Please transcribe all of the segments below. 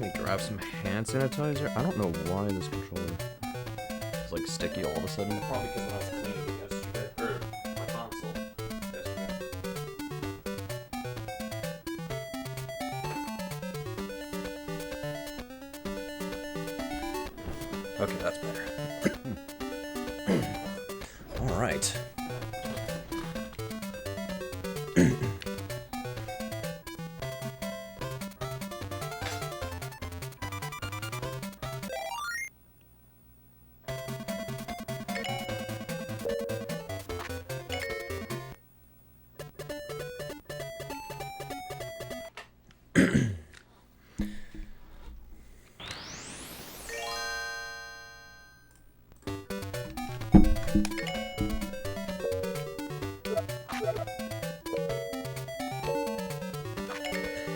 me grab some hand sanitizer. I don't know why this controller is like sticky all of a sudden. Probably because when I was cleaning it yesterday, or my console yesterday. Okay, that's better. All right.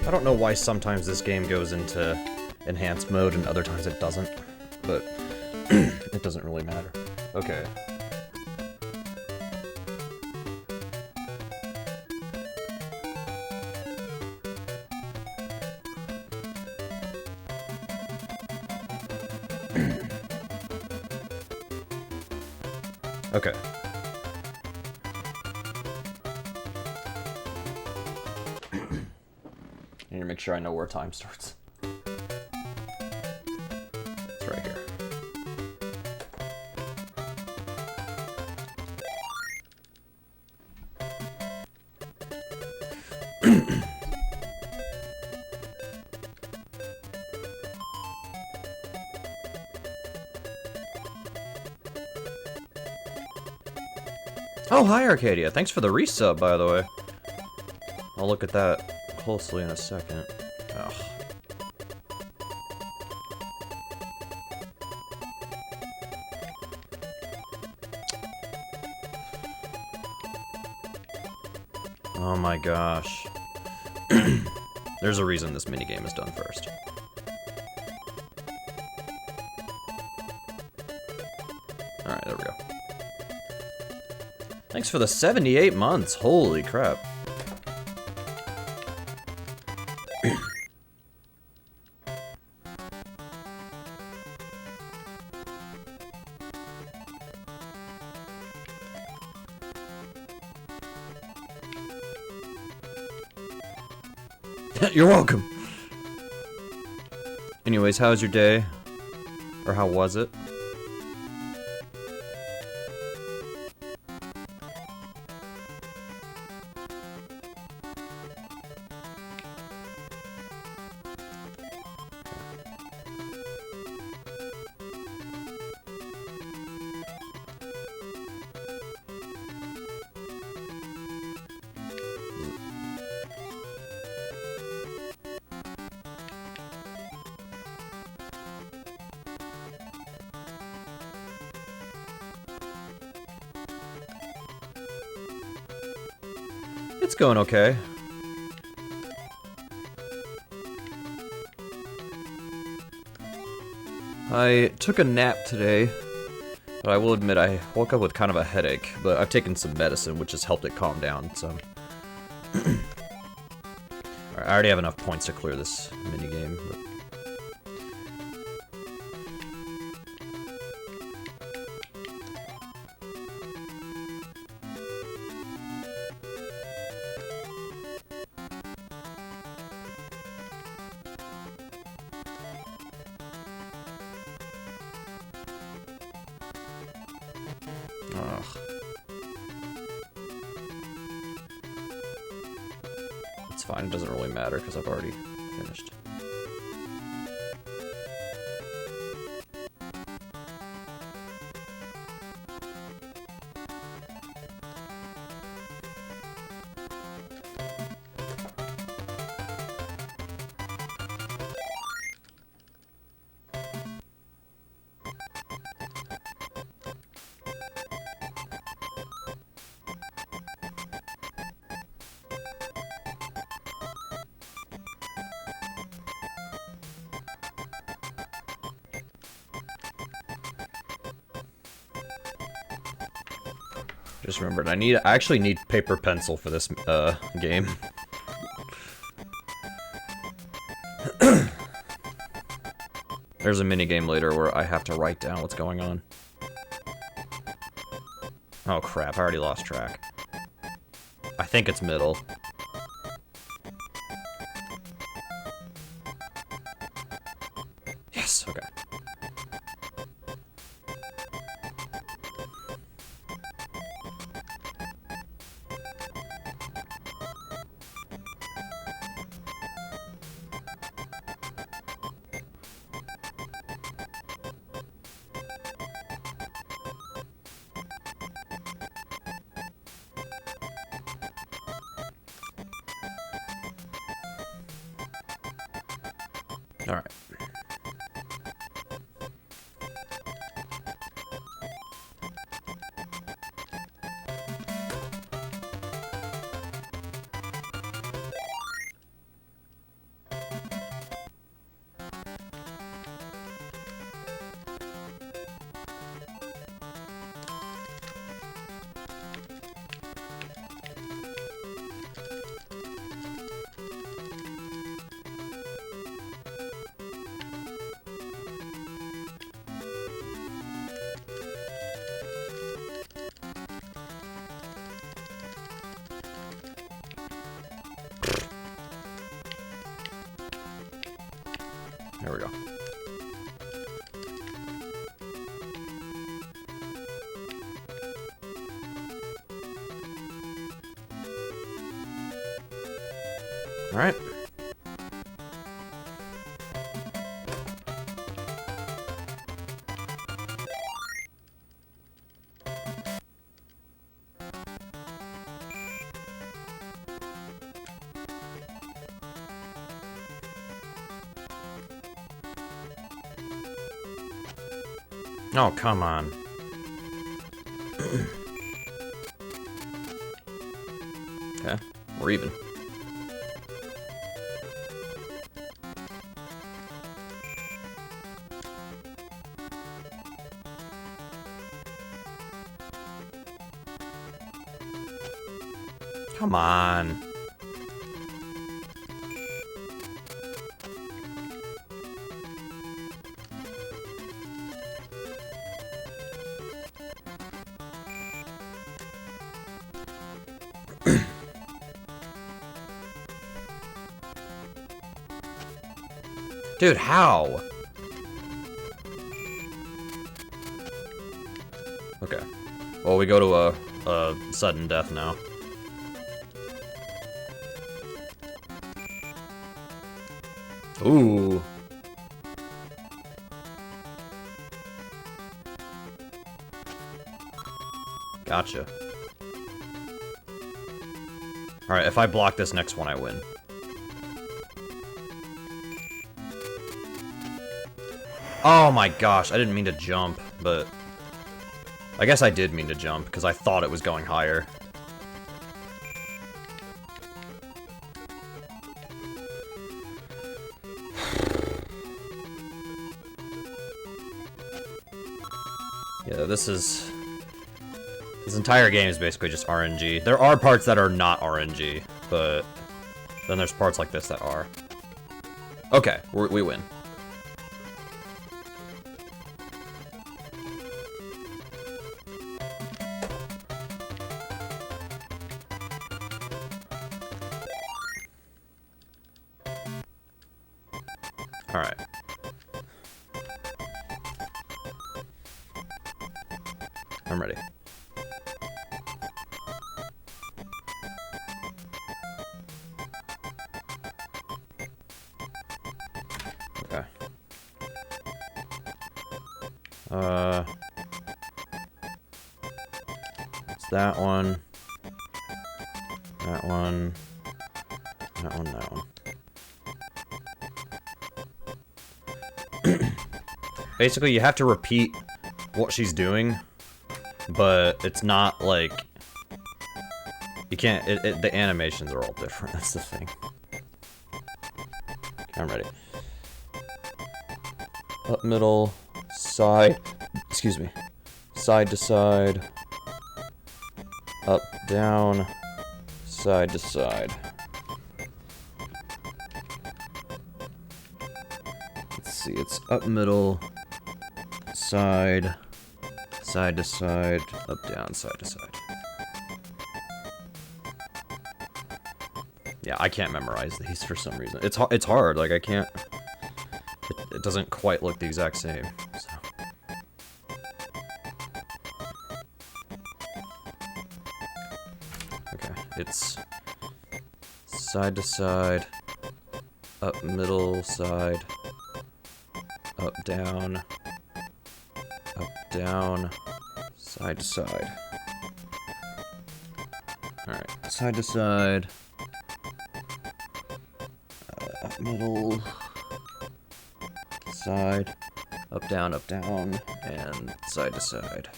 I don't know why sometimes this game goes into enhanced mode and other times it doesn't, but it doesn't really matter. Okay. Okay. I need to make sure I know where time starts. It's right here. Oh, hi Arcadia. Thanks for the resub, by the way. I'll look at that closely in a second. Ugh. Oh my gosh. There's a reason this minigame is done first. Alright, there we go. Thanks for the 78 months. Holy crap. You're welcome. Anyways, how's your day? Or how was it? It's going okay. I took a nap today, but I will admit I woke up with kind of a headache, but I've taken some medicine which has helped it calm down, so... Alright, I already have enough points to clear this minigame, but... Ugh. It's fine, it doesn't really matter because I've already finished. Just remembered, I actually need paper pencil for this game. There's a mini game later where I have to write down what's going on. Oh crap, I already lost track. I think it's middle. Yes, okay. All right. There we go. All right. Oh, come on. Okay, we're even. Come on. Dude, how? Okay. Well, we go to a sudden death now. Ooh. Gotcha. Alright, if I block this next one, I win. Oh my gosh, I didn't mean to jump, but... I guess I did mean to jump, because I thought it was going higher. Yeah, this entire game is basically just RNG. There are parts that are not RNG, but then there's parts like this that are. Okay, we win. All right. I'm ready. Okay. It's that one. That one. That one, that one. Basically, you have to repeat what she's doing, but it's not like... You can't... the animations are all different, that's the thing. Okay, I'm ready. Up, middle, side... Excuse me. Side to side. Up, down, side to side. Let's see, it's up, middle, side, side to side, up, down, side to side. Yeah, I can't memorize these for some reason. It's hard, like I can't... It doesn't quite look the exact same, so... Okay, it's... side to side, up, middle, side, up, down, side to side. Alright, side to side, up, middle, side, up, down, and side to side.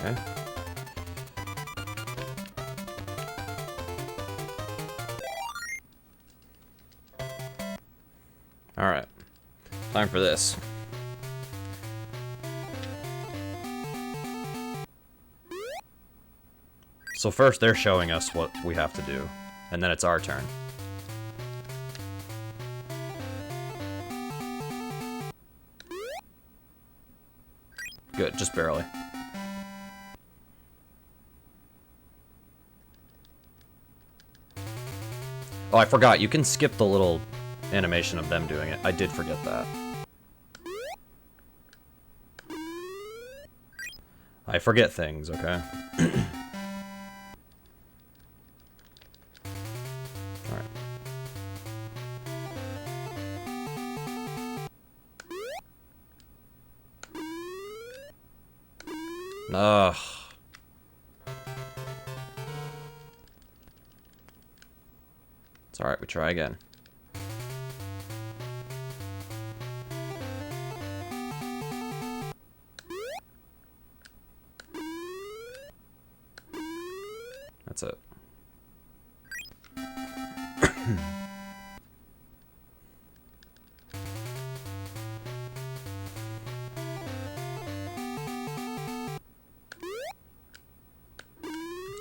Okay. Alright. Time for this. So first they're showing us what we have to do, and then it's our turn. Good, just barely. Oh, I forgot, you can skip the little animation of them doing it. I did forget that. I forget things, okay? Alright. Ugh. It's alright, we try again. That's it.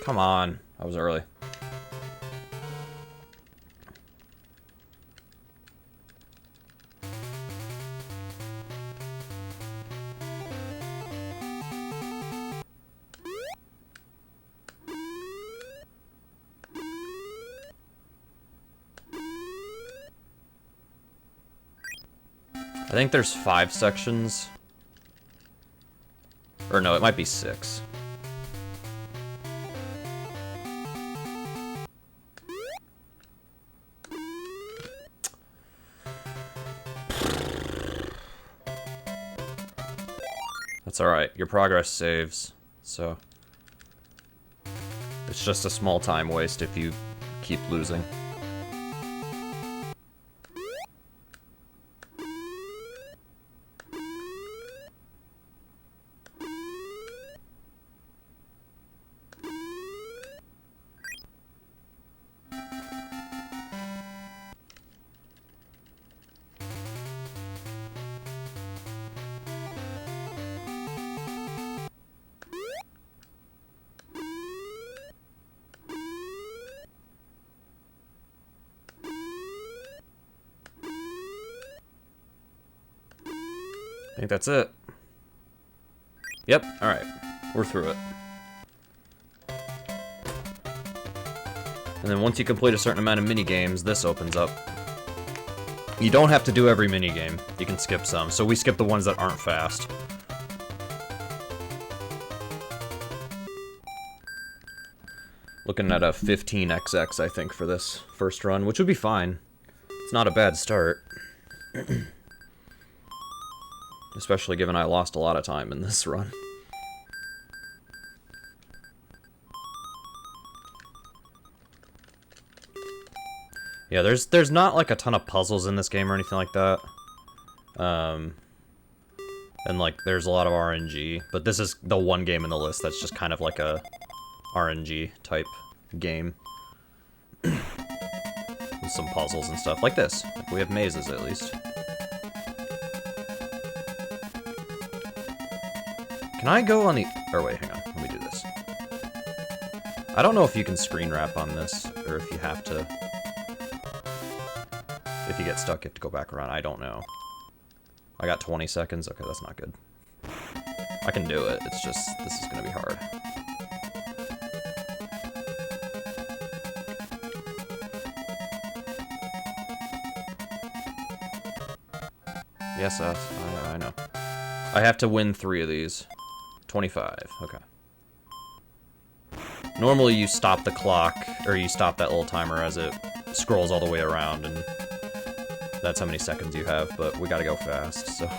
Come on, I was early. I think there's 5 sections. Or no, it might be 6. That's alright, your progress saves, so... It's just a small time waste if you keep losing. I think that's it. Yep, alright. We're through it. And then once you complete a certain amount of mini-games, this opens up. You don't have to do every mini-game. You can skip some. So we skip the ones that aren't fast. Looking at a 15xx, I think, for this first run, which would be fine. It's not a bad start. Especially given I lost a lot of time in this run. Yeah, there's not like a ton of puzzles in this game or anything like that. And, like, there's a lot of RNG. But this is the one game in the list that's just kind of like a RNG type game. With some puzzles and stuff. Like this. Like, we have mazes, at least. Can I go on the... Or wait, hang on. Let me do this. I don't know if you can screen wrap on this, or if you have to... If you get stuck, you have to go back around. I don't know. I got 20 seconds. Okay, that's not good. I can do it. It's just, this is gonna be hard. Yes, I know. I have to win 3 of these. 25. Okay. Normally you stop the clock, or you stop that little timer as it scrolls all the way around, and that's how many seconds you have, but we gotta go fast, so...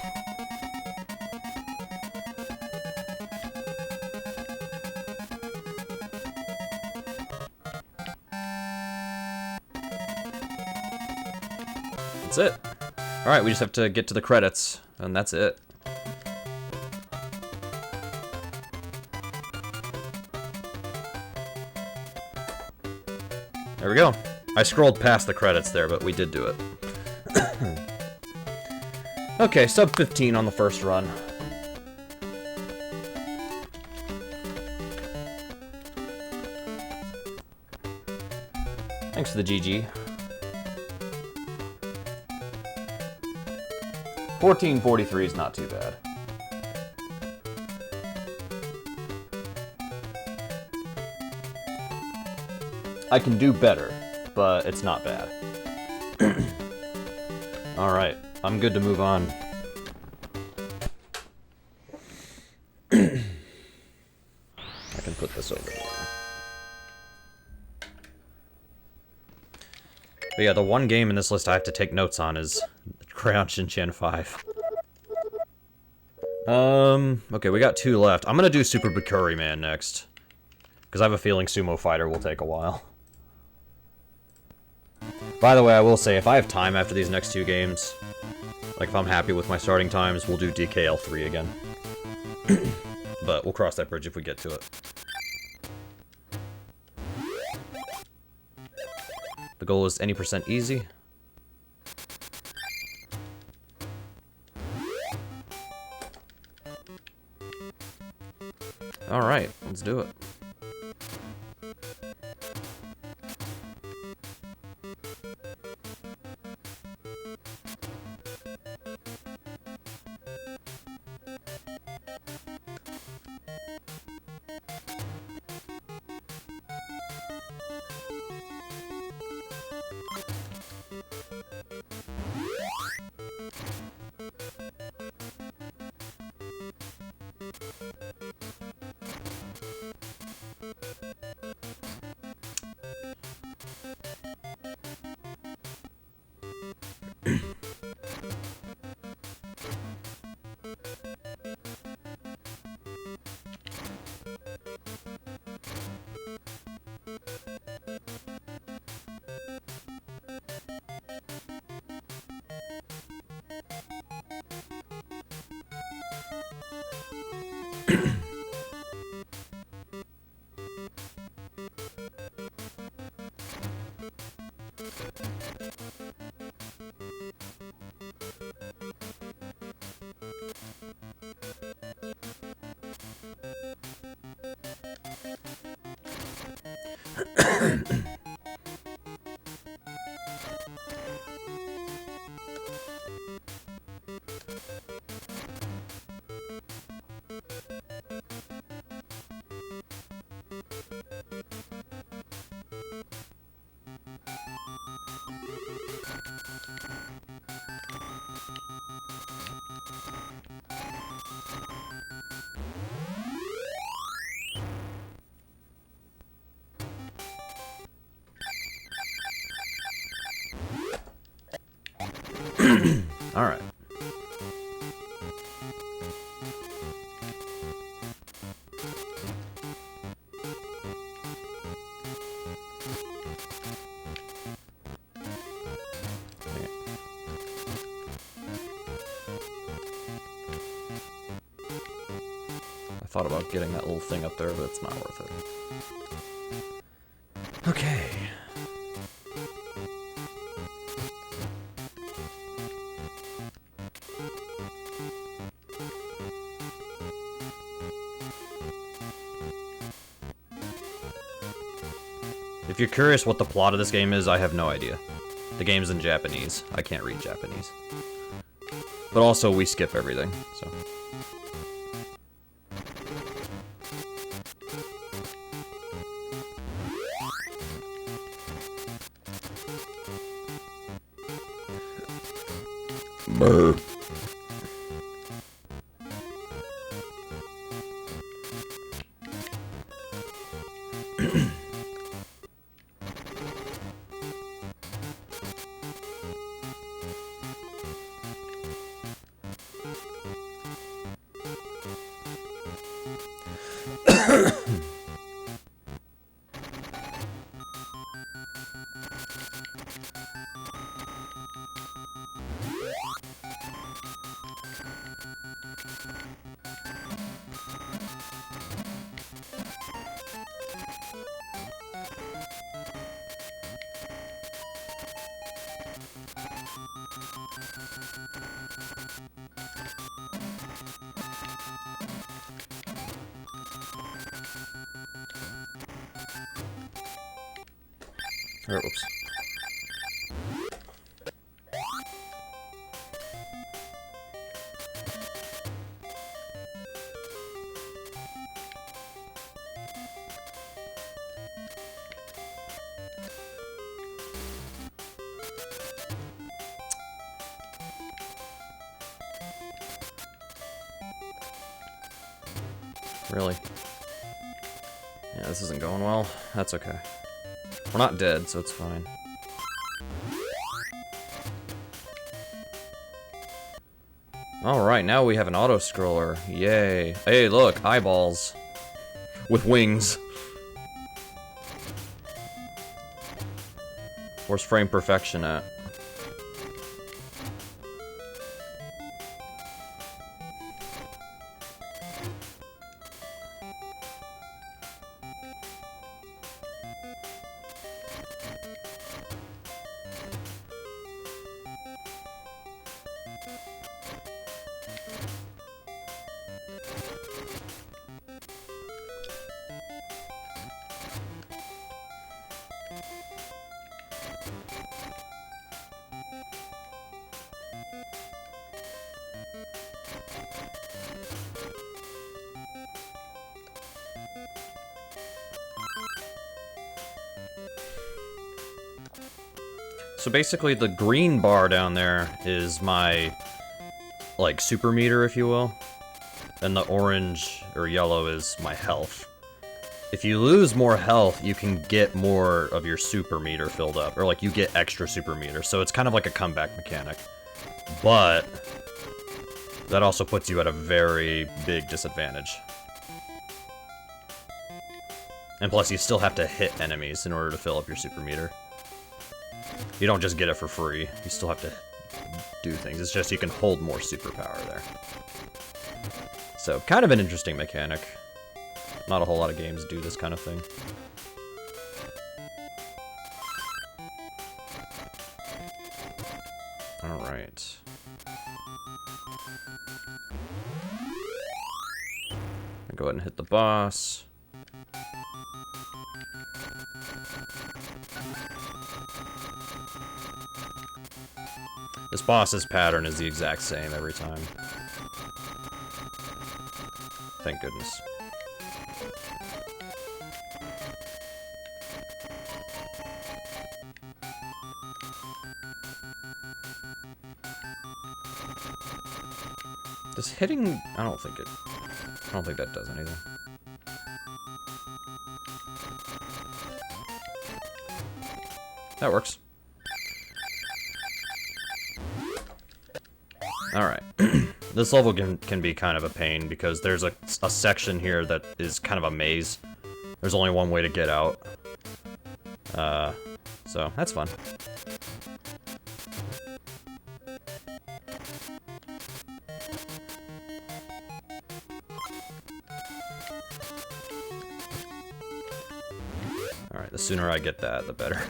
That's it. Alright, we just have to get to the credits, and that's it. There we go. I scrolled past the credits there, but we did do it. Okay, sub 15 on the first run. Thanks for the GG. 1443 is not too bad. I can do better, but it's not bad. Alright, I'm good to move on. I can put this over here. But yeah, the one game in this list I have to take notes on is Crayon Shin 5. Okay, we got 2 left. I'm gonna do Super Bikkuriman next. Because I have a feeling Sumo Fighter will take a while. By the way, I will say, if I have time after these next 2 games, like if I'm happy with my starting times, we'll do DKL3 again. But we'll cross that bridge if we get to it. The goal is any % easy. Alright, let's do it. All right. thought about getting that little thing up there, but it's not worth it. Okay. If you're curious what the plot of this game is, I have no idea. The game's in Japanese. I can't read Japanese. But also, we skip everything, so... Brr. Alright, whoops. Really? Yeah, this isn't going well. That's okay. We're not dead, so it's fine. Alright, now we have an auto-scroller. Yay. Hey, look, eyeballs. With wings. Where's frame perfection at? So basically the green bar down there is my, like, super meter, if you will. And the orange or yellow is my health. If you lose more health, you can get more of your super meter filled up. Or, like, you get extra super meter. So it's kind of like a comeback mechanic. But that also puts you at a very big disadvantage. And plus, you still have to hit enemies in order to fill up your super meter. You don't just get it for free. You still have to do things. It's just you can hold more superpower there. So, kind of an interesting mechanic. Not a whole lot of games do this kind of thing. Alright. Go ahead and hit the boss. This boss's pattern is the exact same every time. Thank goodness. Does hitting... I don't think that does anything. That works. Alright. This level can be kind of a pain because there's a section here that is kind of a maze. There's only one way to get out. So that's fun. Alright, the sooner I get that, the better.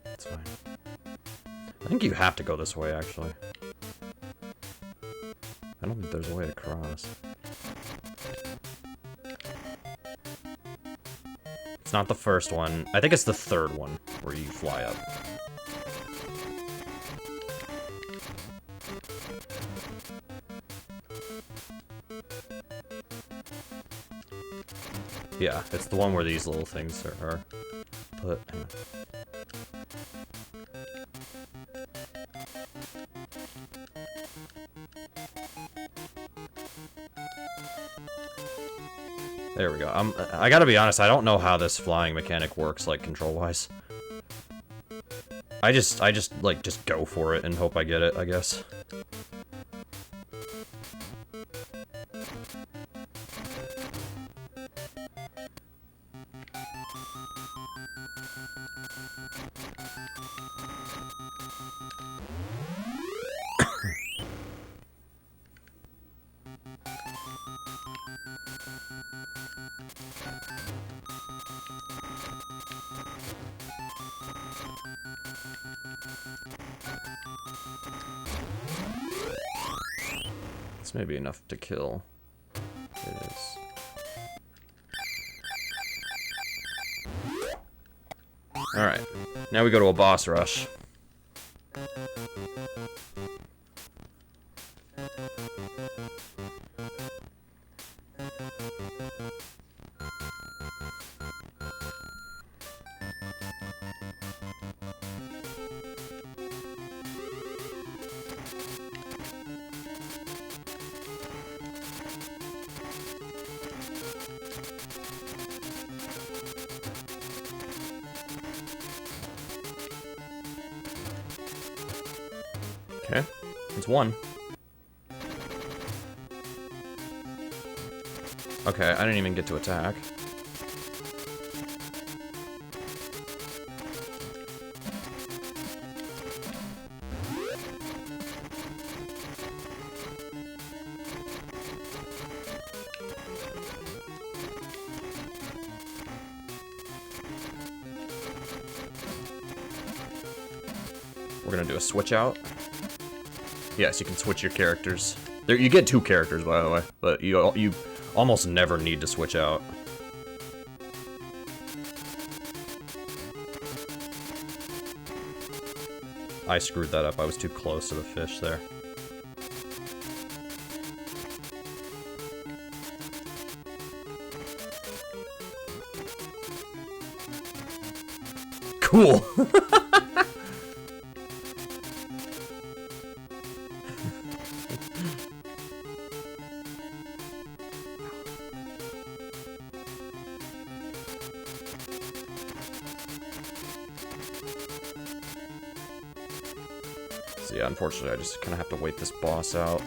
That's fine. I think you have to go this way, actually. I don't think there's a way across. It's not the first one. I think it's the third one where you fly up. Yeah, it's the one where these little things are put. Hang on. There we go. I gotta be honest, I don't know how this flying mechanic works, like, control-wise. I just, like, just go for it and hope I get it, I guess. This may be enough to kill. It is. Alright, now we go to a boss rush. Okay, it's one. Okay, I didn't even get to attack. We're gonna do a switch out. Yes, you can switch your characters. There, you get two characters, by the way, but you almost never need to switch out. I screwed that up. I was too close to the fish there. Cool. So yeah, unfortunately, I just kind of have to wait this boss out.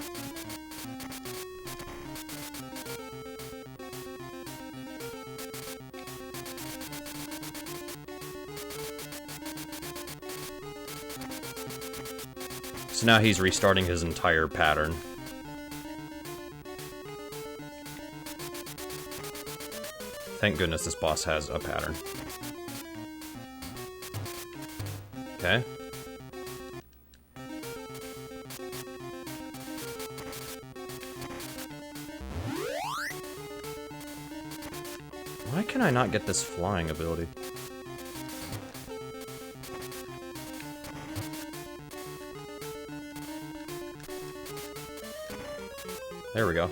So now he's restarting his entire pattern. Thank goodness this boss has a pattern. Okay. Why can I not get this flying ability? There we go.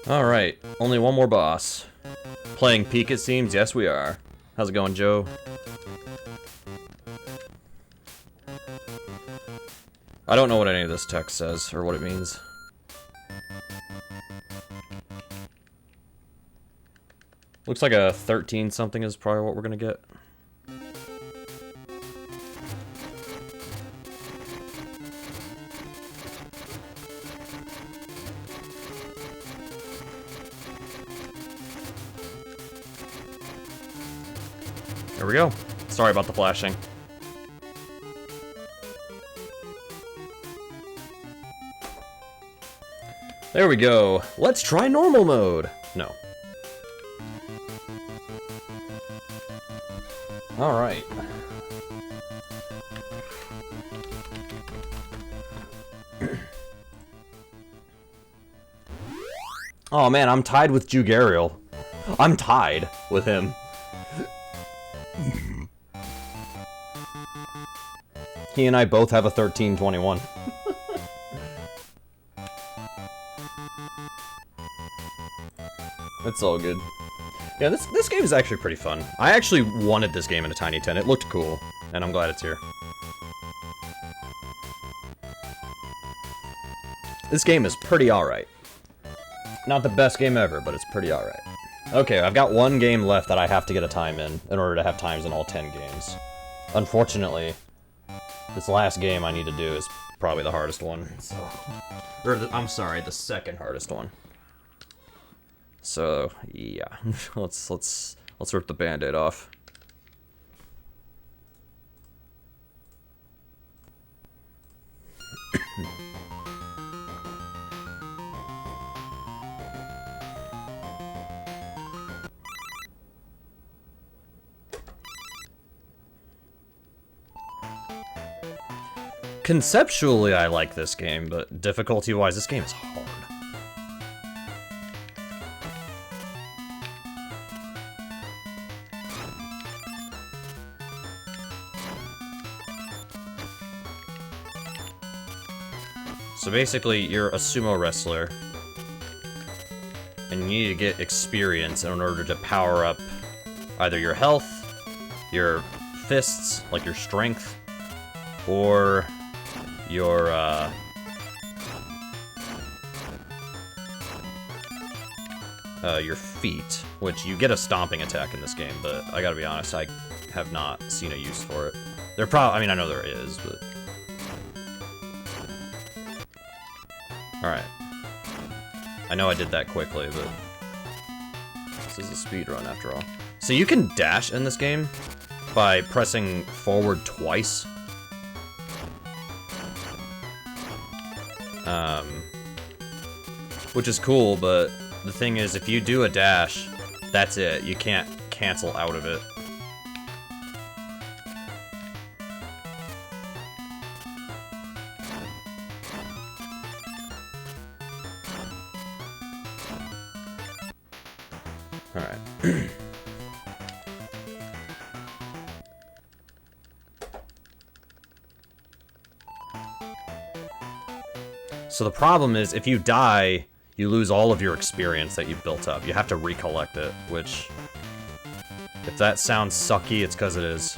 Alright, only one more boss. Playing Peak, it seems? Yes, we are. How's it going, Joe? I don't know what any of this text says, or what it means. Looks like a 13 something is probably what we're gonna get. There we go. Sorry about the flashing. There we go. Let's try normal mode. No. Alright. Oh man, I'm tied with Jugariel. I'm tied with him. He and I both have a 1321. It's all good. Yeah, this game is actually pretty fun. I actually wanted this game in a Tiny 10. It looked cool, and I'm glad it's here. This game is pretty alright. Not the best game ever, but it's pretty alright. Okay, I've got one game left that I have to get a time in order to have times in all 10 games. Unfortunately, this last game I need to do is probably the hardest one. So, I'm sorry, the second hardest one. So yeah, let's rip the band-aid off. Conceptually, I like this game, but difficulty-wise, this game is hard. So basically, you're a sumo wrestler, and you need to get experience in order to power up either your health, your fists, like your strength, or your, your feet, which you get a stomping attack in this game, but I gotta be honest, I have not seen a use for it. There probably, I mean, I know there is, but... Alright. I know I did that quickly, but... This is a speed run after all. So you can dash in this game by pressing forward twice. Which is cool, but the thing is, if you do a dash, that's it. You can't cancel out of it. Alright. So the problem is, if you die, you lose all of your experience that you've built up. You have to recollect it, which... If that sounds sucky, it's because it is.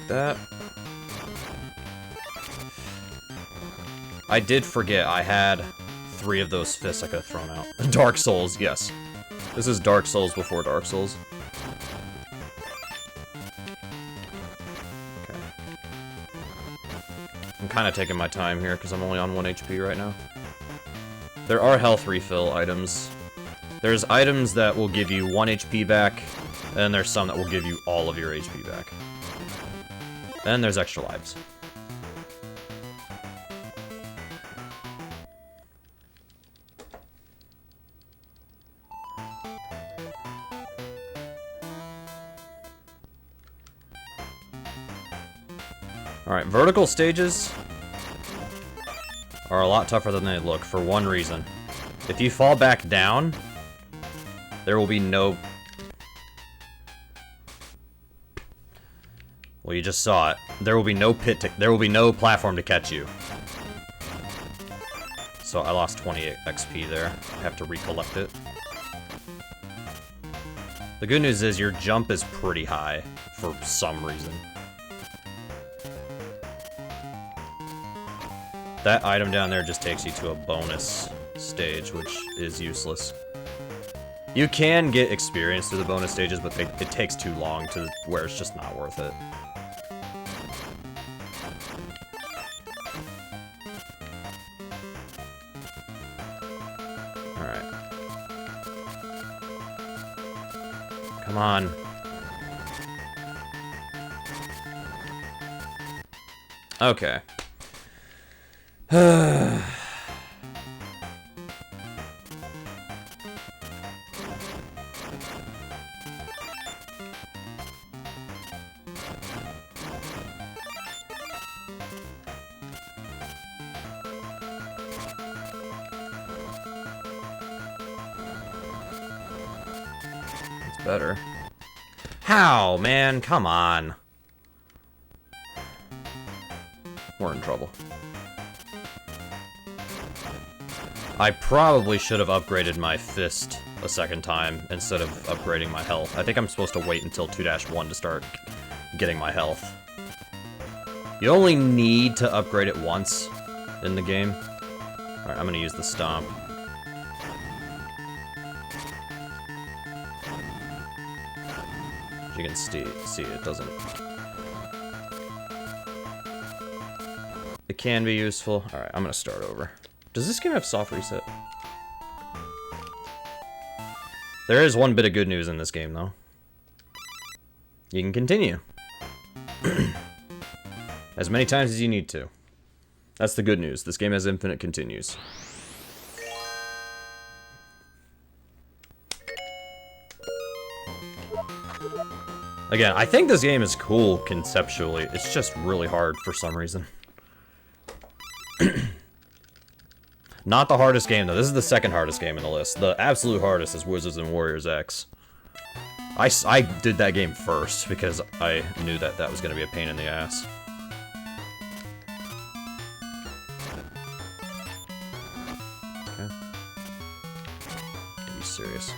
That. I did forget I had 3 of those fists I could have thrown out. Dark Souls, yes. This is Dark Souls before Dark Souls. Okay. I'm kind of taking my time here because I'm only on 1 HP right now. There are health refill items. There's items that will give you 1 HP back, and there's some that will give you all of your HP back. And there's extra lives. Alright, vertical stages are a lot tougher than they look for one reason. If you fall back down, there will be no... Well, you just saw it. There will be no there will be no platform to catch you. So I lost 20 XP there. I have to recollect it. The good news is your jump is pretty high for some reason. That item down there just takes you to a bonus stage, which is useless. You can get experience through the bonus stages, but it takes too long to where it's just not worth it. Alright. Come on. Okay. It's better. How, man? Come on. We're in trouble. I probably should have upgraded my fist a second time instead of upgrading my health. I think I'm supposed to wait until 2-1 to start getting my health. You only need to upgrade it once in the game. Alright, I'm gonna use the stomp. As you can see, it doesn't... It can be useful. Alright, I'm gonna start over. Does this game have soft reset? There is one bit of good news in this game, though. You can continue. As many times as you need to. That's the good news. This game has infinite continues. Again, I think this game is cool conceptually. It's just really hard for some reason. Not the hardest game, though. This is the second hardest game in the list. The absolute hardest is Wizards and Warriors X. I did that game first because I knew that that was going to be a pain in the ass. Okay. Be serious.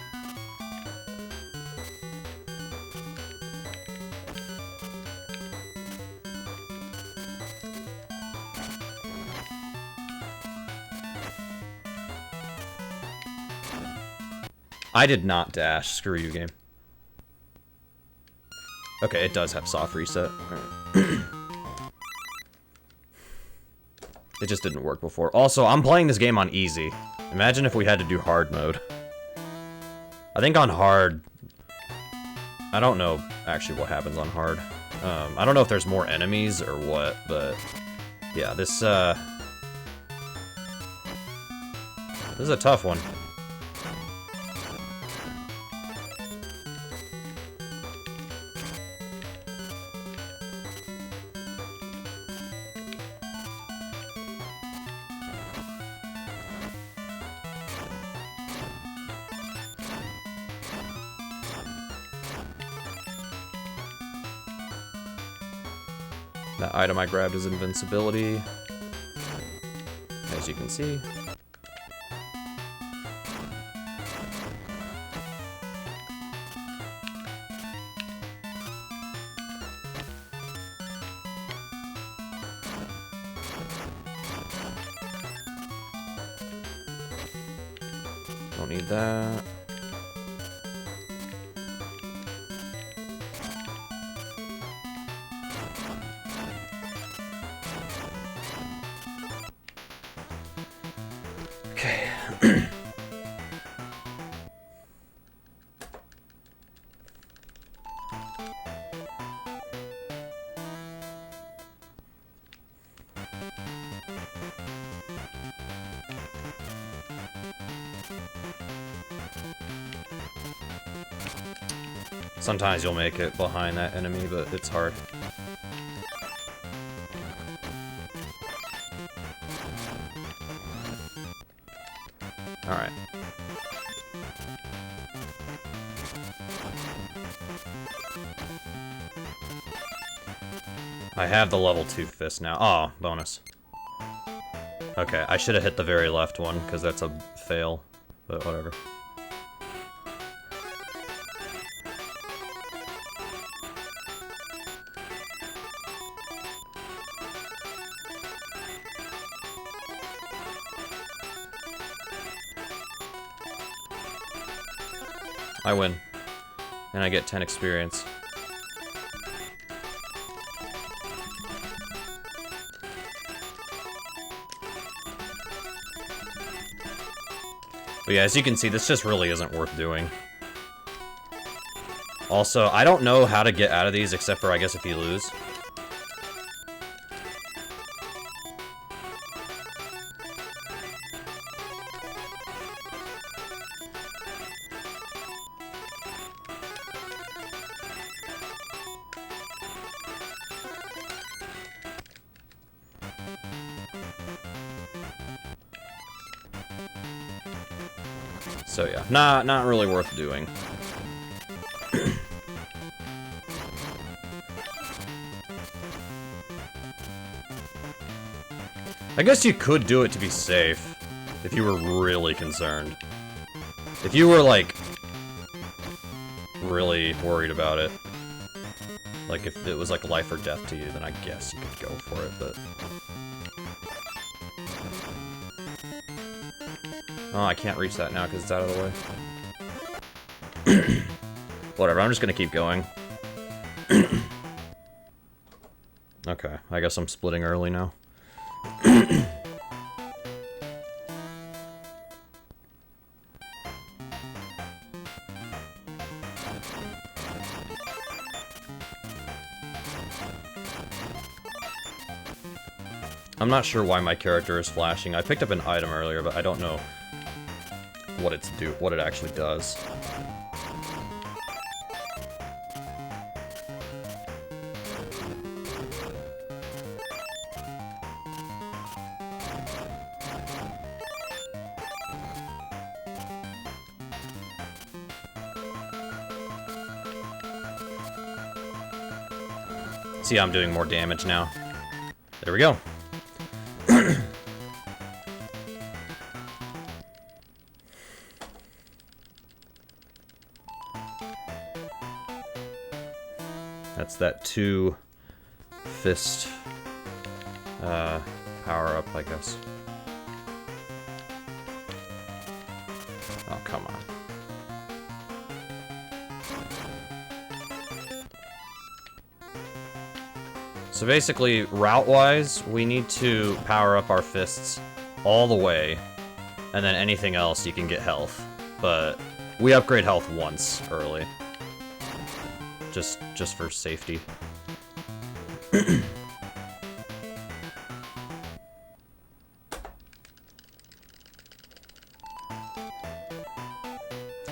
I did not dash. Screw you, game. Okay, it does have soft reset. Alright. It just didn't work before. Also, I'm playing this game on easy. Imagine if we had to do hard mode. I think on hard... I don't know actually what happens on hard. I don't know if there's more enemies or what, but... Yeah, this is a tough one. That item I grabbed is invincibility, as you can see. Don't need that. Sometimes you'll make it behind that enemy, but it's hard. I have the level 2 fist now. Oh, bonus. Okay, I should have hit the very left one, because that's a fail. But whatever. I win. And I get 10 experience. But yeah, as you can see, this just really isn't worth doing. Also, I don't know how to get out of these except for, I guess, if you lose. So yeah, not really worth doing. I guess you could do it to be safe, if you were really concerned. If you were, like, really worried about it. Like, if it was, like, life or death to you, then I guess you could go for it, but... Oh, I can't reach that now because it's out of the way. Whatever, I'm just gonna keep going. Okay, I guess I'm splitting early now. I'm not sure why my character is flashing. I picked up an item earlier, but I don't know what it actually does. See, I'm doing more damage now. There we go. That's that 2 fist power up, I guess. Oh, come on. So basically, route-wise, we need to power up our fists all the way, and then anything else you can get health. But we upgrade health once early. Just for safety.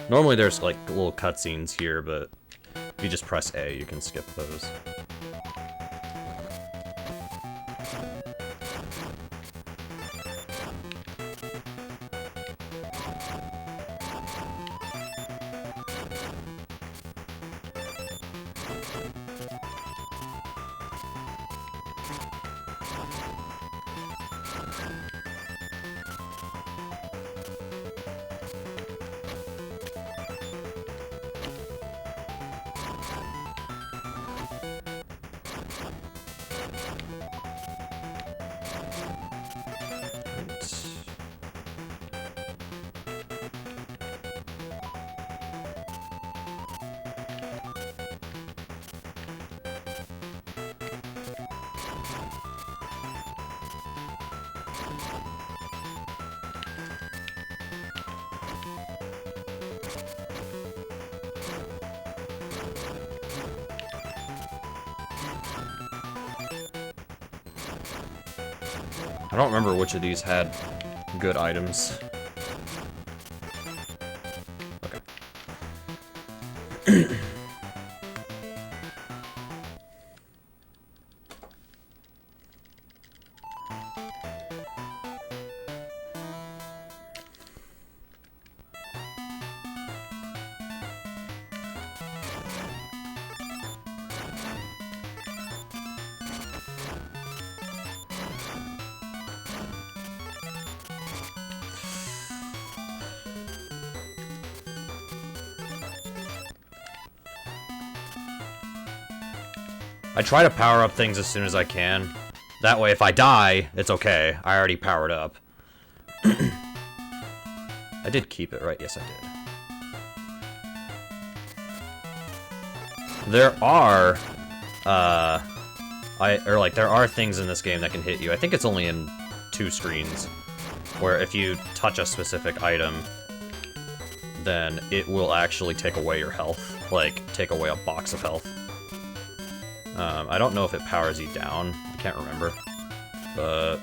Normally there's like little cutscenes here, but if you just press A, you can skip those. I don't remember which of these had good items. Okay. I try to power up things as soon as I can. That way, if I die, it's okay. I already powered up. I did keep it, right? Yes, I did. There are, there are things in this game that can hit you. I think it's only in 2 screens, where if you touch a specific item, then it will actually take away your health. Like, take away a box of health. I don't know if it powers you down. I can't remember. But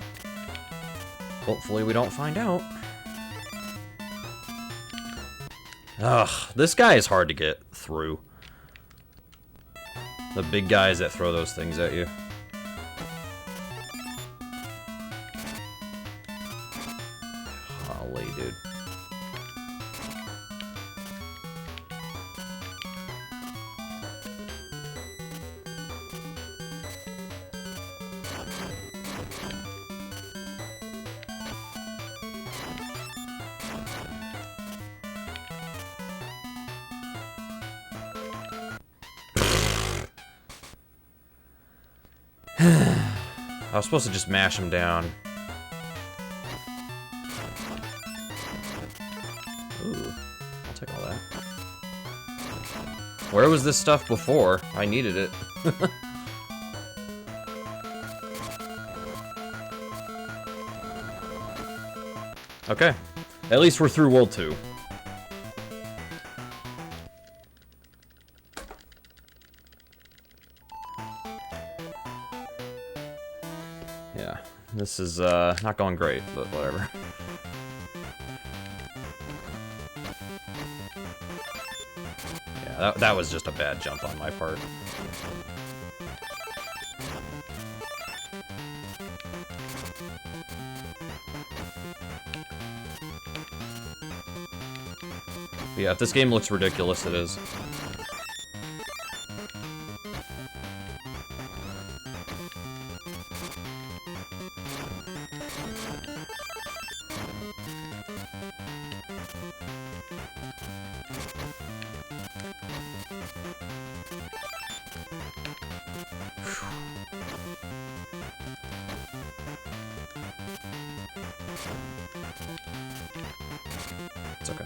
hopefully we don't find out. Ugh, this guy is hard to get through. The big guys that throw those things at you. Holy dude. I was supposed to just mash him down. Ooh, I'll take all that. Where was this stuff before? I needed it. Okay. At least we're through World 2. Yeah, this is not going great, but whatever. Yeah, that was just a bad jump on my part. Yeah, if this game looks ridiculous, it is. It's okay.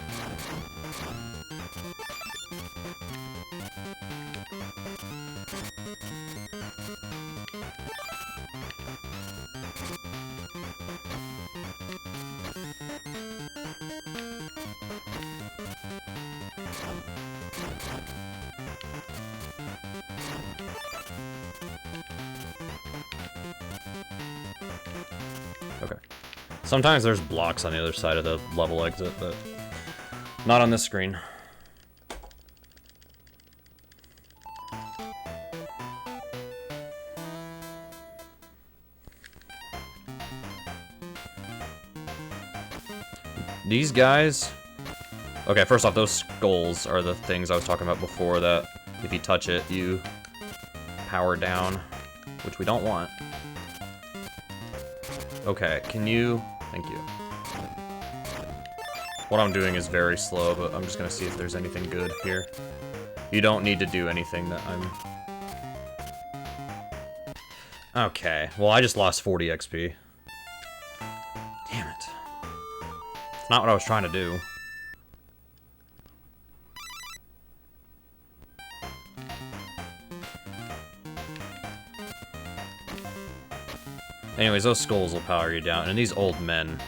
Okay. Sometimes there's blocks on the other side of the level exit, but not on this screen. These guys... Okay, first off, those skulls are the things I was talking about before that if you touch it, you power down, which we don't want. Okay, can you... Thank you. What I'm doing is very slow, but I'm just gonna see if there's anything good here. You don't need to do anything that I'm... Okay, well I just lost 40 XP. Damn it. It's not what I was trying to do. Anyways, those skulls will power you down, and these old men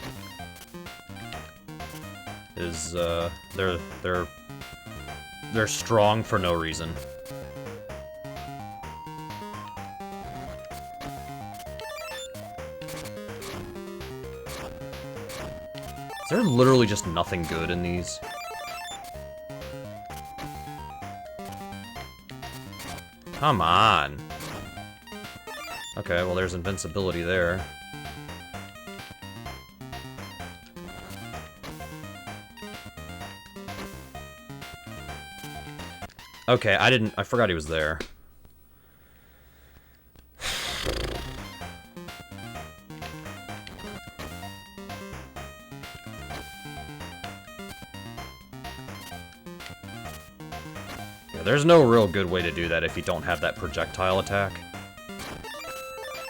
is they're strong for no reason. Is there literally just nothing good in these? Come on. Okay, well there's invincibility there. Okay, I forgot he was there. Yeah, there's no real good way to do that if you don't have that projectile attack.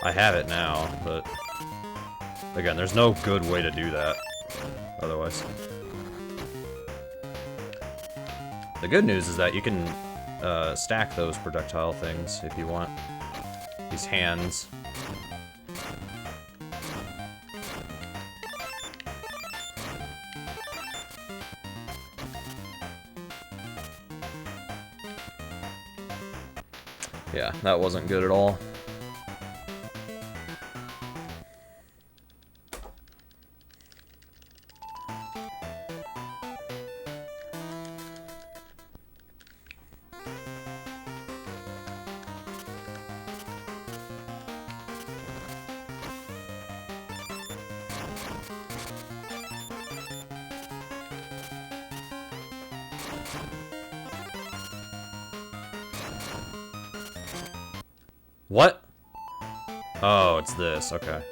I have it now, but again, there's no good way to do that otherwise. The good news is that you can stack those projectile things if you want. These hands. Yeah, that wasn't good at all. What? Oh, it's this, okay.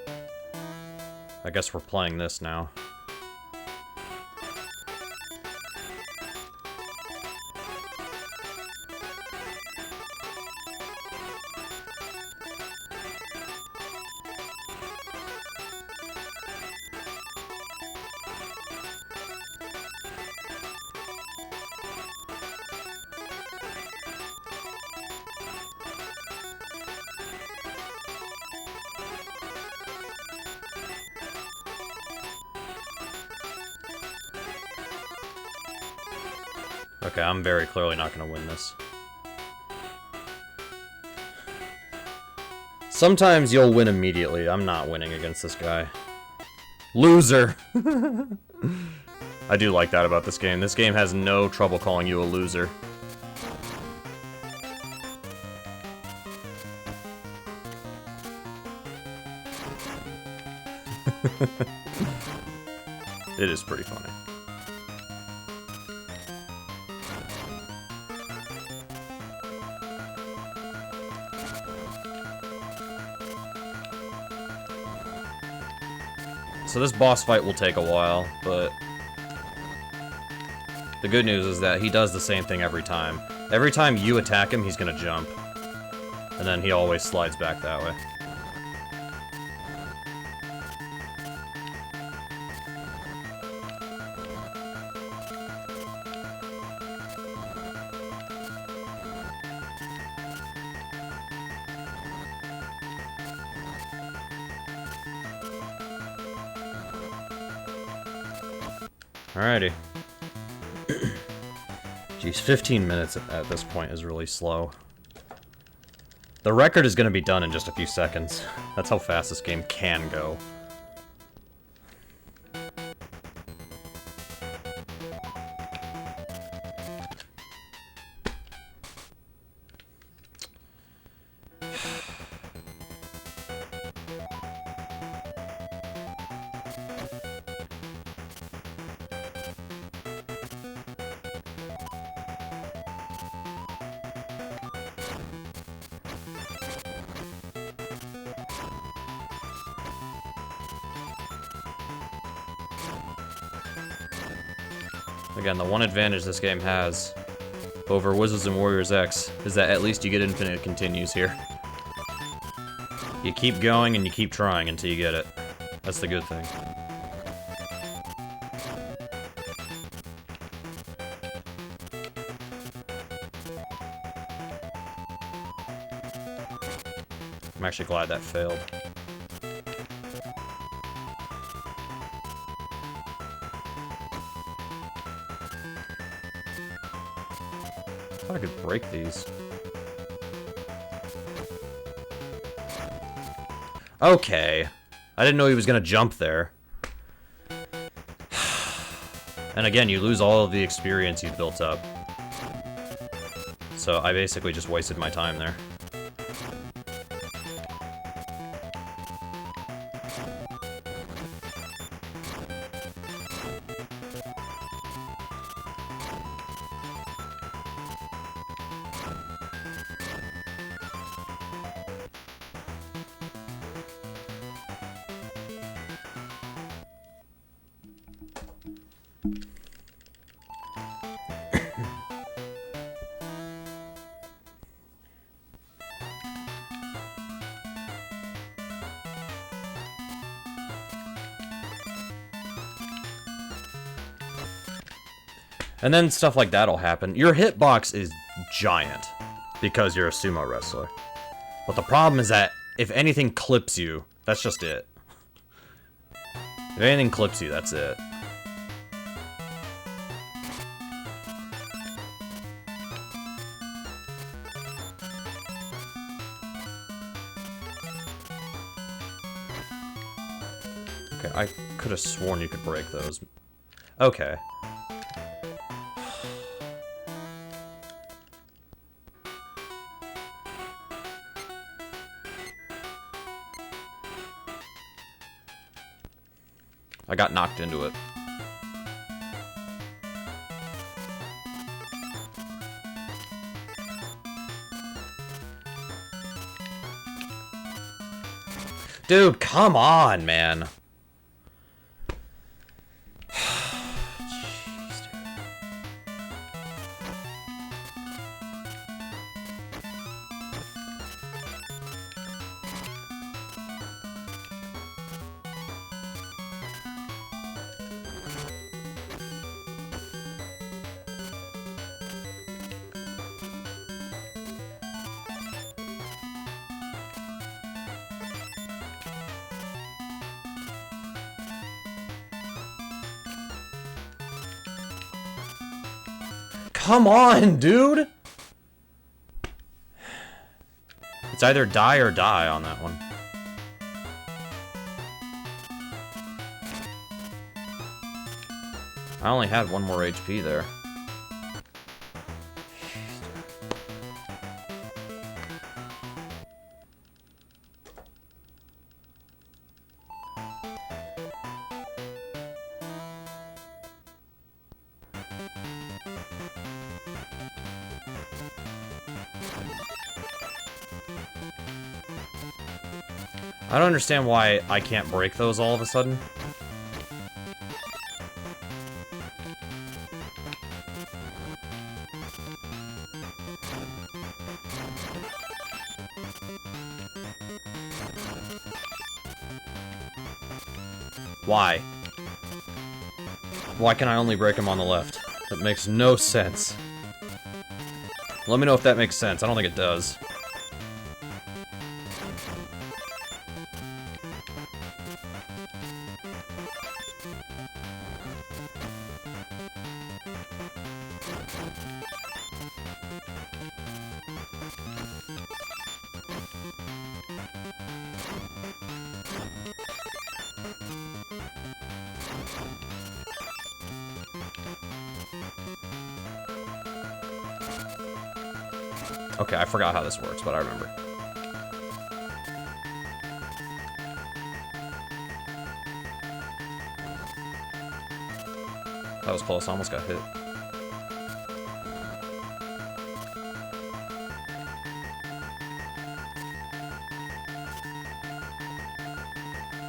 I guess we're playing this now. Okay, I'm very clearly not gonna win this. Sometimes you'll win immediately. I'm not winning against this guy. Loser! I do like that about this game. This game has no trouble calling you a loser. It is pretty funny. So this boss fight will take a while, but the good news is that he does the same thing every time. Every time you attack him, he's gonna jump. And then he always slides back that way. Alrighty. Geez, 15 minutes at this point is really slow. The record is going to be done in just a few seconds. That's how fast this game can go. Again, the one advantage this game has over Wizards and Warriors X is that at least you get infinite continues here. You keep going and you keep trying until you get it. That's the good thing. I'm actually glad that failed. I could break these. Okay. I didn't know he was gonna jump there. And again, you lose all of the experience you've built up. So I basically just wasted my time there. And then stuff like that'll happen. Your hitbox is giant because you're a sumo wrestler. But the problem is that if anything clips you, that's just it. If anything clips you, that's it. Okay, I could have sworn you could break those. Okay. I got knocked into it. Dude, come on, man. Jeez, dude. Come on, dude! It's either die or die on that one. I only had one more HP there. I don't understand why I can't break those all of a sudden. Why? Why can I only break them on the left? That makes no sense. Let me know if that makes sense. I don't think it does. Okay, I forgot how this works, but I remember. That was close, I almost got hit.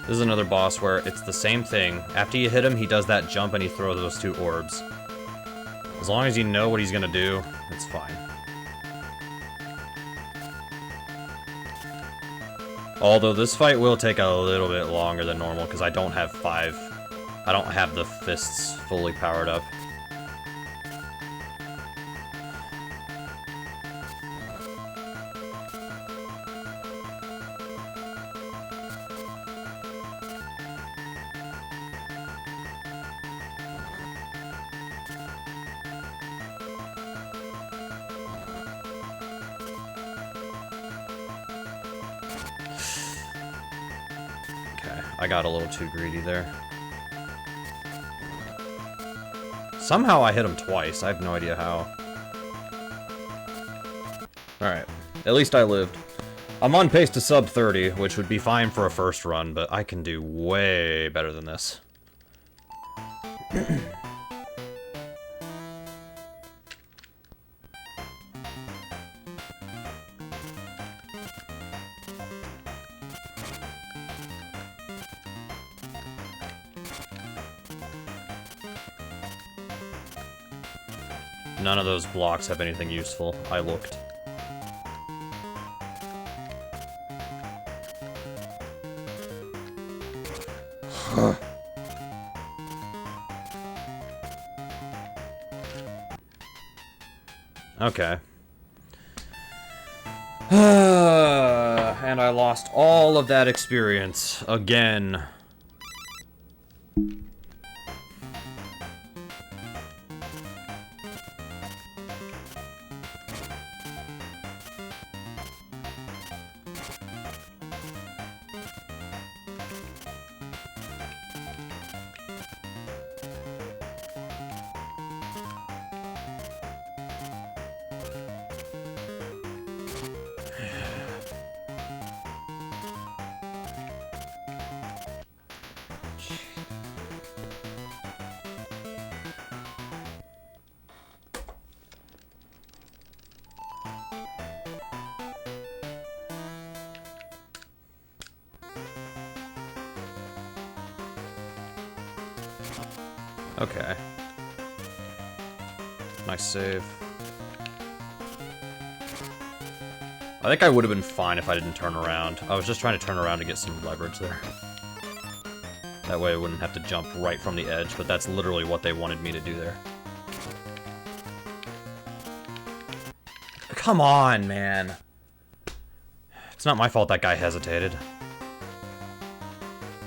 This is another boss where it's the same thing. After you hit him, he does that jump and he throws those two orbs. As long as you know what he's gonna do, it's fine. Although this fight will take a little bit longer than normal because I don't have I don't have the fists fully powered up. I got a little too greedy there. Somehow I hit him twice. I have no idea how. Alright. At least I lived. I'm on pace to sub 30, which would be fine for a first run, but I can do way better than this. None of those blocks have anything useful. I looked. Okay. And I lost all of that experience again. Okay. Nice save. I think I would have been fine if I didn't turn around. I was just trying to turn around to get some leverage there. That way I wouldn't have to jump right from the edge, but that's literally what they wanted me to do there. Come on, man. It's not my fault that guy hesitated.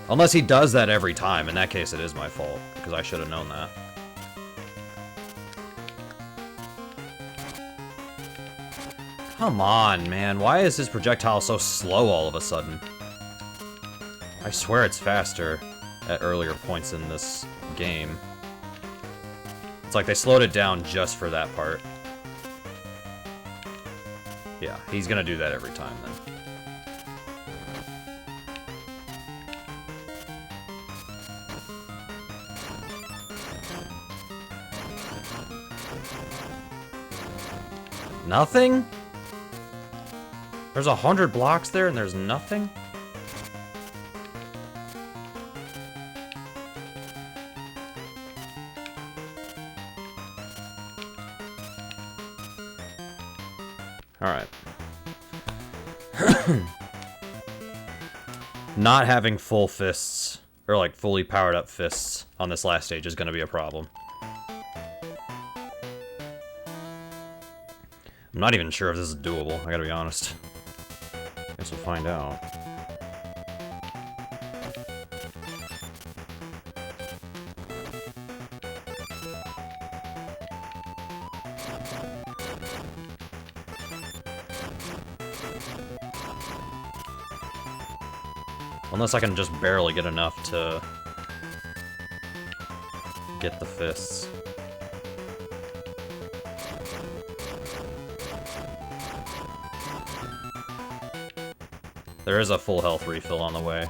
Unless he does that every time. In that case, it is my fault, because I should have known that. Come on, man. Why is his projectile so slow all of a sudden? I swear it's faster at earlier points in this game. It's like they slowed it down just for that part. Yeah, he's gonna do that every time then. Nothing? There's 100 blocks there and there's nothing? Alright. Not having full fists, or like fully powered up fists on this last stage is going to be a problem. I'm not even sure if this is doable, I gotta be honest. Guess we'll find out. Unless I can just barely get enough to get the fists. There is a full health refill on the way.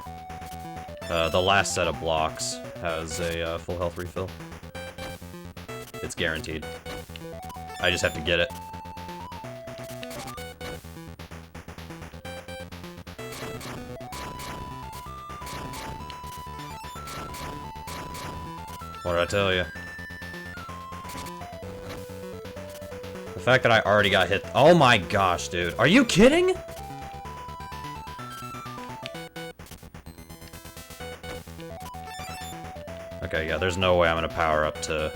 The last set of blocks has a full health refill. It's guaranteed. I just have to get it. What did I tell you? The fact that I already got hit. Oh my gosh, dude. Are you kidding? Okay, yeah, there's no way I'm gonna power up to...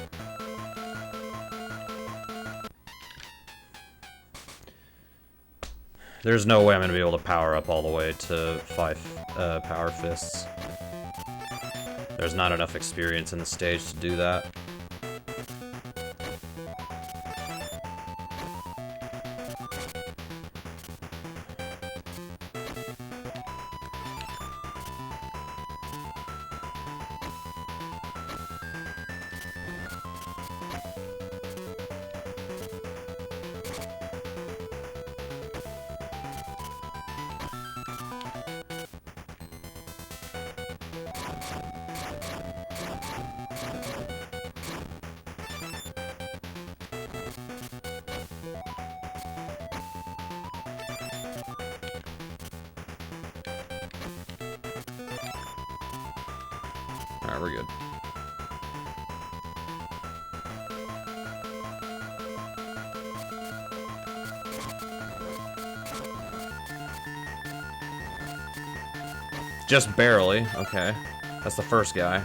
There's no way I'm gonna be able to power up all the way to 5 power fists. There's not enough experience in the stage to do that. Alright, we're good. Just barely. Okay. That's the first guy.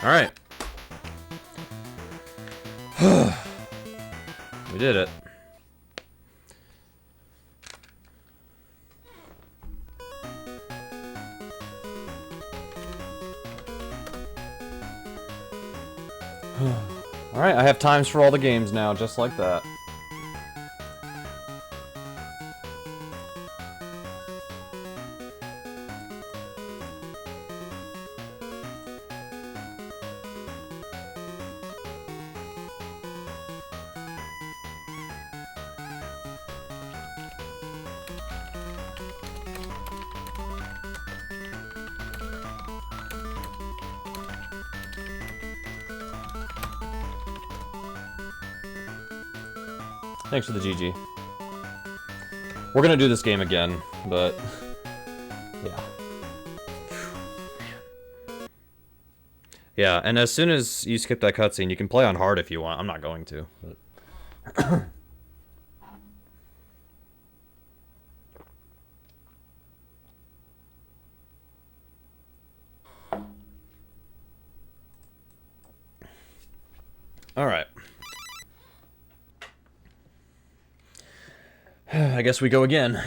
Alright. We did it. Alright, I have times for all the games now, just like that. Thanks for the GG. We're gonna do this game again, but yeah. Yeah, and as soon as you skip that cutscene, you can play on hard if you want. I'm not going to. But all right. I guess we go again.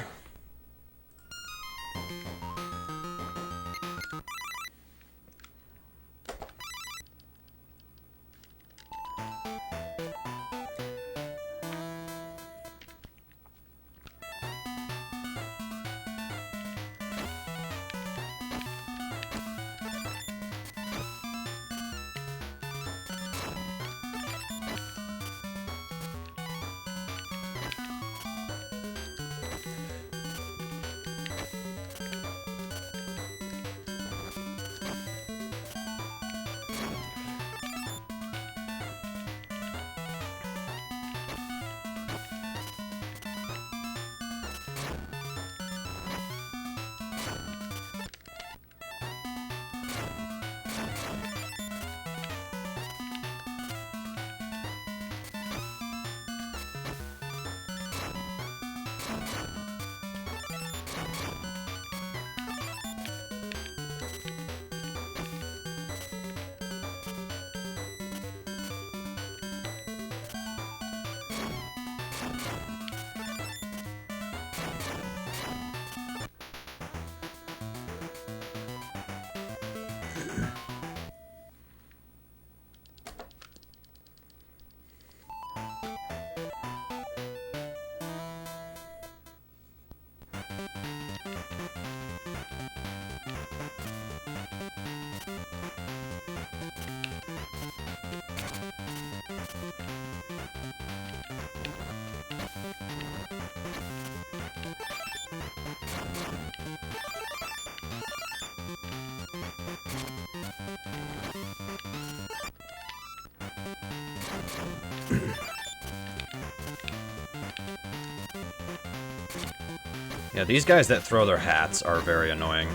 Yeah, these guys that throw their hats are very annoying.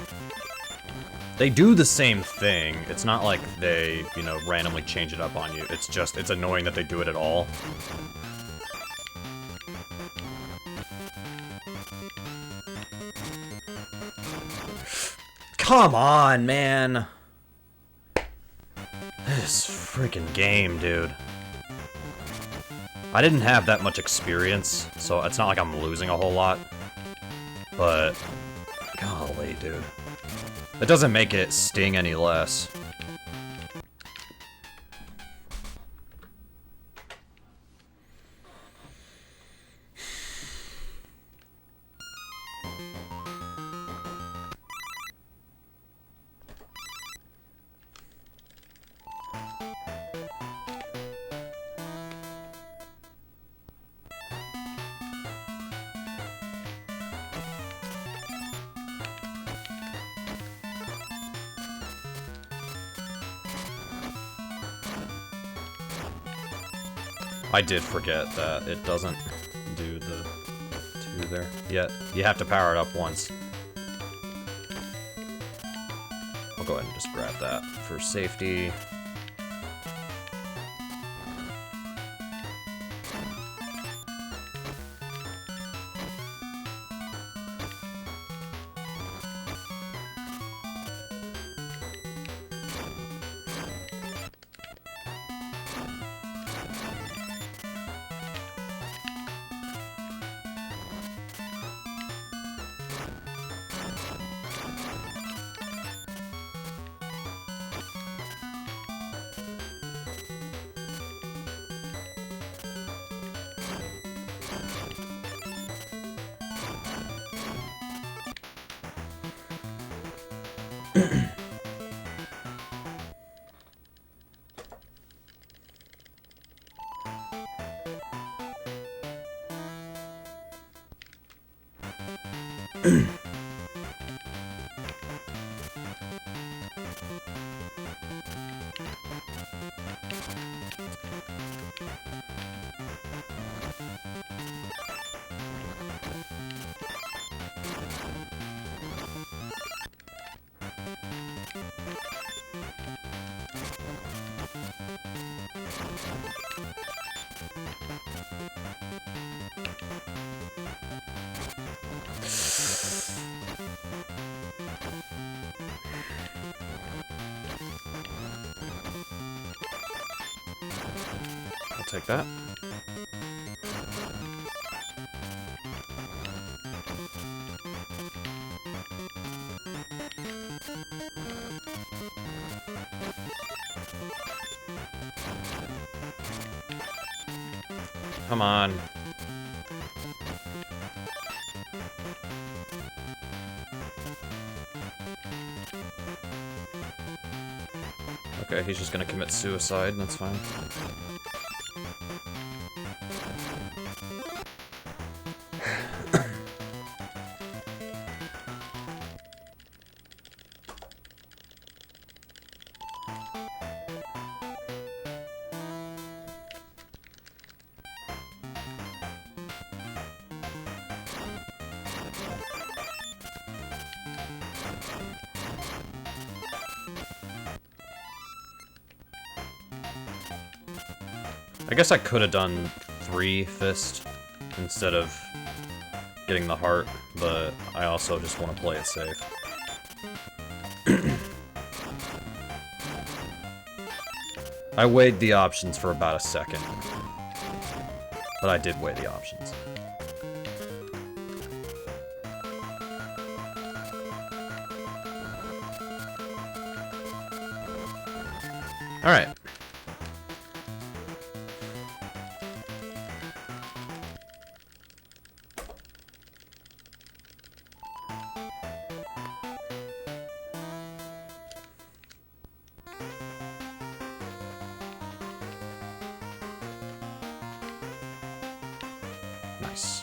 They do the same thing. It's not like they, you know, randomly change it up on you. It's just, it's annoying that they do it at all. Come on, man. This freaking game, dude. I didn't have that much experience, so it's not like I'm losing a whole lot. But, golly, dude. It doesn't make it sting any less. I did forget that it doesn't do the 2 there yet. You have to power it up once. I'll go ahead and just grab that for safety. I'll take that. Come on. Okay, he's just gonna commit suicide, that's fine. I guess I could have done 3 fist instead of getting the heart, but I also just want to play it safe. I weighed the options for about a second, but I did weigh the options. Alright. Nice.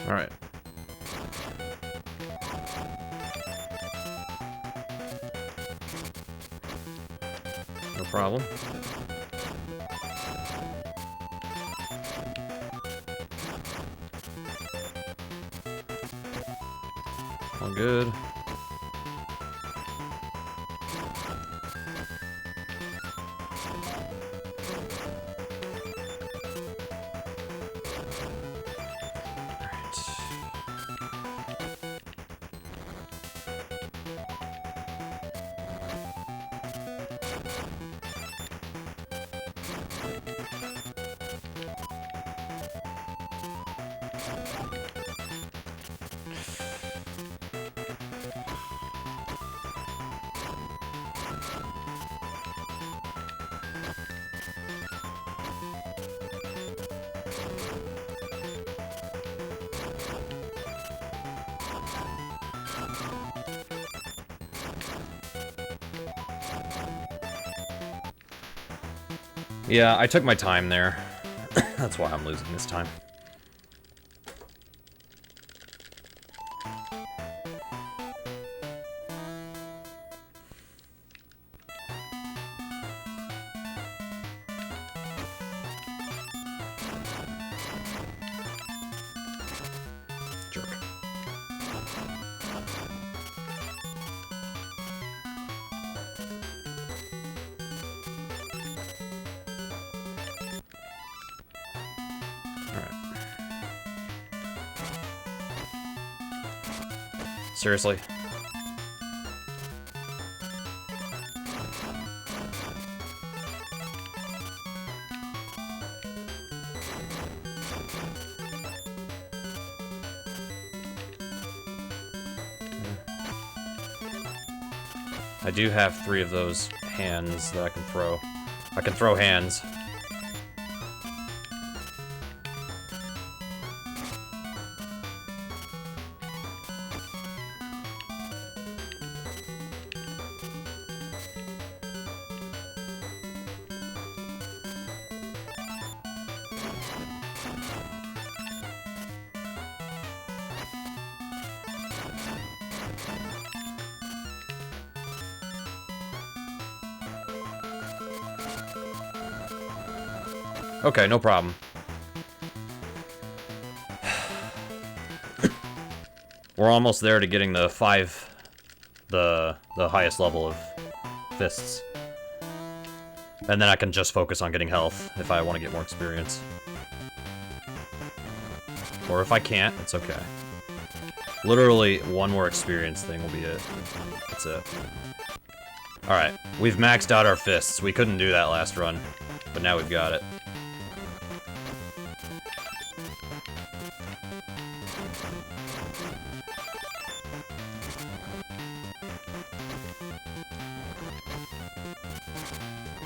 Alright. No problem. All good. Yeah, I took my time there. That's why I'm losing this time. Jerk. Seriously? I do have 3 of those hands that I can throw. I can throw hands. Okay, no problem. We're almost there to getting the 5, the highest level of fists. And then I can just focus on getting health if I want to get more experience. Or if I can't, it's okay. Literally, 1 more experience thing will be it. That's it. Alright, we've maxed out our fists. We couldn't do that last run, but now we've got it.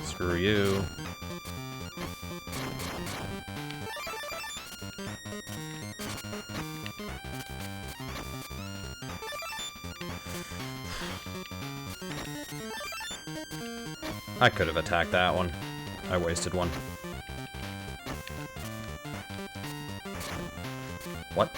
Screw you. I could have attacked that one. I wasted one. What?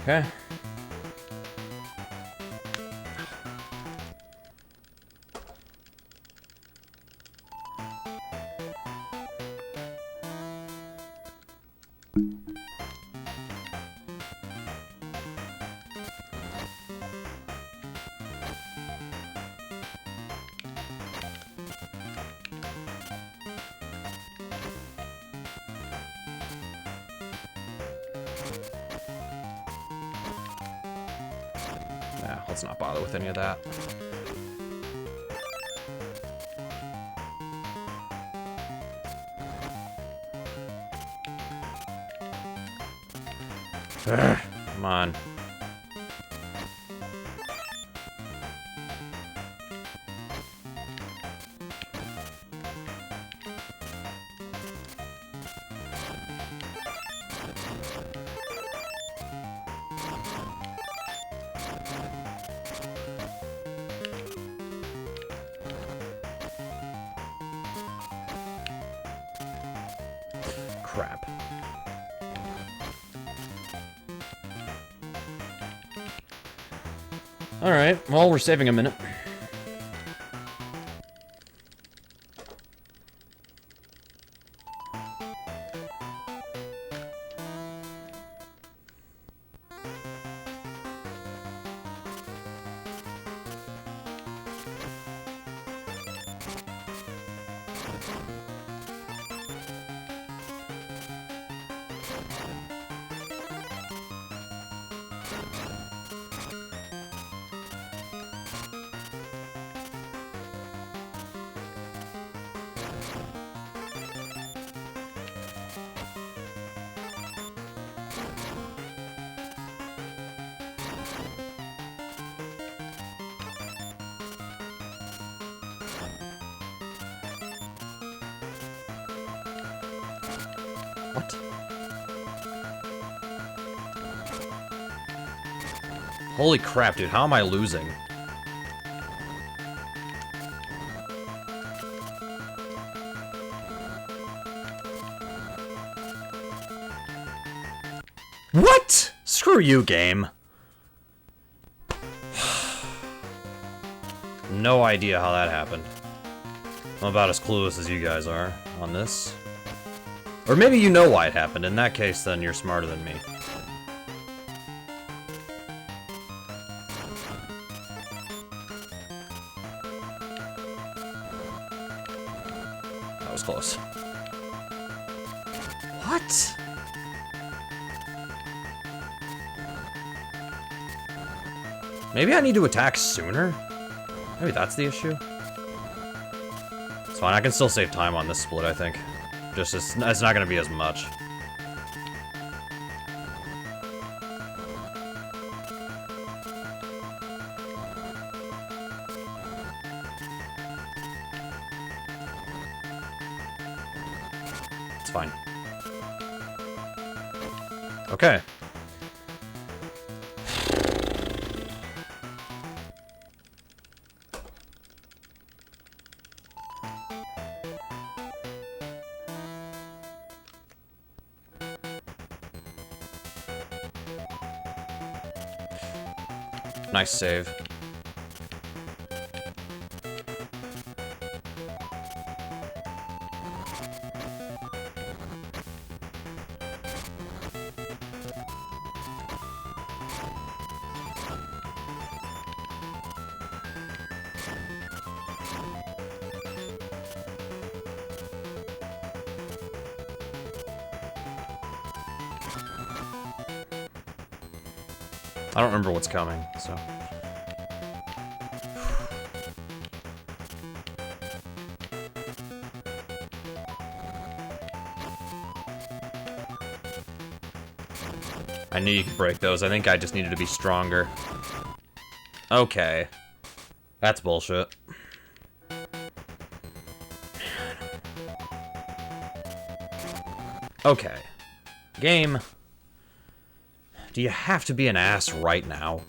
Okay. Nah, let's not bother with any of that. Ugh, come on. Crap. Alright, well, we're saving a minute. What? Holy crap, dude, how am I losing? What? Screw you, game. No idea how that happened. I'm about as clueless as you guys are on this. Or maybe you know why it happened. In that case, then you're smarter than me. That was close. What? Maybe I need to attack sooner? Maybe that's the issue? It's fine, I can still save time on this split, I think. Just, it's not gonna be as much. It's fine. Okay. Nice save. I don't remember what's coming, so. I knew you could break those. I think I just needed to be stronger. Okay. That's bullshit. Okay. Game. Do you have to be an ass right now?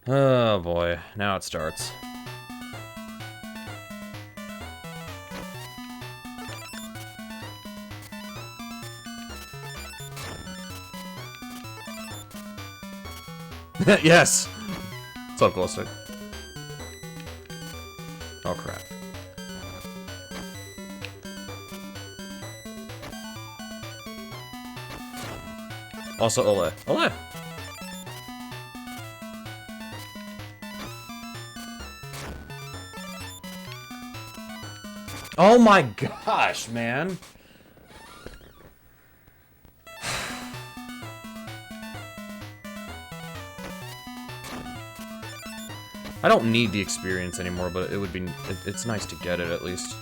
Oh boy, now it starts. Yes! So close to it. Oh crap. Also, Ole. Ole! Oh my gosh, man! I don't need the experience anymore, but it would be... it's nice to get it, at least.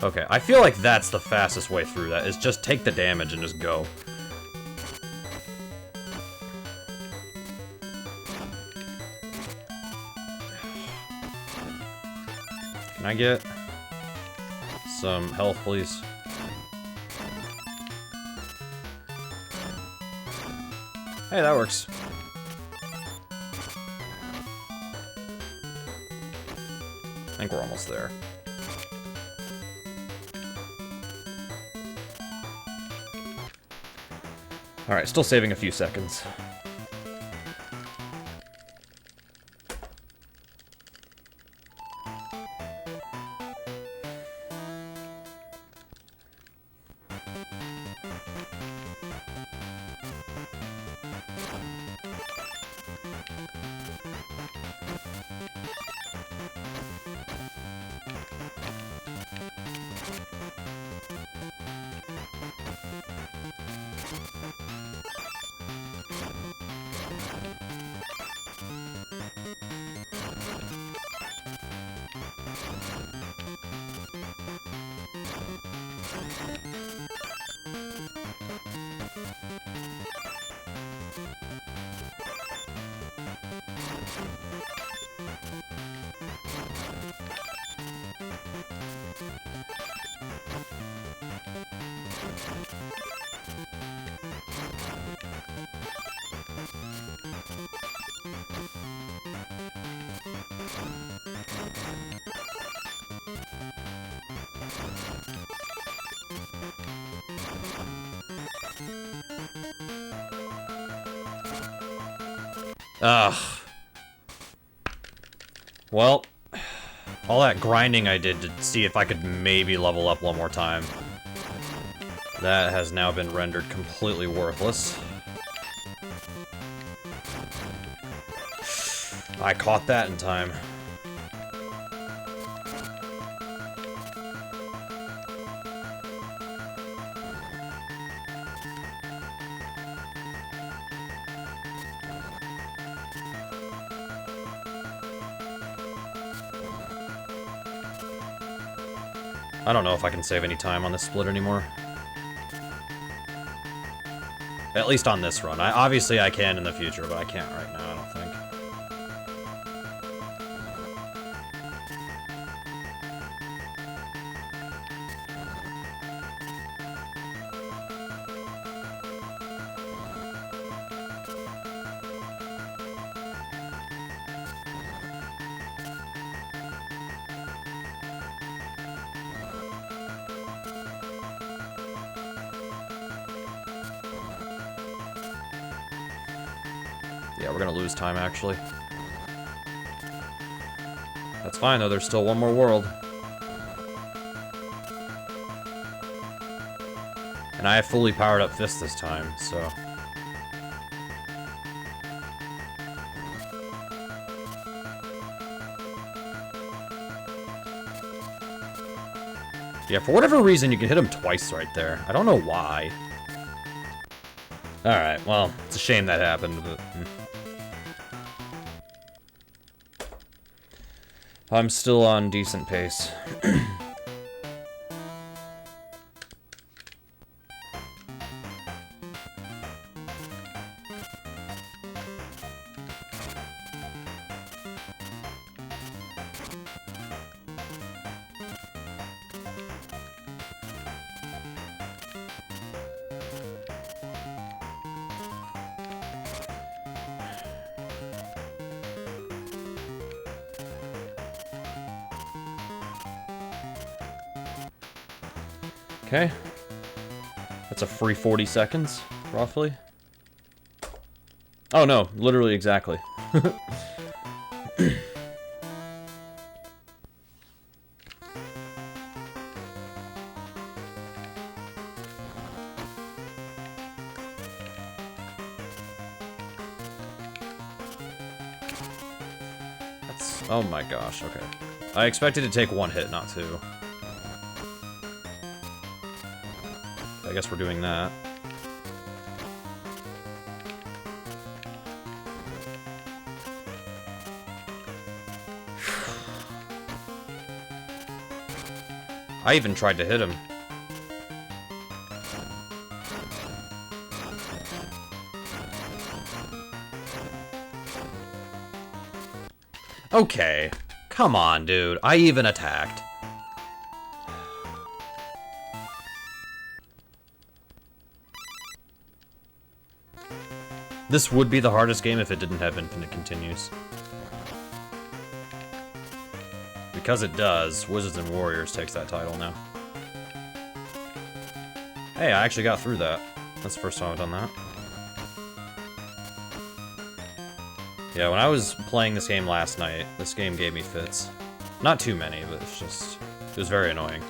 Okay, I feel like that's the fastest way through that, is just take the damage and just go. Can I get some health, please? Hey, that works. I think we're almost there. Alright, still saving a few seconds. Ugh. Well, all that grinding I did to see if I could maybe level up one more time, that has now been rendered completely worthless. I caught that in time. I don't know if I can save any time on this split anymore. At least on this run. Obviously I can in the future, but I can't right now, I don't think. Yeah, we're gonna lose time, actually. That's fine, though. There's still one more world. And I have fully powered up fists this time, so... Yeah, for whatever reason, you can hit him twice right there. I don't know why. Alright, well, it's a shame that happened, but... I'm still on decent pace. Okay. That's a free 40 seconds, roughly. Oh no, literally exactly. That's... oh my gosh, okay. I expected to take one hit, not two. I guess we're doing that. I even tried to hit him. Okay. Come on, dude. I even attacked. This would be the hardest game if it didn't have infinite continues. Because it does, Wizards and Warriors takes that title now. Hey, I actually got through that. That's the first time I've done that. Yeah, when I was playing this game last night, this game gave me fits. Not too many, but it's just... it was very annoying.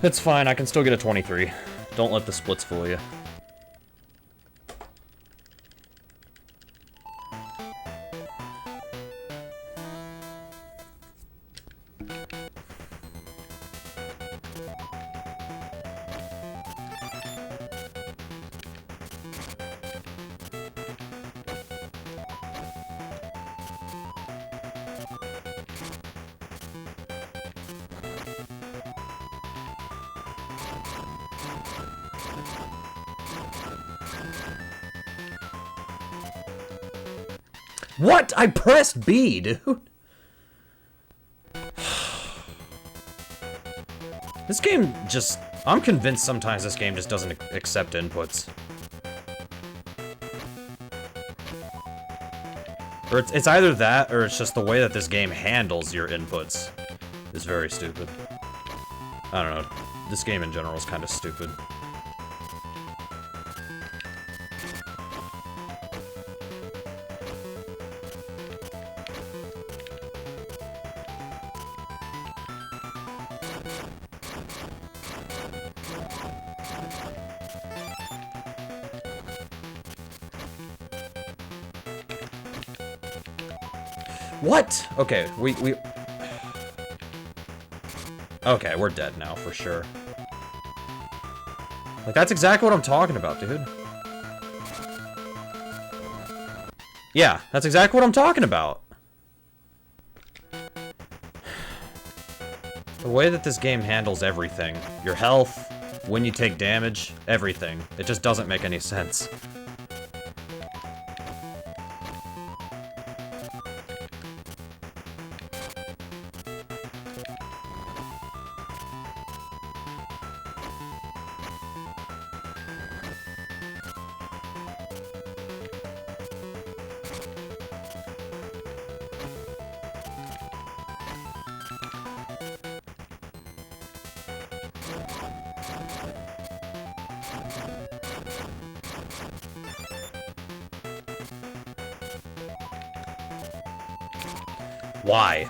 It's fine, I can still get a 23. Don't let the splits fool you. What? I pressed B, dude. This game just... I'm convinced sometimes this game just doesn't accept inputs. Or it's either that, or it's just the way that this game handles your inputs is very stupid. I don't know. This game in general is kind of stupid. What? Okay, we... Okay, we're dead now, for sure. Like, that's exactly what I'm talking about, dude. Yeah, that's exactly what I'm talking about. The way that this game handles everything. Your health, when you take damage, everything. It just doesn't make any sense. Why?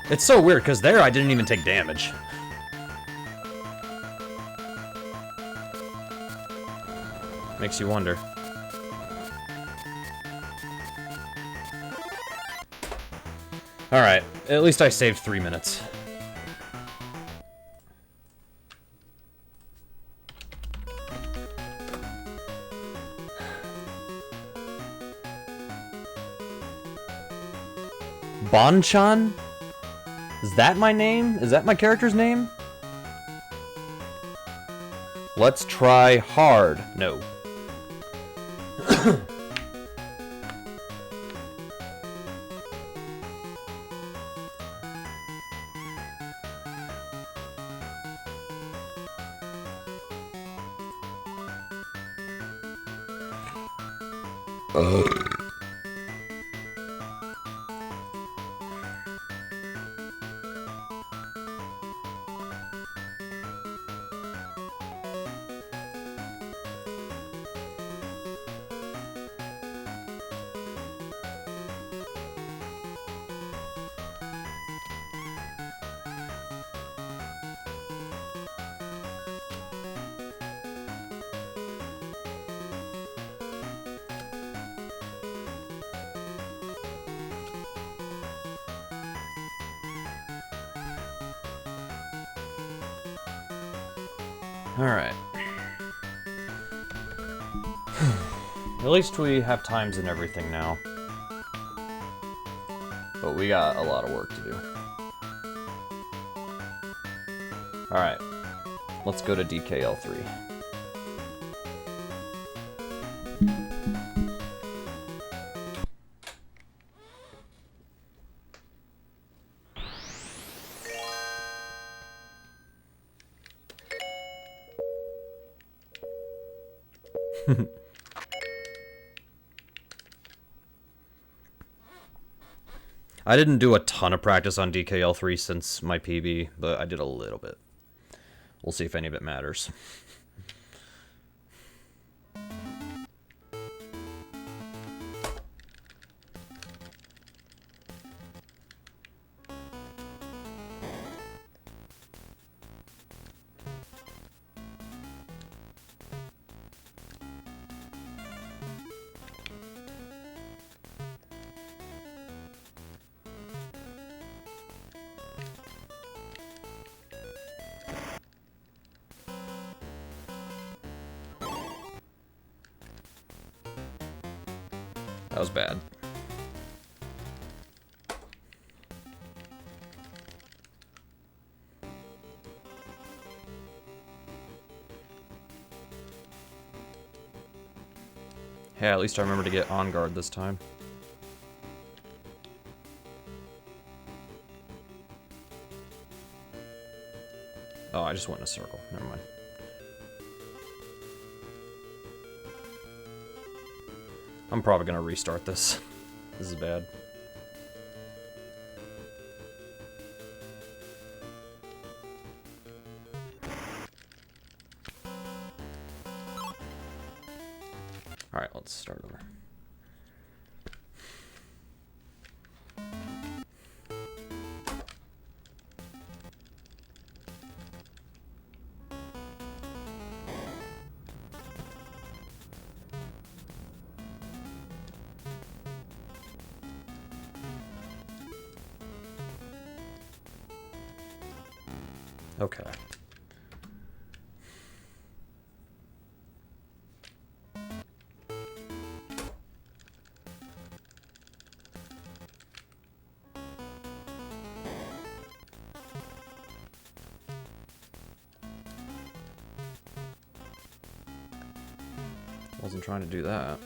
It's so weird, because there I didn't even take damage. Makes you wonder. Alright, at least I saved 3 minutes. Bonchan? Is that my name? Is that my character's name? Let's try hard. No. Alright. At least we have times and everything now. But we got a lot of work to do. Alright. Let's go to DKL3. I didn't do a ton of practice on DKL3 since my PB, but I did a little bit. We'll see if any of it matters. That was bad. Yeah, at least I remember to get on guard this time. Oh, I just went in a circle. Never mind. I'm probably gonna restart this. This is bad. Alright, let's start over. Okay. Wasn't trying to do that.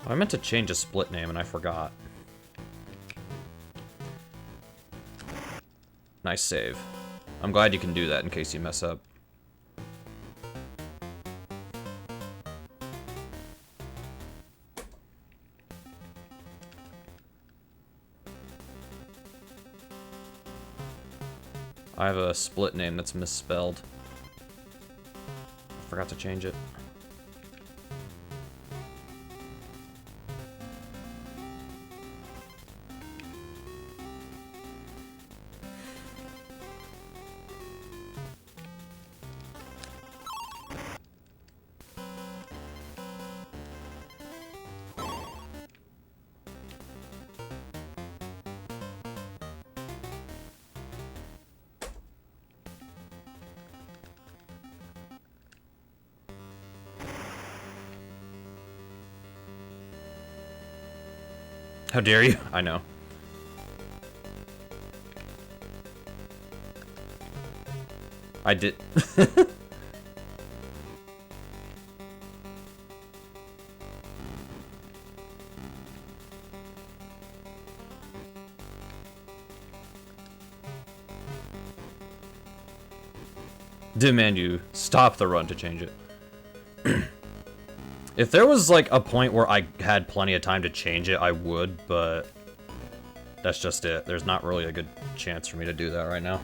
I meant to change a split name and I forgot. Nice save. I'm glad you can do that in case you mess up. I have a split name that's misspelled. I forgot to change it. How dare you? I know. I did. Demand you stop the run to change it. If there was, like, a point where I had plenty of time to change it, I would, but that's just it. There's not really a good chance for me to do that right now.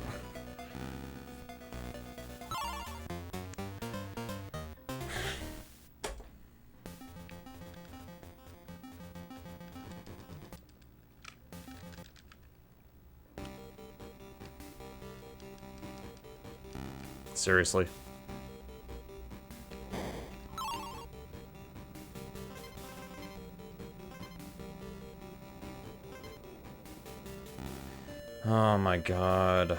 Seriously. Oh my god.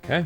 Okay.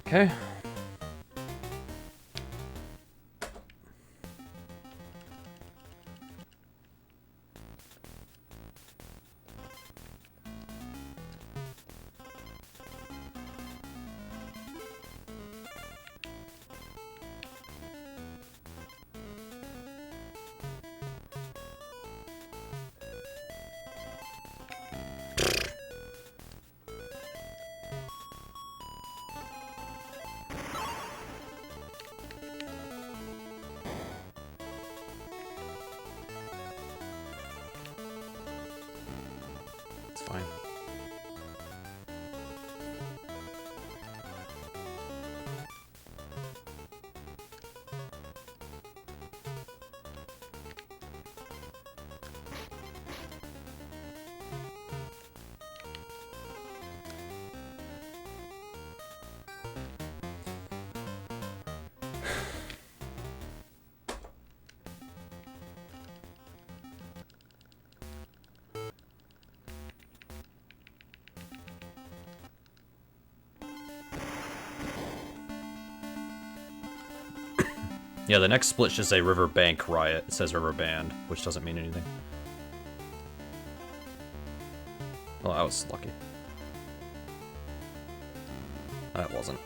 Okay. It's fine. Yeah, the next split should say Riverbank Riot. It says River Band, which doesn't mean anything. Well, I was lucky. That wasn't.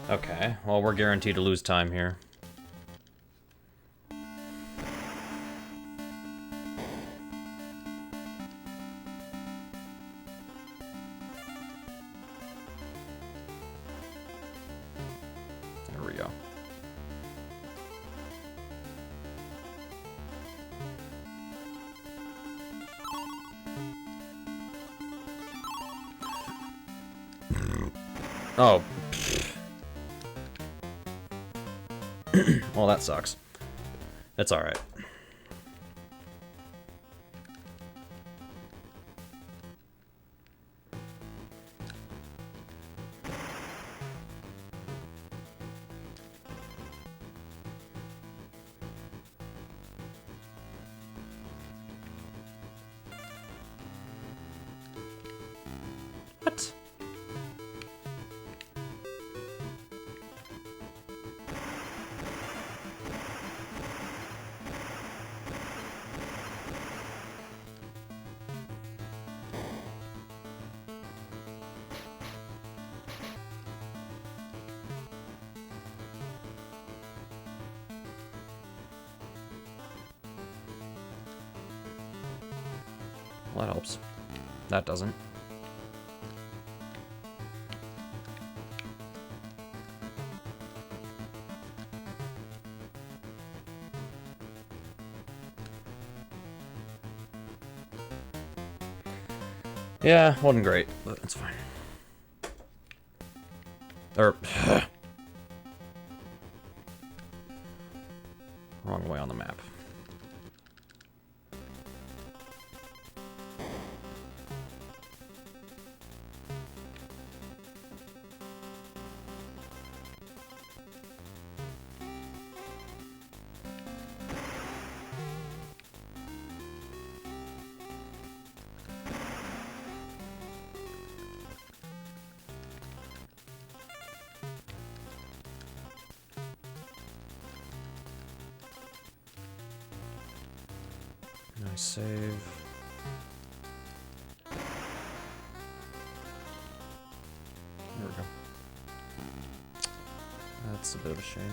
Okay, well, we're guaranteed to lose time here. There we go. Oh. Well, that sucks. It's alright. What? Well, that helps. That doesn't. Yeah, wasn't great, but it's fine. Or... wrong way on the map. Nice save. There we go. That's a bit of a shame.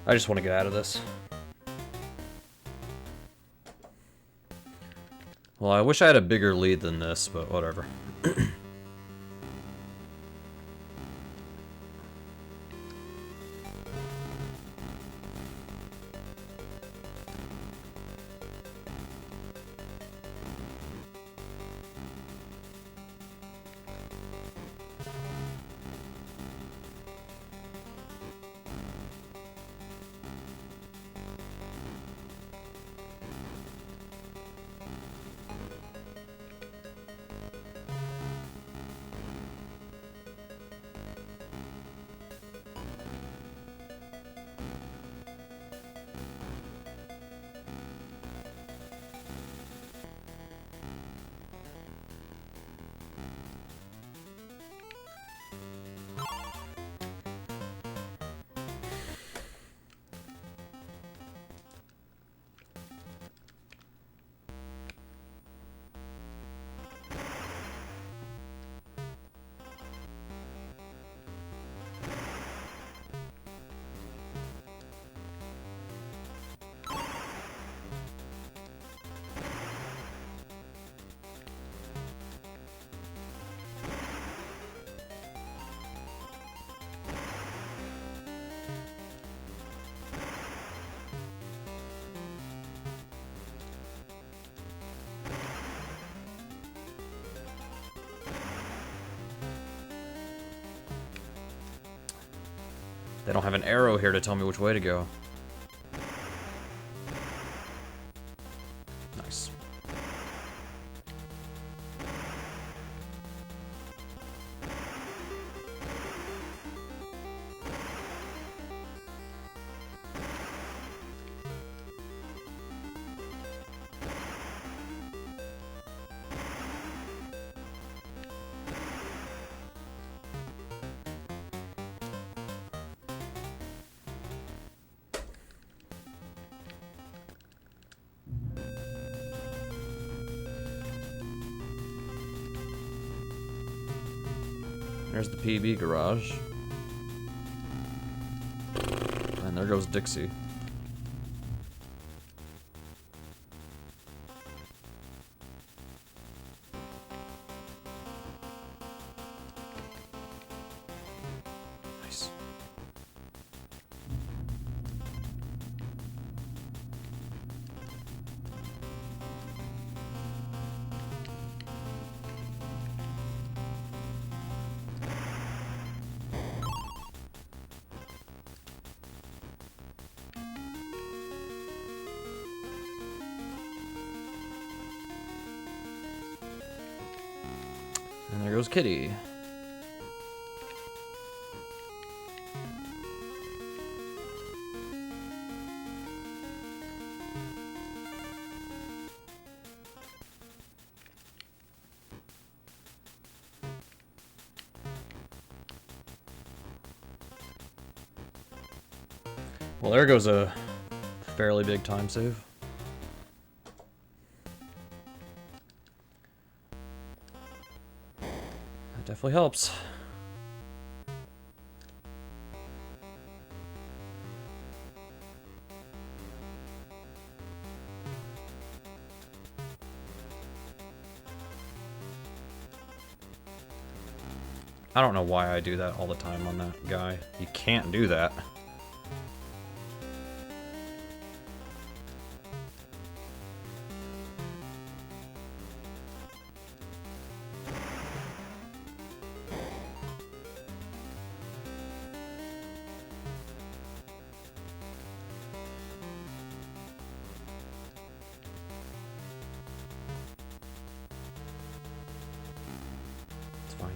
I just want to get out of this. Well, I wish I had a bigger lead than this, but whatever. They don't have an arrow here to tell me which way to go. Nice. There's the PB garage. And there goes Dixie. Nice. And there goes Kitty. Well, there goes a fairly big time save. That definitely helps. I don't know why I do that all the time on that guy. You can't do that. It's fine.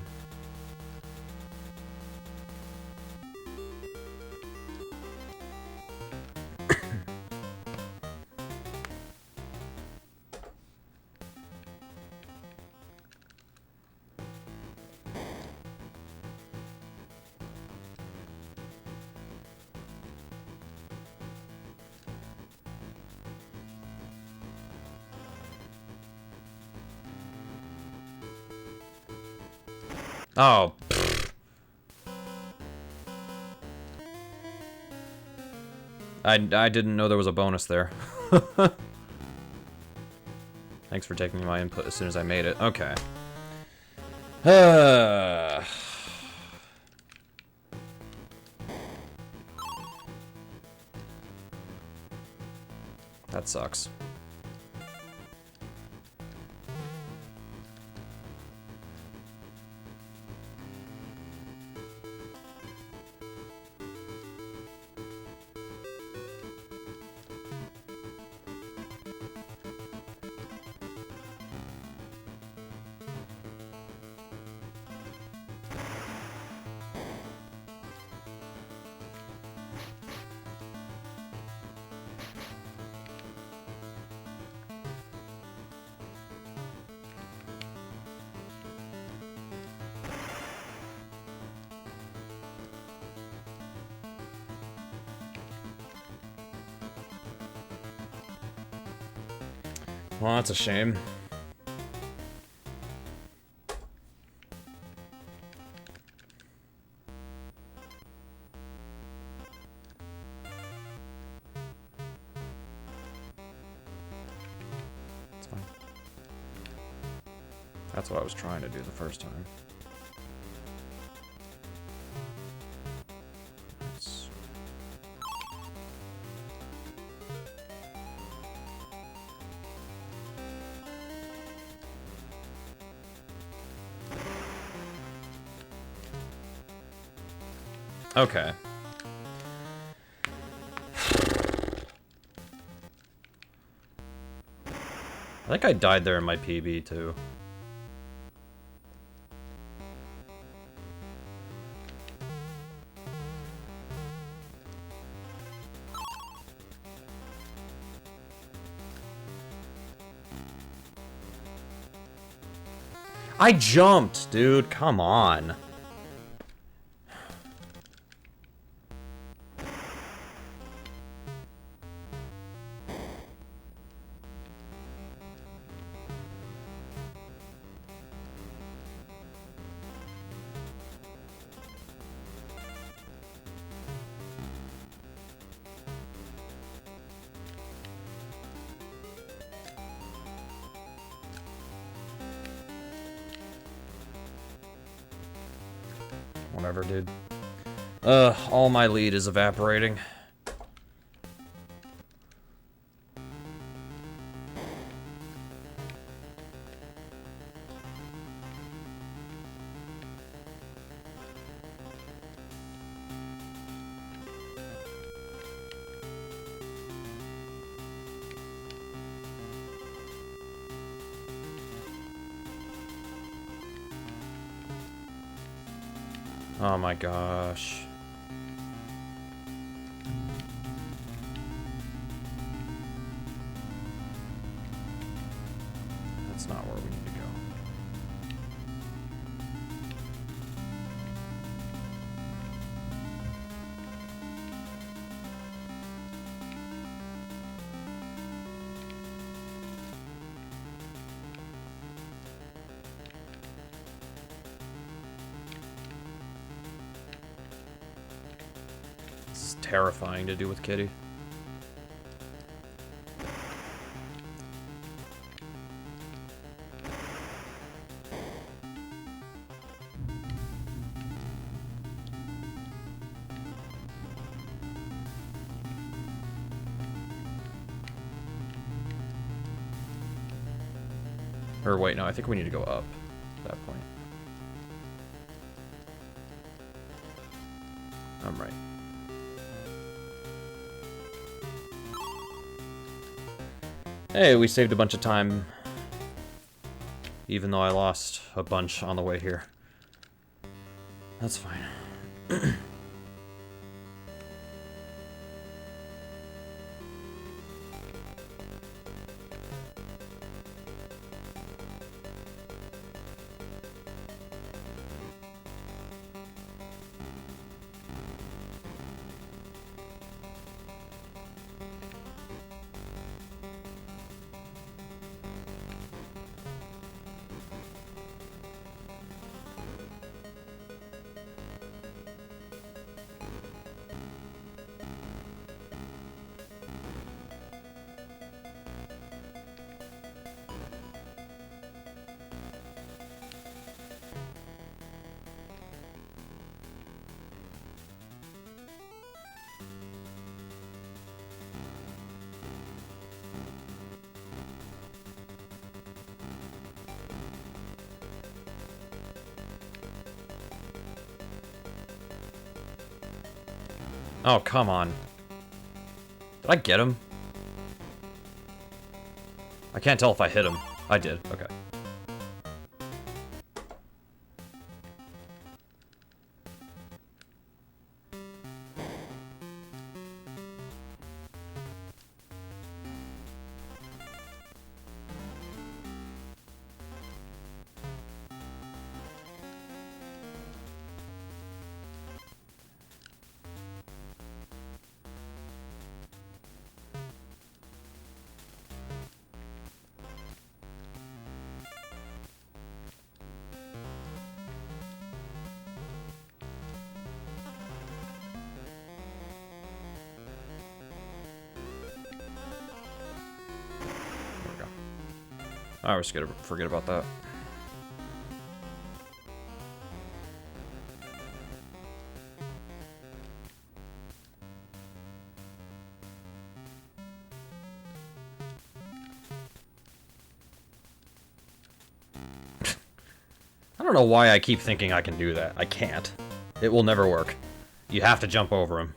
Oh. I didn't know there was a bonus there. Thanks for taking my input as soon as I made it. Okay. That sucks. Well, that's a shame. It's fine. That's what I was trying to do the first time. Let's... Okay. I think I died there in my PB too. I jumped, dude. Come on. ever, dude. All my lead is evaporating. Oh my gosh. That's not where we need to go. It's terrifying to do with Kitty. Or wait, no, I think we need to go up at that point. I'm right. Hey, we saved a bunch of time. Even though I lost a bunch on the way here. That's fine. Oh, come on. Did I get him? I can't tell if I hit him. I did, okay. I was gonna forget about that. I don't know why I keep thinking I can do that. I can't. It will never work. You have to jump over him.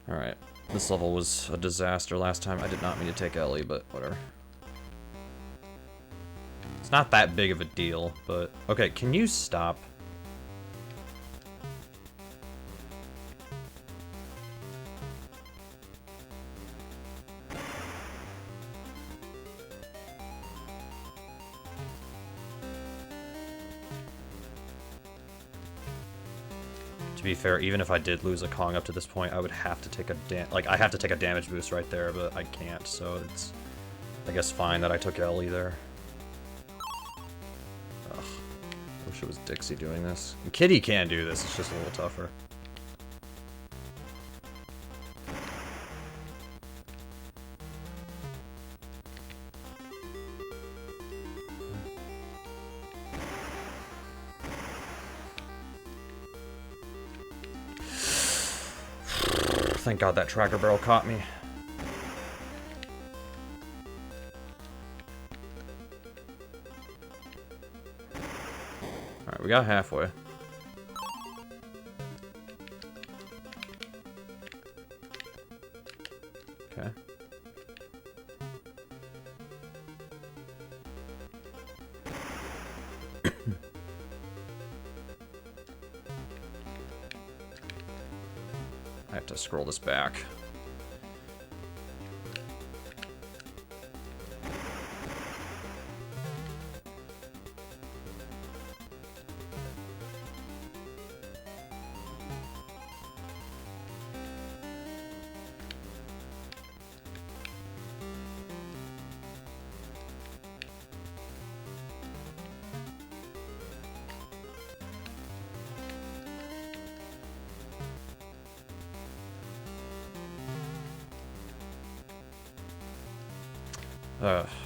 Alright. This level was a disaster last time. I did not mean to take Ellie, but whatever. It's not that big of a deal, but... Okay, can you stop? To be fair, even if I did lose a Kong up to this point, I would have to take a I have to take a damage boost right there, but I can't, so it's, I guess, fine that I took Ellie there. Ugh. Wish it was Dixie doing this. And Kitty can do this, it's just a little tougher. thank God that tracker barrel caught me. Alright, we got halfway. Okay. I have to scroll this back.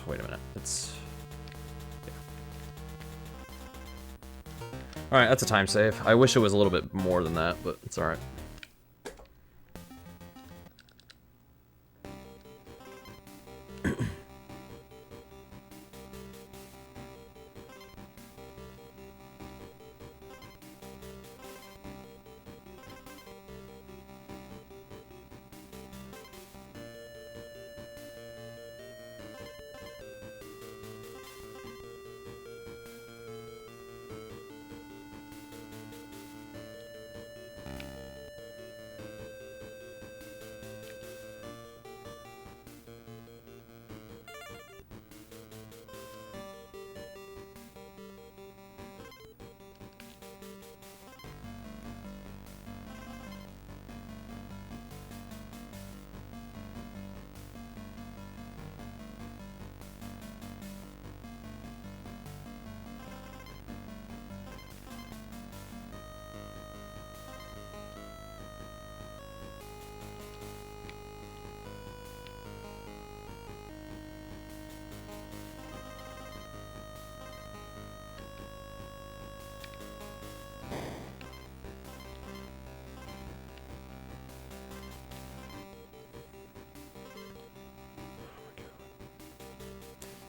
Wait a minute. It's... yeah. Alright, that's a time save. I wish it was a little bit more than that, but it's alright.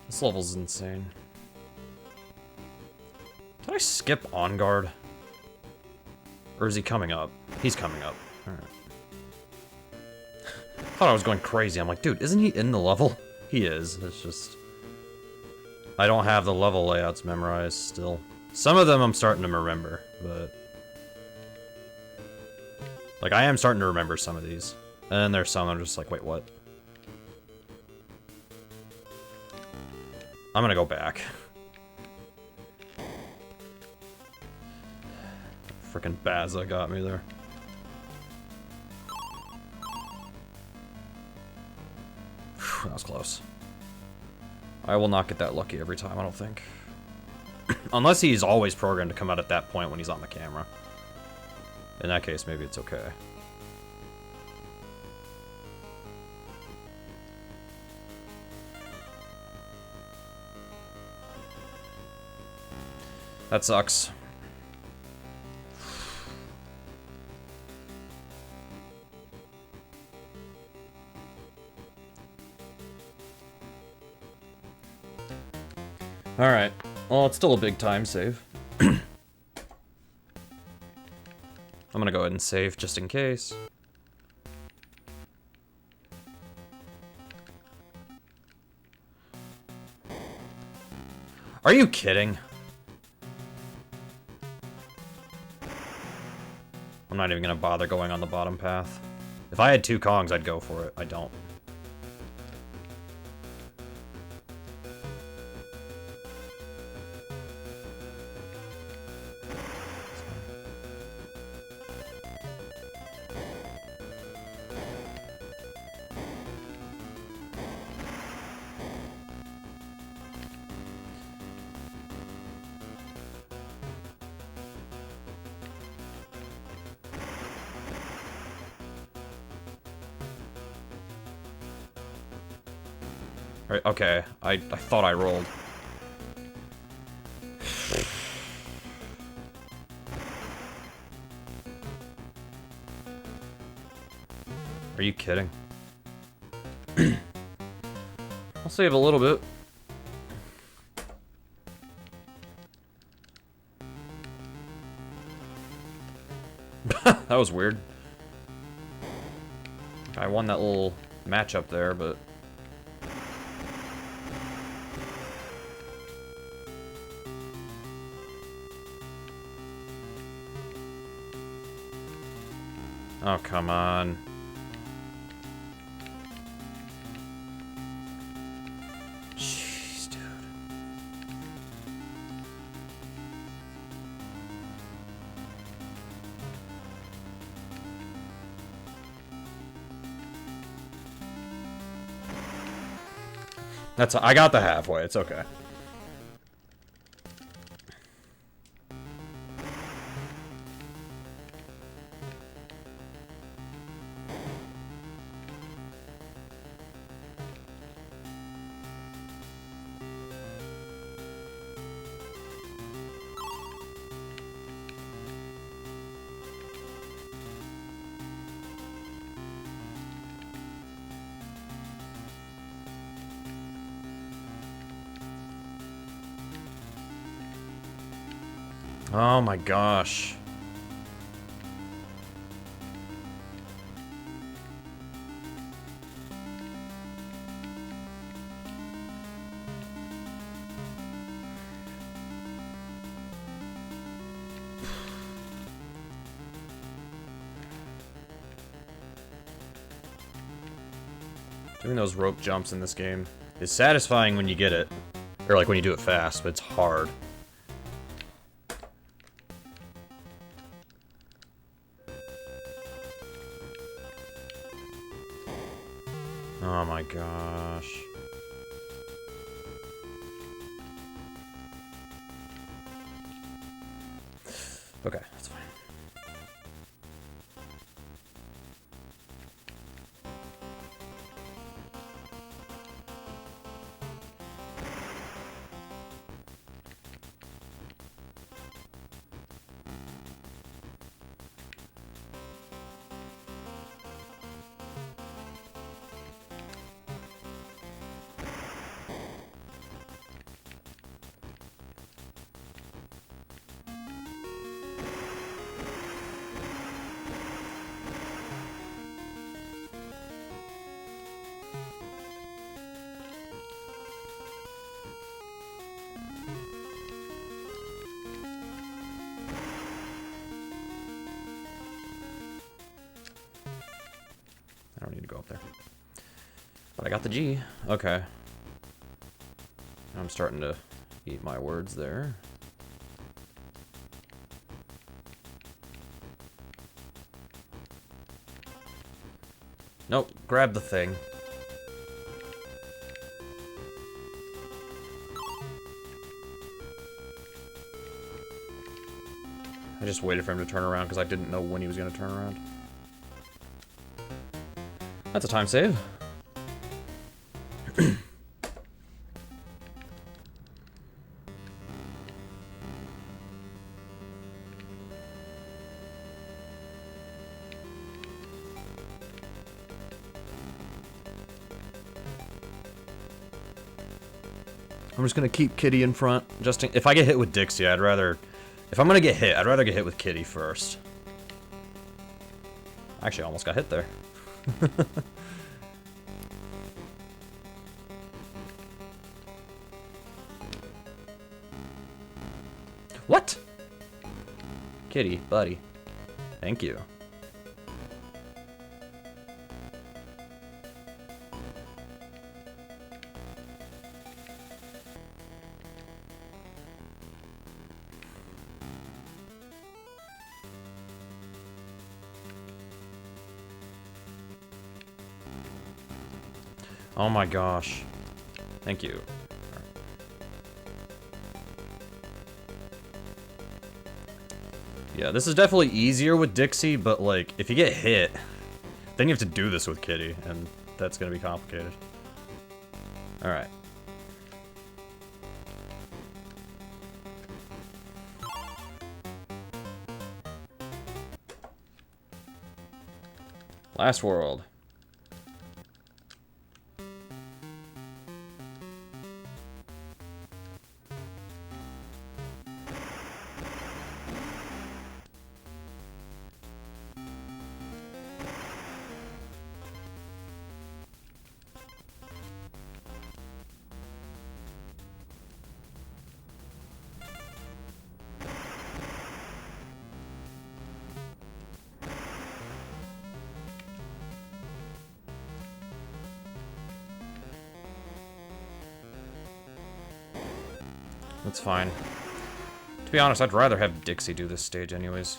This level's insane. Did I skip On Guard? Or is he coming up? He's coming up. Alright. Thought I was going crazy. I'm like, dude, isn't he in the level? He is. It's just... I don't have the level layouts memorized still. Some of them I'm starting to remember, but... like, I am starting to remember some of these. And then there's some I'm just like, wait, what? I'm gonna go back. Frickin' Bazza got me there. Whew, that was close. I will not get that lucky every time, I don't think. Unless he's always programmed to come out at that point when he's on the camera. In that case, maybe it's okay. That sucks. Alright. Well, it's still a big time save. I'm gonna go ahead and save just in case. Are you kidding? I'm not even gonna bother going on the bottom path. If I had 2 Kongs, I'd go for it. I don't. Right, okay, I thought I rolled. Are you kidding? I'll save a little bit. That was weird. I won that little match up there, but... Oh, come on. Jeez, dude. I got the halfway, it's okay. Oh my gosh. Doing those rope jumps in this game is satisfying when you get it. Or like when you do it fast, but it's hard. Oh my gosh. Okay, that's fine. I don't need to go up there. But I got the G. Okay. I'm starting to eat my words there. Nope, grab the thing. I just waited for him to turn around because I didn't know when he was going to turn around. That's a time save. I'm just gonna keep Kitty in front. Just if I get hit with Dixie, I'd rather... If I'm gonna get hit, I'd rather get hit with Kitty first. Actually, I almost got hit there. What? Kitty, buddy. Thank you. Oh my gosh. Thank you. Yeah, this is definitely easier with Dixie, but like, if you get hit, then you have to do this with Kitty, and that's gonna be complicated. Alright. Last world. That's fine. To be honest, I'd rather have Dixie do this stage anyways.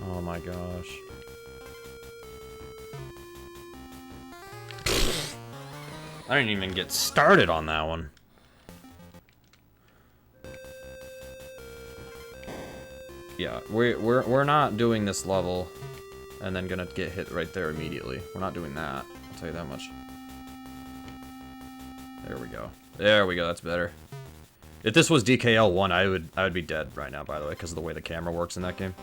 Oh my gosh. I didn't even get started on that one. Yeah, we're not doing this level and then gonna get hit right there immediately. We're not doing that. I'll tell you that much. There we go. There we go, that's better. If this was DKL1, I would be dead right now, by the way, because of the way the camera works in that game.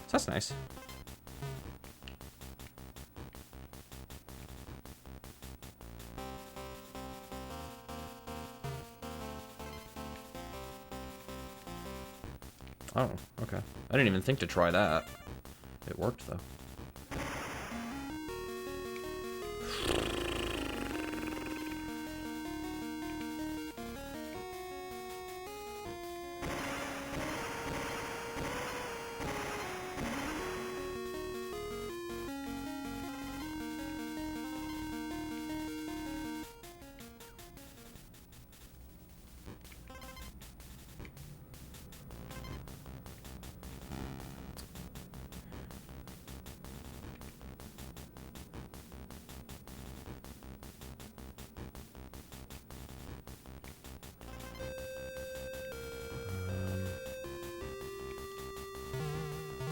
So that's nice. Oh, okay. I didn't even think to try that. It worked, though.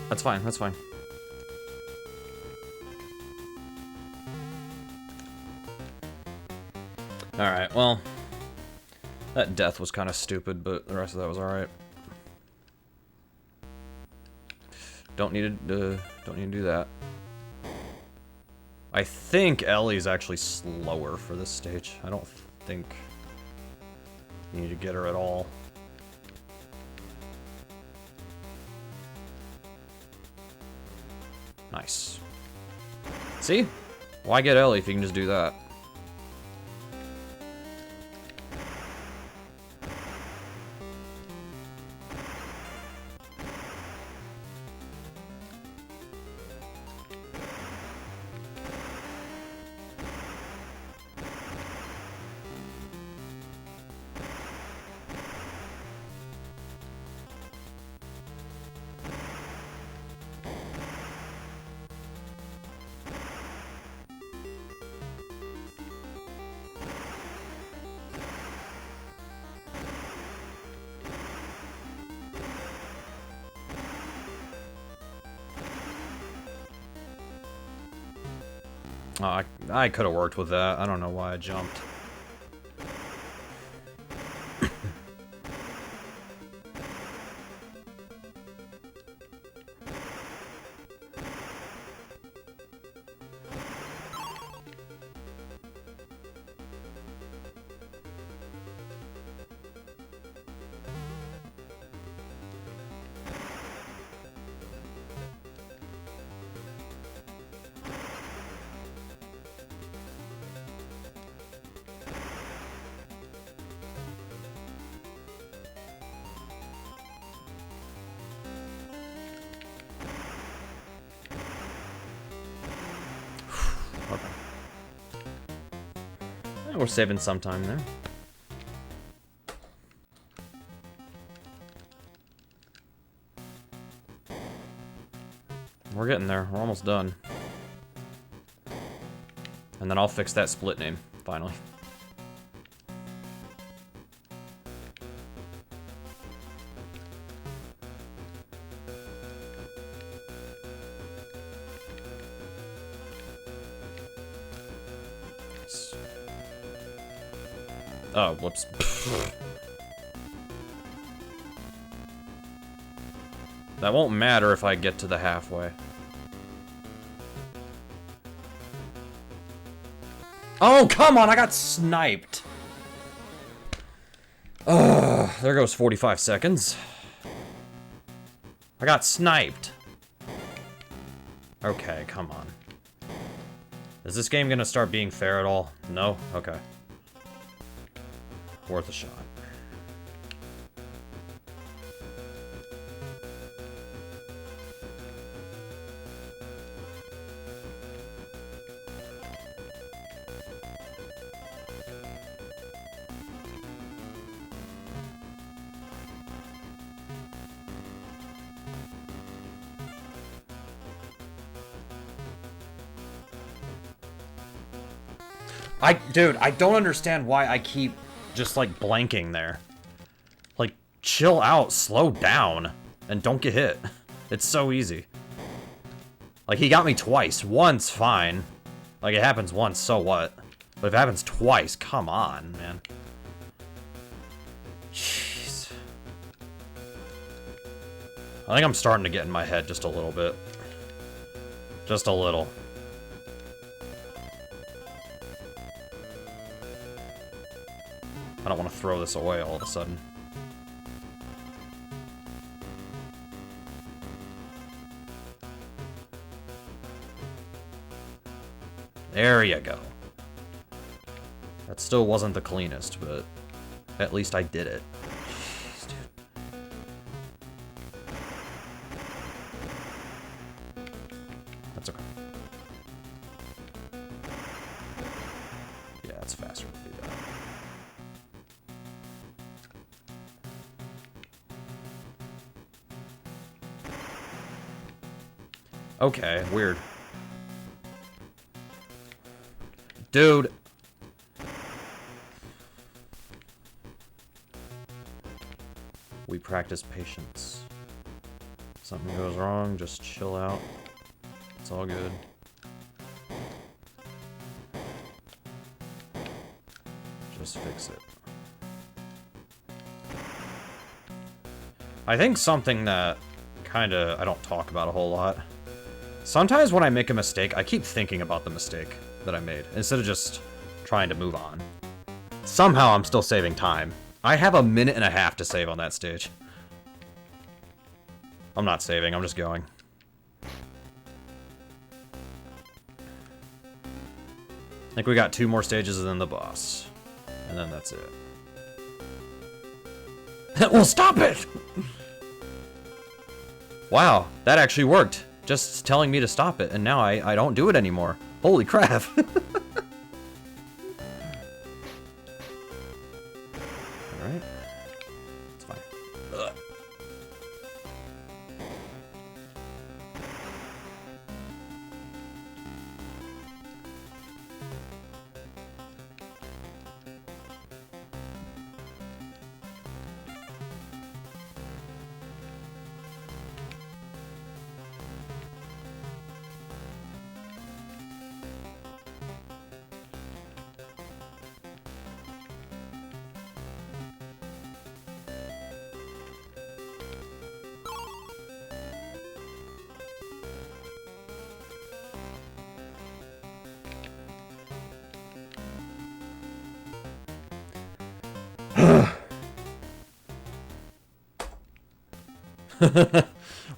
That's fine, that's fine. Alright, well, that death was kind of stupid, but the rest of that was alright. Don't need to do that. I think Ellie's actually slower for this stage. I don't think you need to get her at all. Nice. See? Why get Ellie if you can just do that? Oh, I could have worked with that. I don't know why I jumped. We're saving some time there. We're getting there. We're almost done. And then I'll fix that split name, finally. Oh, whoops. That won't matter if I get to the halfway. Oh, come on! I got sniped! There goes 45 seconds. I got sniped. Okay, come on. Is this game gonna start being fair at all? No? Okay. Worth a shot. Dude, I don't understand why I keep just, like, blanking there. Like, chill out, slow down, and don't get hit. It's so easy. Like, he got me twice. Once, fine. Like, it happens once, so what? But if it happens twice, come on, man. Jeez. I think I'm starting to get in my head just a little bit. Just a little. I don't want to throw this away all of a sudden. There you go. That still wasn't the cleanest, but at least I did it. Jeez, dude. That's okay. Yeah, it's faster to do that. Okay, weird. Dude. We practice patience. Something goes wrong, just chill out. It's all good. Just fix it. I think something that kinda I don't talk about a whole lot. Sometimes when I make a mistake, I keep thinking about the mistake that I made, instead of just trying to move on. Somehow I'm still saving time. I have a minute and a half to save on that stage. I'm not saving, I'm just going. I think we got 2 more stages and then the boss. And then that's it. Well, stop it! Wow, that actually worked. Just telling me to stop it, and now I don't do it anymore. Holy crap. Alright. It's fine. Ugh.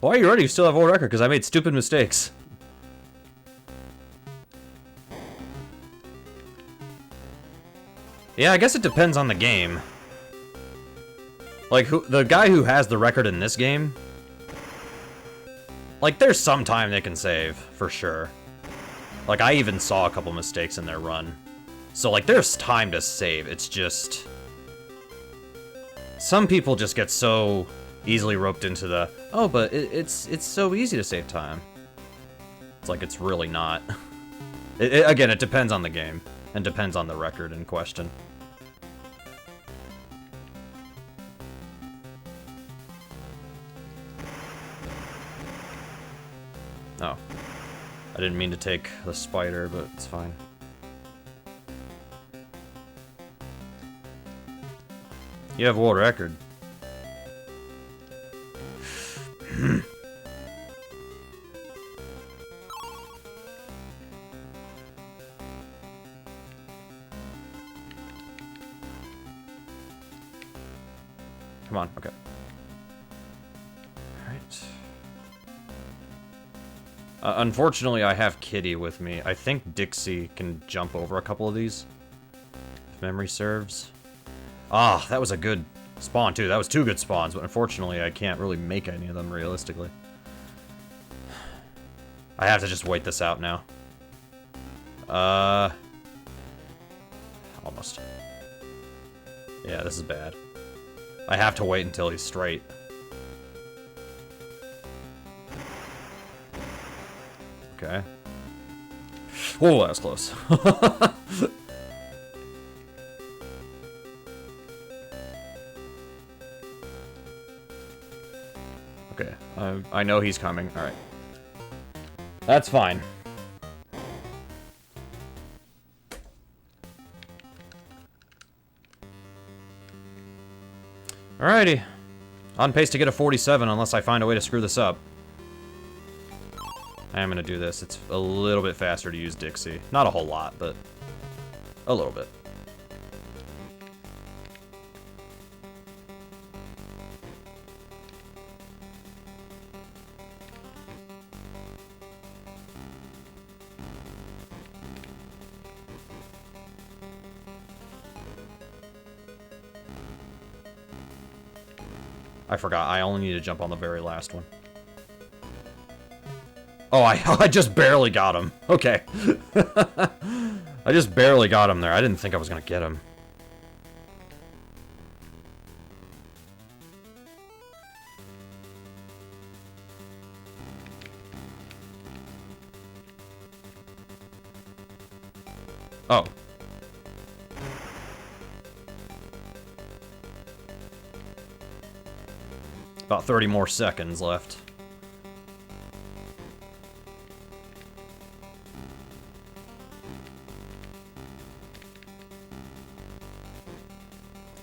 Why are you ready? You still have world record because I made stupid mistakes. Yeah, I guess it depends on the game. Like, the guy who has the record in this game, like, there's some time they can save, for sure. Like, I even saw a couple mistakes in their run. So, like, there's time to save. It's just... some people just get so easily roped into the, oh, but it's so easy to save time. It's like, it's really not. Again, it depends on the game, and depends on the record in question. Oh. I didn't mean to take the spider, but it's fine. You have a world record. Come on. Okay. Alright. Unfortunately, I have Kitty with me. I think Dixie can jump over a couple of these. If memory serves. Ah, that was a good spawn, too. That was 2 good spawns, but unfortunately, I can't really make any of them realistically. I have to just wait this out now. Almost. Yeah, this is bad. I have to wait until he's straight. Okay. Whoa, that was close. Okay, I know he's coming. Alright. That's fine. Alrighty. On pace to get a 47 unless I find a way to screw this up. I am gonna do this. It's a little bit faster to use Dixie. Not a whole lot, but a little bit. I forgot. I only need to jump on the very last one. Oh, I just barely got him. Okay. I just barely got him there. I didn't think I was going to get him. Oh. About 30 more seconds left.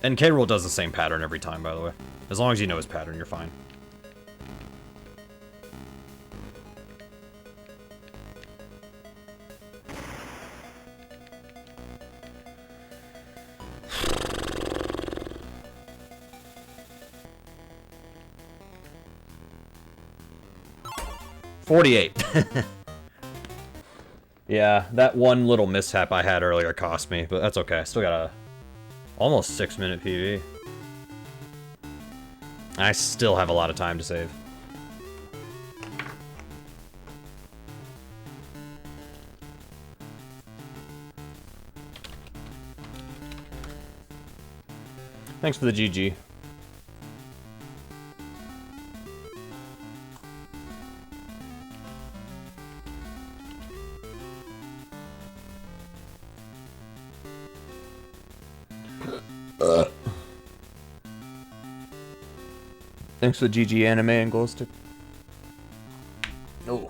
And K-Rool does the same pattern every time, by the way. As long as you know his pattern, you're fine. $48. Yeah, that one little mishap I had earlier cost me, but that's okay. I still got a almost 6-minute PV. I still have a lot of time to save. Thanks for the GG. Thanks for the GG anime and glow stick. Oh.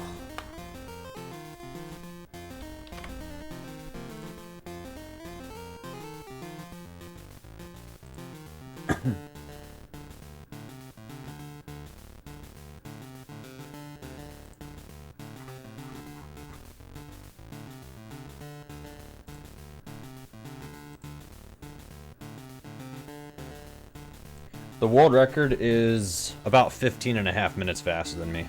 The world record is about 15.5 minutes faster than me.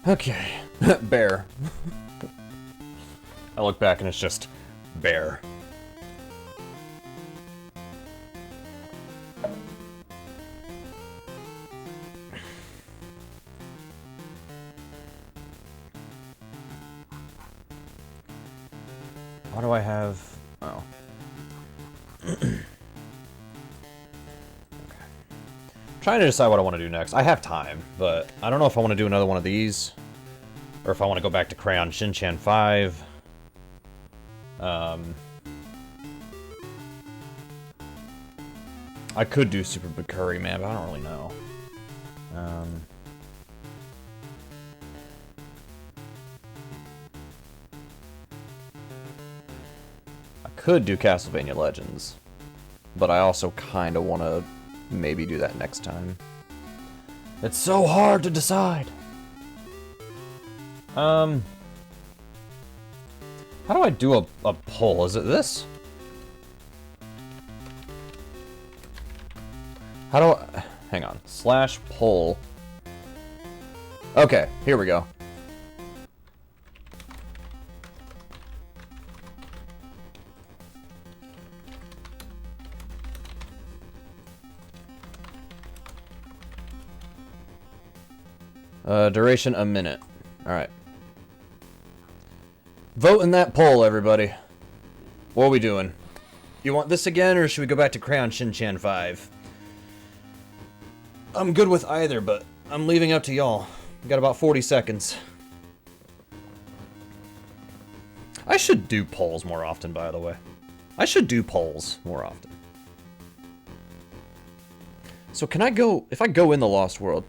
Okay. Bear. I look back and it's just bear. Why do I have... Oh. Okay. Trying to decide what I want to do next. I have time, but I don't know if I want to do another one of these, or if I want to go back to Crayon Shin-chan 5. I could do Super Bikkuriman, but I don't really know. I could do Castlevania Legends, but I also kind of want to maybe do that next time. It's so hard to decide. How do I do a poll? Is it this? How do I... Hang on. / poll. Okay, here we go. Duration a minute. Alright. Vote in that poll, everybody. What are we doing? You want this again, or should we go back to Crayon Shin-chan 5? I'm good with either, but I'm leaving it up to y'all. Got about 40 seconds. I should do polls more often, by the way. I should do polls more often. So can I go... If I go in the Lost World...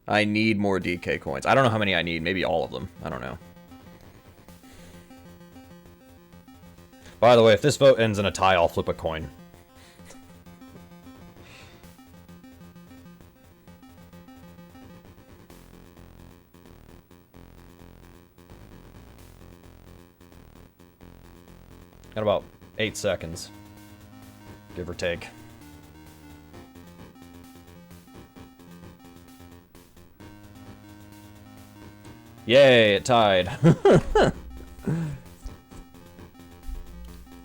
I need more DK coins. I don't know how many I need. Maybe all of them. I don't know. By the way, if this vote ends in a tie, I'll flip a coin. Got about 8 seconds. Give or take. Yay, it tied.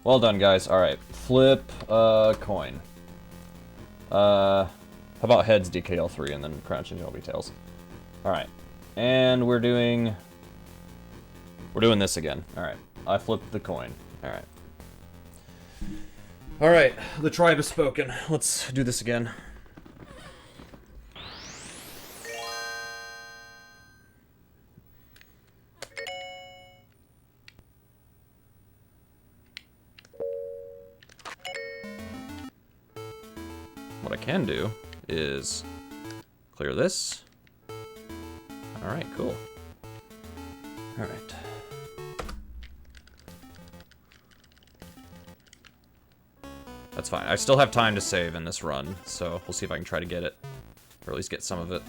Well done, guys. Alright, flip a coin. How about heads DKL3 and then crunching LB tails? Alright. And we're doing this again. Alright. I flipped the coin. Alright. Alright, the tribe has spoken. Let's do this again. What I can do is clear this. Alright, cool. Alright. That's fine. I still have time to save in this run, so we'll see if I can try to get it. Or at least get some of it.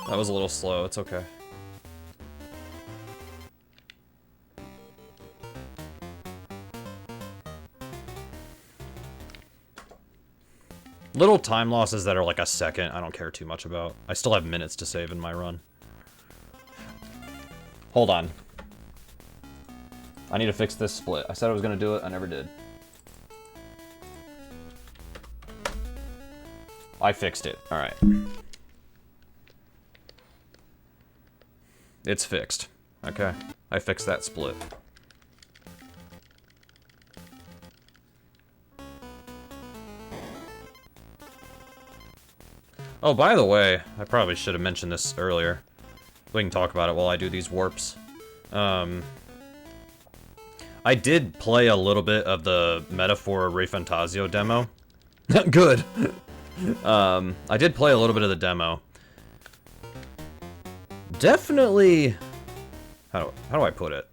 That was a little slow, it's okay. Little time losses that are like a second, I don't care too much about. I still have minutes to save in my run. Hold on. I need to fix this split. I said I was gonna do it, I never did. I fixed it, alright. It's fixed. Okay. I fixed that split. Oh, by the way, I probably should have mentioned this earlier. We can talk about it while I do these warps. I did play a little bit of the Metaphor Refantasio demo. Good! I did play a little bit of the demo. Definitely... How do I put it?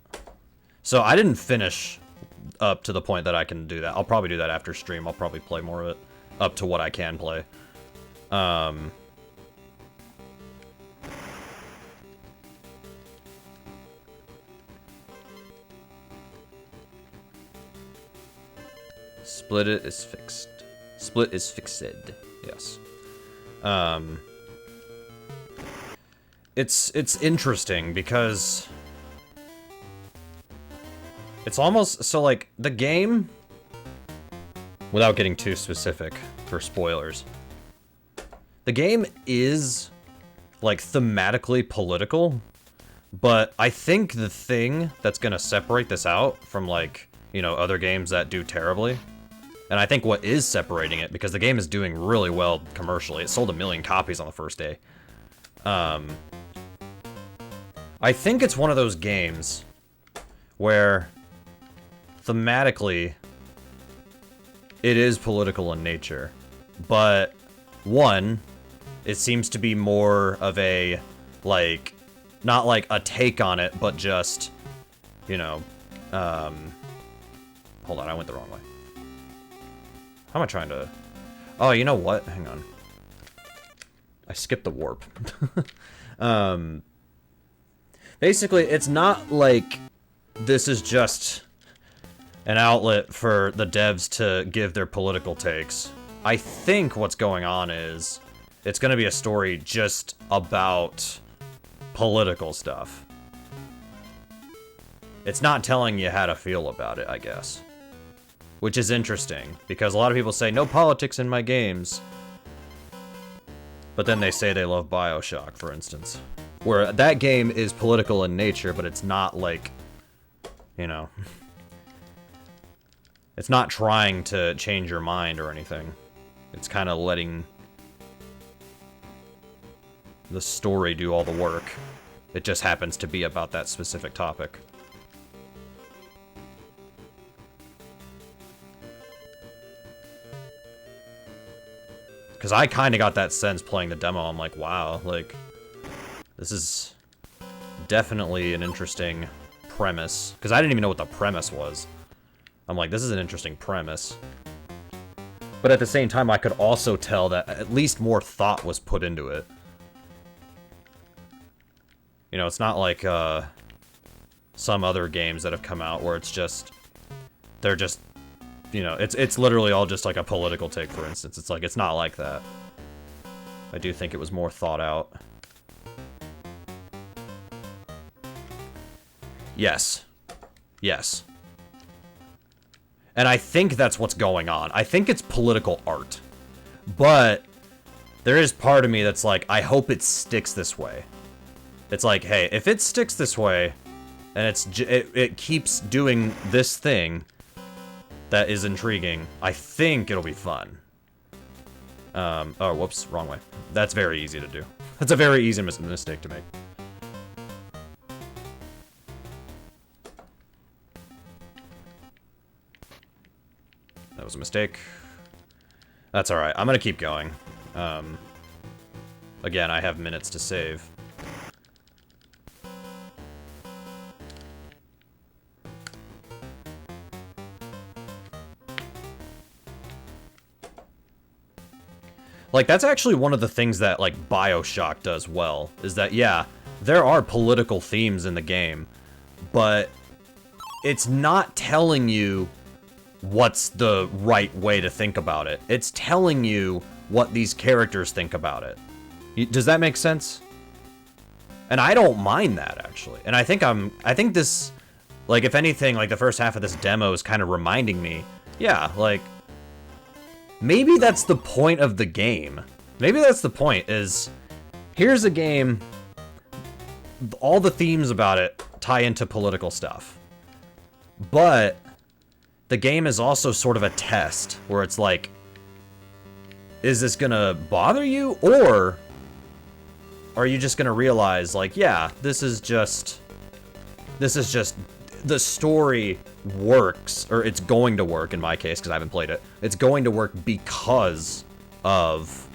So I didn't finish up to the point that I can do that. I'll probably do that after stream. I'll probably play more of it. Up to what I can play. Split it is fixed. Split is fixed. Yes. It's interesting because it's almost so like the game, without getting too specific for spoilers, the game is like thematically political, but I think the thing that's gonna separate this out from like, you know, other games that do terribly, and I think what is separating it, because the game is doing really well commercially, it sold 1 million copies on the first day. I think it's one of those games where thematically it is political in nature, but one, it seems to be more of a, like, not like a take on it, but just, you know, hold on, I went the wrong way. How am I trying to... Oh, you know what? Hang on. I skipped the warp. Basically, it's not like this is just an outlet for the devs to give their political takes. I think what's going on is it's going to be a story just about political stuff. It's not telling you how to feel about it, I guess. Which is interesting, because a lot of people say, no politics in my games. But then they say they love BioShock, for instance. Where that game is political in nature, but it's not like, you know... It's not trying to change your mind or anything. It's kind of letting the story do all the work. It just happens to be about that specific topic. Because I kind of got that sense playing the demo. I'm like, wow, like, this is definitely an interesting premise. Because I didn't even know what the premise was. I'm like, this is an interesting premise. But at the same time, I could also tell that at least more thought was put into it. You know, it's not like some other games that have come out where it's just... They're just... You know, it's literally all just like a political take, for instance. It's like, it's not like that. I do think it was more thought out. Yes. Yes. And I think that's what's going on. I think it's political art. But there is part of me that's like, I hope it sticks this way. It's like, hey, if it sticks this way, and it keeps doing this thing that is intriguing, I think it'll be fun. Oh, whoops, wrong way. That's very easy to do. That's a very easy mistake to make. That was a mistake. That's alright. I'm gonna keep going. Again, I have minutes to save. Like, that's actually one of the things that, like, BioShock does well, is that, yeah, there are political themes in the game, but it's not telling you what's the right way to think about it. It's telling you what these characters think about it. Does that make sense? And I don't mind that, actually. And I think this, like, if anything, like, the first half of this demo is kind of reminding me, yeah, like, maybe that's the point of the game. Maybe that's the point, is here's a game, all the themes about it tie into political stuff. But the game is also sort of a test, where it's like, is this gonna bother you, or are you just gonna realize, like, yeah, this is just the story works, or it's going to work in my case because I haven't played it. It's going to work because of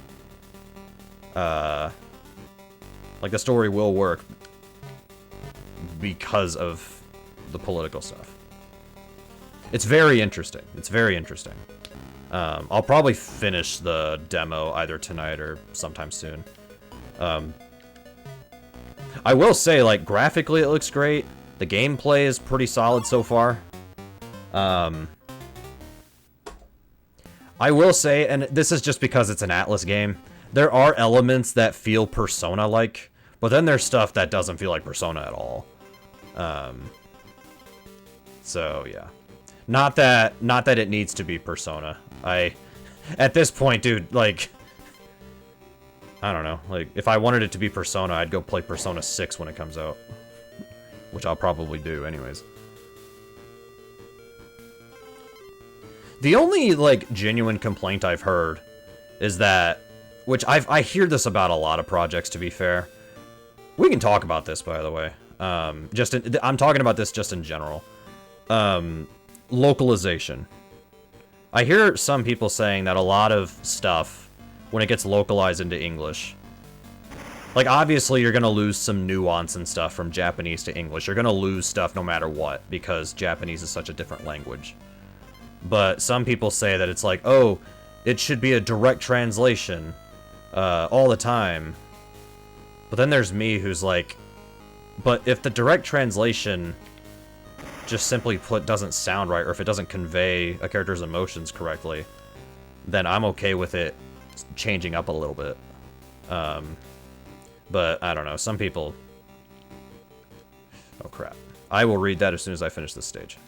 like the story will work because of the political stuff. It's very interesting. It's very interesting. I'll probably finish the demo either tonight or sometime soon. I will say, like, graphically it looks great. The gameplay is pretty solid so far. I will say, and this is just because it's an Atlas game, there are elements that feel Persona-like, but then there's stuff that doesn't feel like Persona at all. So, yeah. Not that it needs to be Persona. At this point, dude, like, I don't know. Like, if I wanted it to be Persona, I'd go play Persona 6 when it comes out. Which I'll probably do anyways. The only, like, genuine complaint I've heard is that, which I hear this about a lot of projects, to be fair. We can talk about this, by the way. I'm talking about this just in general. Localization. I hear some people saying that a lot of stuff, when it gets localized into English, like, obviously you're gonna lose some nuance and stuff from Japanese to English. You're gonna lose stuff no matter what, because Japanese is such a different language. But some people say that it's like, oh, it should be a direct translation all the time. But then there's me who's like, but if the direct translation just simply put doesn't sound right, or if it doesn't convey a character's emotions correctly, then I'm okay with it changing up a little bit. But I don't know, some people... Oh crap. I will read that as soon as I finish this stage.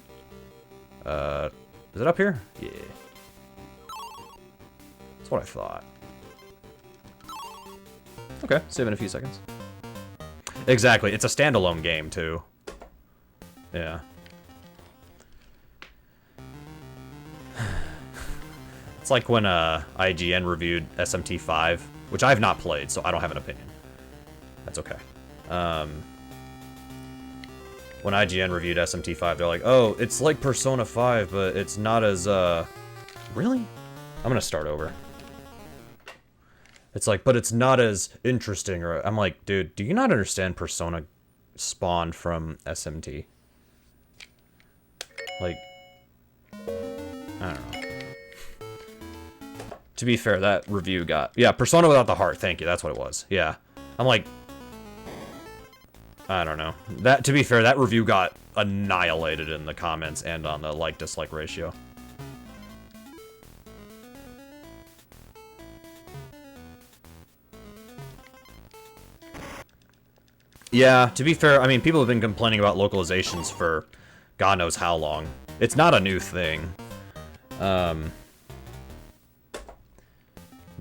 Is it up here? Yeah. That's what I thought. Okay, save in a few seconds. Exactly, it's a standalone game too. Yeah. It's like when IGN reviewed SMT5, which I have not played, so I don't have an opinion. That's okay. When IGN reviewed SMT5, they're like, oh, it's like Persona 5, but it's not as, Really? I'm gonna start over. It's like, but it's not as interesting, or... I'm like, dude, do you not understand Persona spawned from SMT? Like... I don't know. To be fair, that review got... Yeah, Persona Without the Heart, thank you, that's what it was. Yeah. I'm like... I don't know. To be fair, that review got annihilated in the comments and on the like-dislike ratio. Yeah, to be fair, I mean, people have been complaining about localizations for God knows how long. It's not a new thing.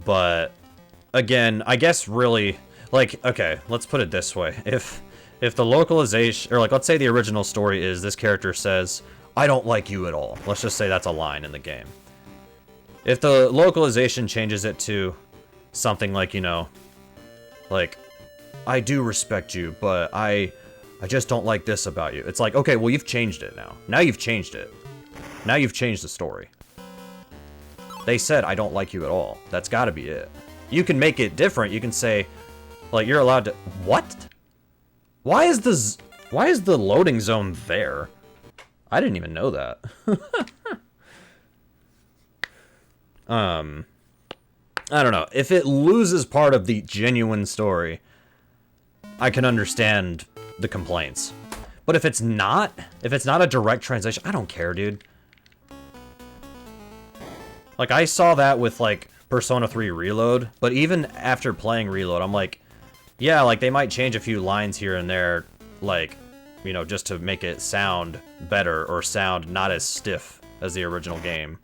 But, again, I guess really, like, okay, let's put it this way. If the localization, or like, let's say the original story is this character says, I don't like you at all. Let's just say that's a line in the game. If the localization changes it to something like, you know, like, I do respect you, but I just don't like this about you. It's like, okay, well, you've changed it now. Now you've changed it. Now you've changed the story. They said, I don't like you at all. That's gotta be it. You can make it different. You can say, like, you're allowed to... What? Why is the loading zone there? I didn't even know that. I don't know. If it loses part of the genuine story, I can understand the complaints. But if it's not a direct translation, I don't care, dude. Like, I saw that with, like, Persona 3 Reload, but even after playing Reload, I'm like, yeah, like, they might change a few lines here and there, like, you know, just to make it sound better or sound not as stiff as the original game.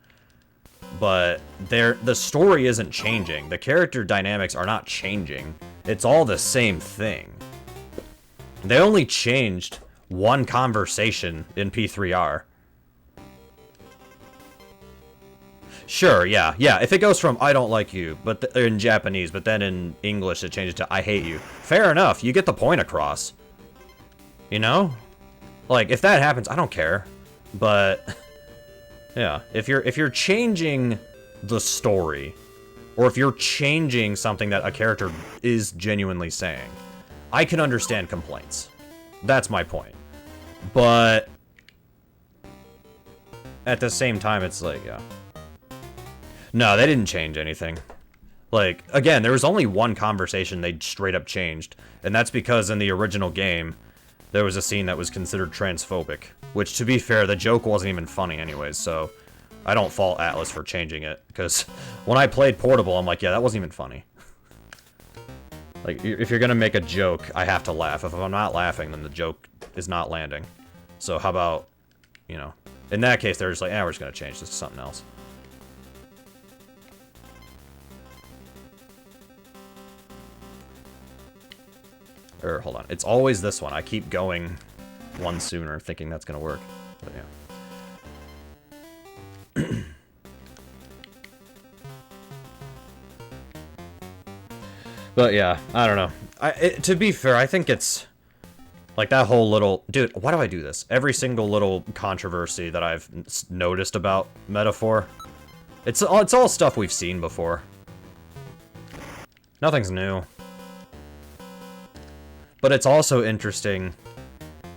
But the story isn't changing. The character dynamics are not changing. It's all the same thing. They only changed one conversation in P3R. Sure, yeah, yeah. If it goes from I don't like you, but in Japanese, but then in English it changes to I hate you. Fair enough. You get the point across. You know? Like if that happens, I don't care. But yeah, if you're changing the story, or if you're changing something that a character is genuinely saying, I can understand complaints. That's my point. But at the same time, it's like, yeah. No, they didn't change anything. Like, again, there was only one conversation they straight up changed, and that's because in the original game, there was a scene that was considered transphobic, which, to be fair, the joke wasn't even funny anyways, so I don't fault Atlas for changing it, because when I played Portable, I'm like, yeah, that wasn't even funny. Like, if you're gonna make a joke, I have to laugh. If I'm not laughing, then the joke is not landing. So how about, you know, in that case, they're just like, we're just gonna change this to something else. Or, hold on. It's always this one. I keep going one sooner, thinking that's gonna work. But, yeah. But, yeah. I don't know. To be fair, I think it's... Like, that whole little... Dude, why do I do this? Every single little controversy that I've noticed about Metaphor, it's all stuff we've seen before. Nothing's new. But it's also interesting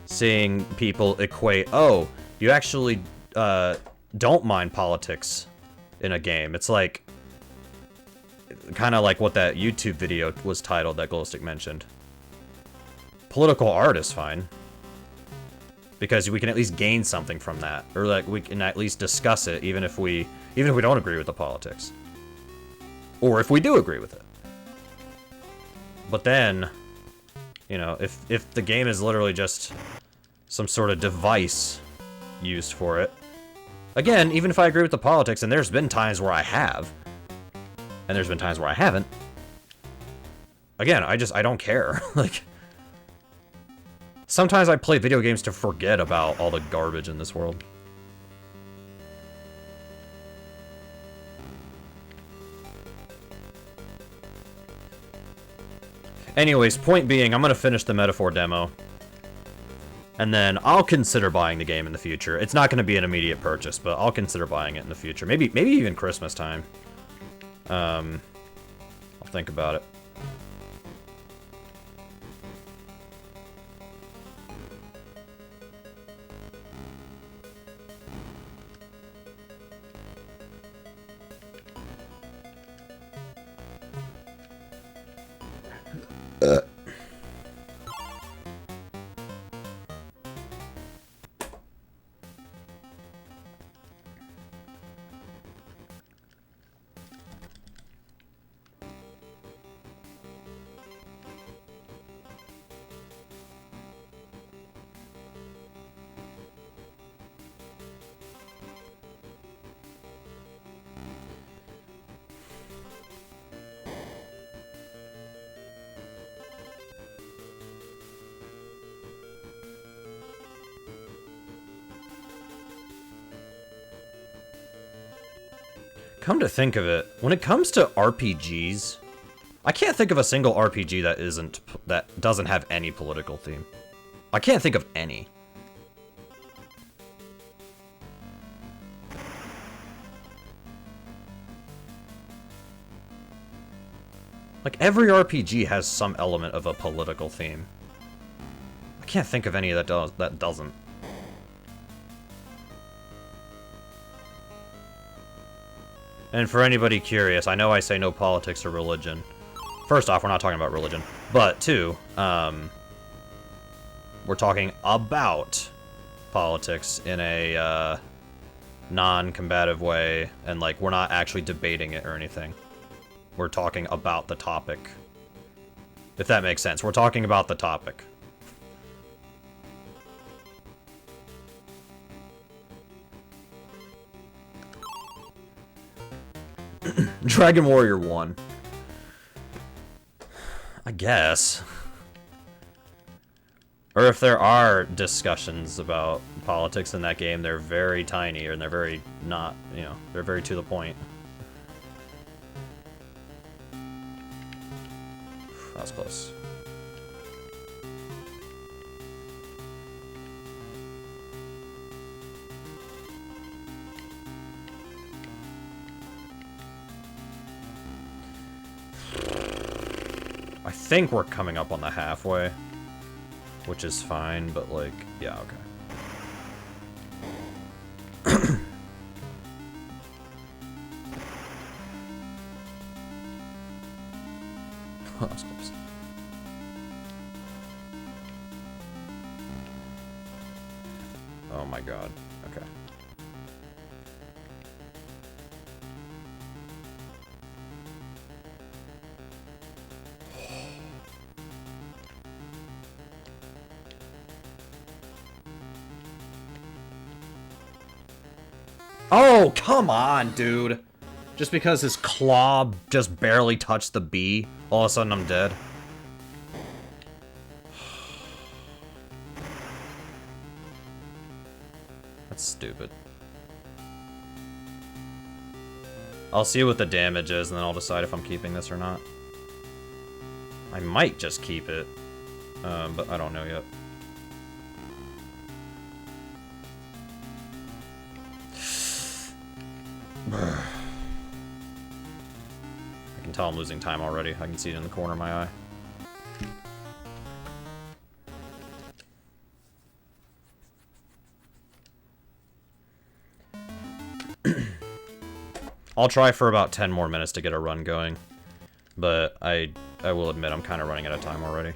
seeing people equate, oh, you actually don't mind politics in a game. It's like, kind of like what that YouTube video was titled that Glowstick mentioned. Political art is fine. Because we can at least gain something from that. Or like we can at least discuss it even if we don't agree with the politics. Or if we do agree with it. But then... You know, if the game is literally just some sort of device used for it. Again, even if I agree with the politics, and there's been times where I have, and there's been times where I haven't. Again, I don't care. Like, sometimes I play video games to forget about all the garbage in this world. Anyways, point being, I'm gonna finish the Metaphor demo. And then I'll consider buying the game in the future. It's not gonna be an immediate purchase, but I'll consider buying it in the future. Maybe even Christmas time. I'll think about it. Come to think of it, when it comes to RPGs, I can't think of a single RPG that doesn't have any political theme. I can't think of any. Like, every RPG has some element of a political theme. I can't think of any that doesn't. And for anybody curious, I know I say no politics or religion. First off, we're not talking about religion. But, two, we're talking about politics in a non-combative way, and, like, we're not actually debating it or anything. We're talking about the topic. If that makes sense. We're talking about the topic. Dragon Warrior 1. I guess. Or if there are discussions about politics in that game. They're very tiny, and they're very not, you know, they're very to the point. That was close. I think we're coming up on the halfway, which is fine, but like, yeah, okay. That was close. Oh my god, okay. Oh, come on, dude. Just because his claw just barely touched the bee, all of a sudden I'm dead. That's stupid. I'll see what the damage is, and then I'll decide if I'm keeping this or not. I might just keep it, but I don't know yet. I can tell I'm losing time already. I can see it in the corner of my eye. I'll try for about 10 more minutes to get a run going, but I will admit I'm kind of running out of time already.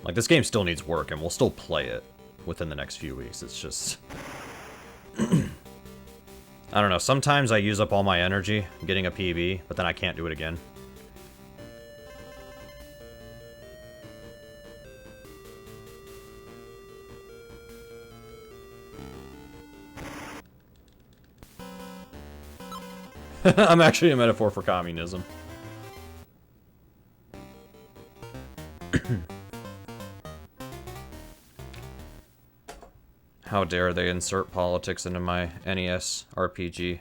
Like, this game still needs work, and we'll still play it within the next few weeks. It's just... I don't know, sometimes I use up all my energy getting a PB, but then I can't do it again. I'm actually a metaphor for communism. How dare they insert politics into my NES RPG?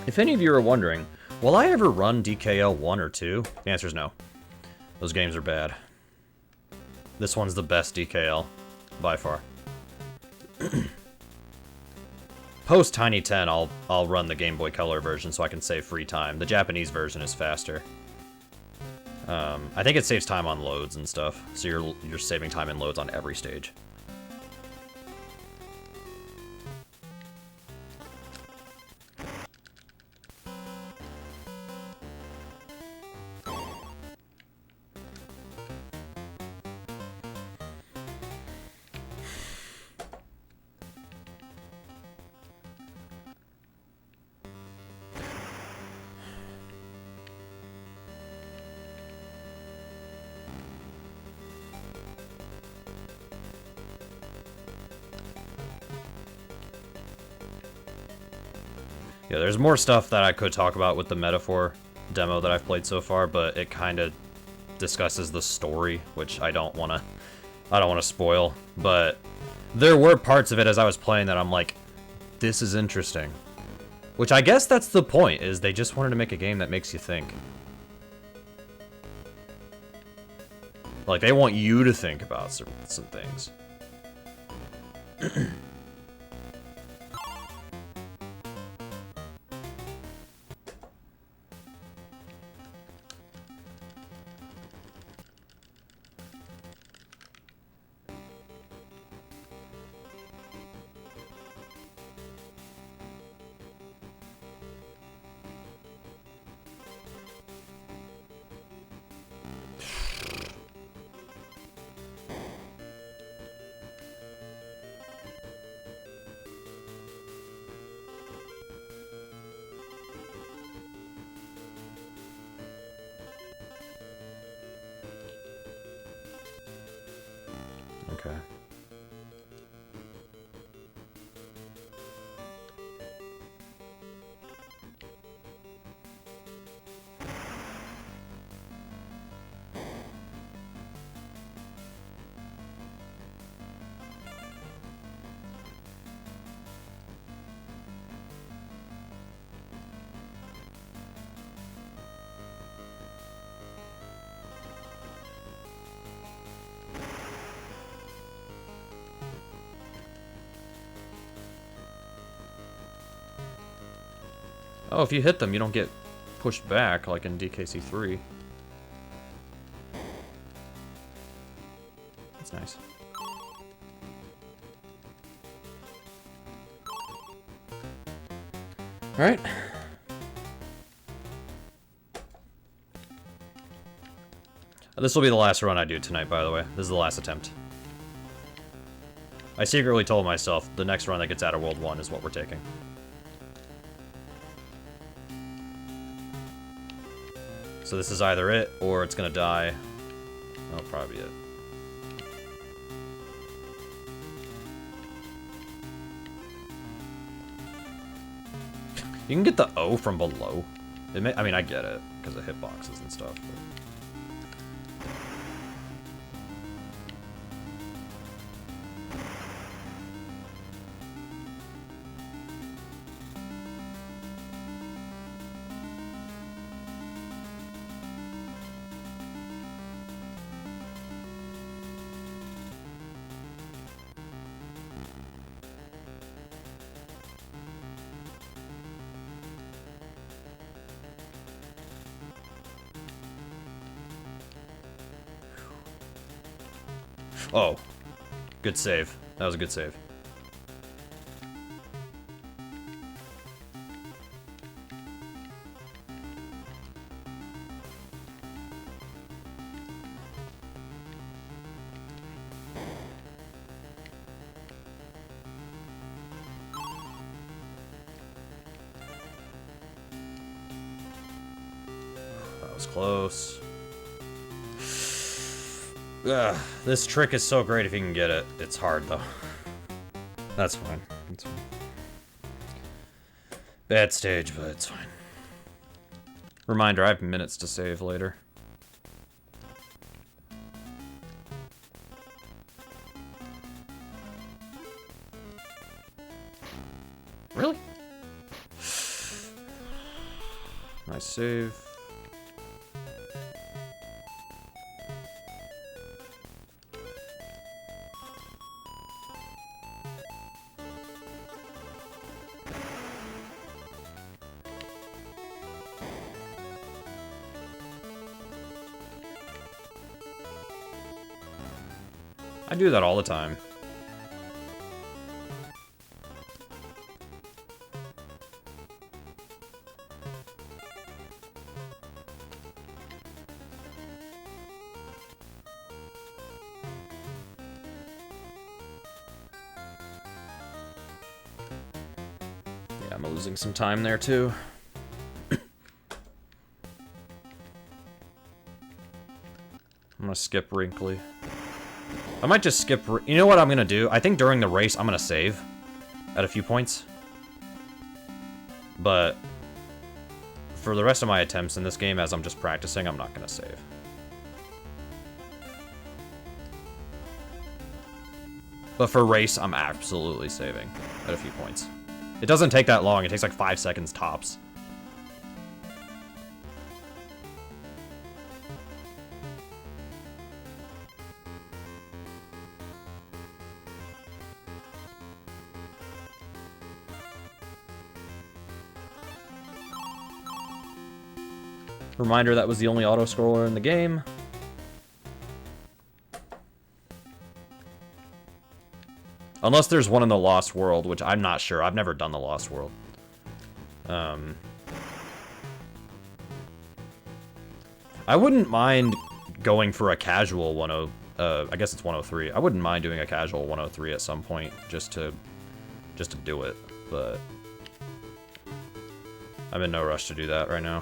If any of you are wondering, will I ever run DKL 1 or 2? The answer is no. Those games are bad. This one's the best DKL, by far. Post Tiny 10, I'll run the Game Boy Color version so I can save free time. The Japanese version is faster. I think it saves time on loads and stuff, so you're saving time in loads on every stage. Yeah, there's more stuff that I could talk about with the Metaphor demo that I've played so far, but it kind of discusses the story, which I don't want to spoil. But there were parts of it as I was playing that I'm like, this is interesting. Which I guess that's the point, is they just wanted to make a game that makes you think. Like, they want you to think about some things. Okay. Oh, if you hit them, you don't get pushed back like in DKC3. That's nice. Alright. This will be the last run I do tonight, by the way. This is the last attempt. I secretly told myself the next run that gets out of World 1 is what we're taking. So this is either it, or it's gonna die. Oh, probably it. You can get the O from below. I mean, I get it, because of hitboxes and stuff, but... Oh, good save. That was a good save. That was close. Ugh, this trick is so great if you can get it. It's hard, though. That's fine. That's fine. Bad stage, but it's fine. Reminder, I have minutes to save later. Really? Nice save. I do that all the time. Yeah, I'm losing some time there too. I'm gonna skip Wrinkly. I might just skip... You know what I'm gonna do? I think during the race, I'm gonna save at a few points. But for the rest of my attempts in this game, as I'm just practicing, I'm not gonna save. But for race, I'm absolutely saving at a few points. It doesn't take that long. It takes like 5 seconds tops. Reminder, that was the only auto-scroller in the game. Unless there's one in the Lost World, which I'm not sure. I've never done the Lost World. I wouldn't mind going for a casual 10... I guess it's 103. I wouldn't mind doing a casual 103 at some point, just to do it, but I'm in no rush to do that right now.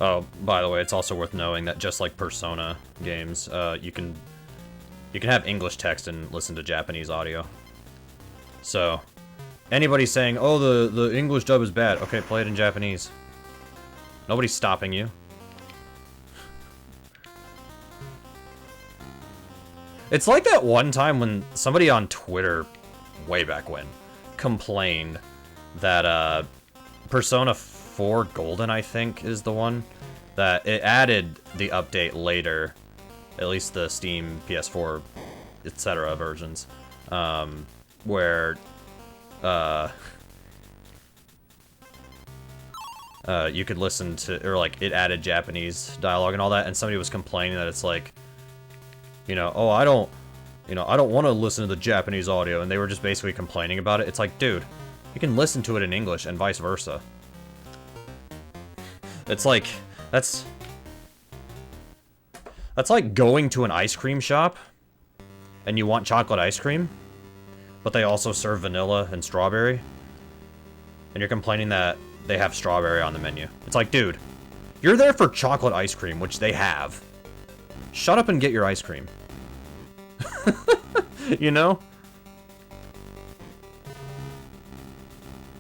Oh, by the way, it's also worth knowing that just like Persona games, you can have English text and listen to Japanese audio. So, anybody saying, "Oh, the English dub is bad," okay, play it in Japanese. Nobody's stopping you. It's like that one time when somebody on Twitter, way back when, complained that Persona 4 Golden, I think, is the one, that it added the update later, at least the Steam, PS4, etc. versions, where you could listen to, or like it added Japanese dialogue and all that, and somebody was complaining that it's like, you know, oh, I don't want to listen to the Japanese audio, and they were just basically complaining about it. It's like, dude, you can listen to it in English and vice versa. It's like, that's like going to an ice cream shop and you want chocolate ice cream, but they also serve vanilla and strawberry, and you're complaining that they have strawberry on the menu. It's like, dude, you're there for chocolate ice cream, which they have. Shut up and get your ice cream. You know?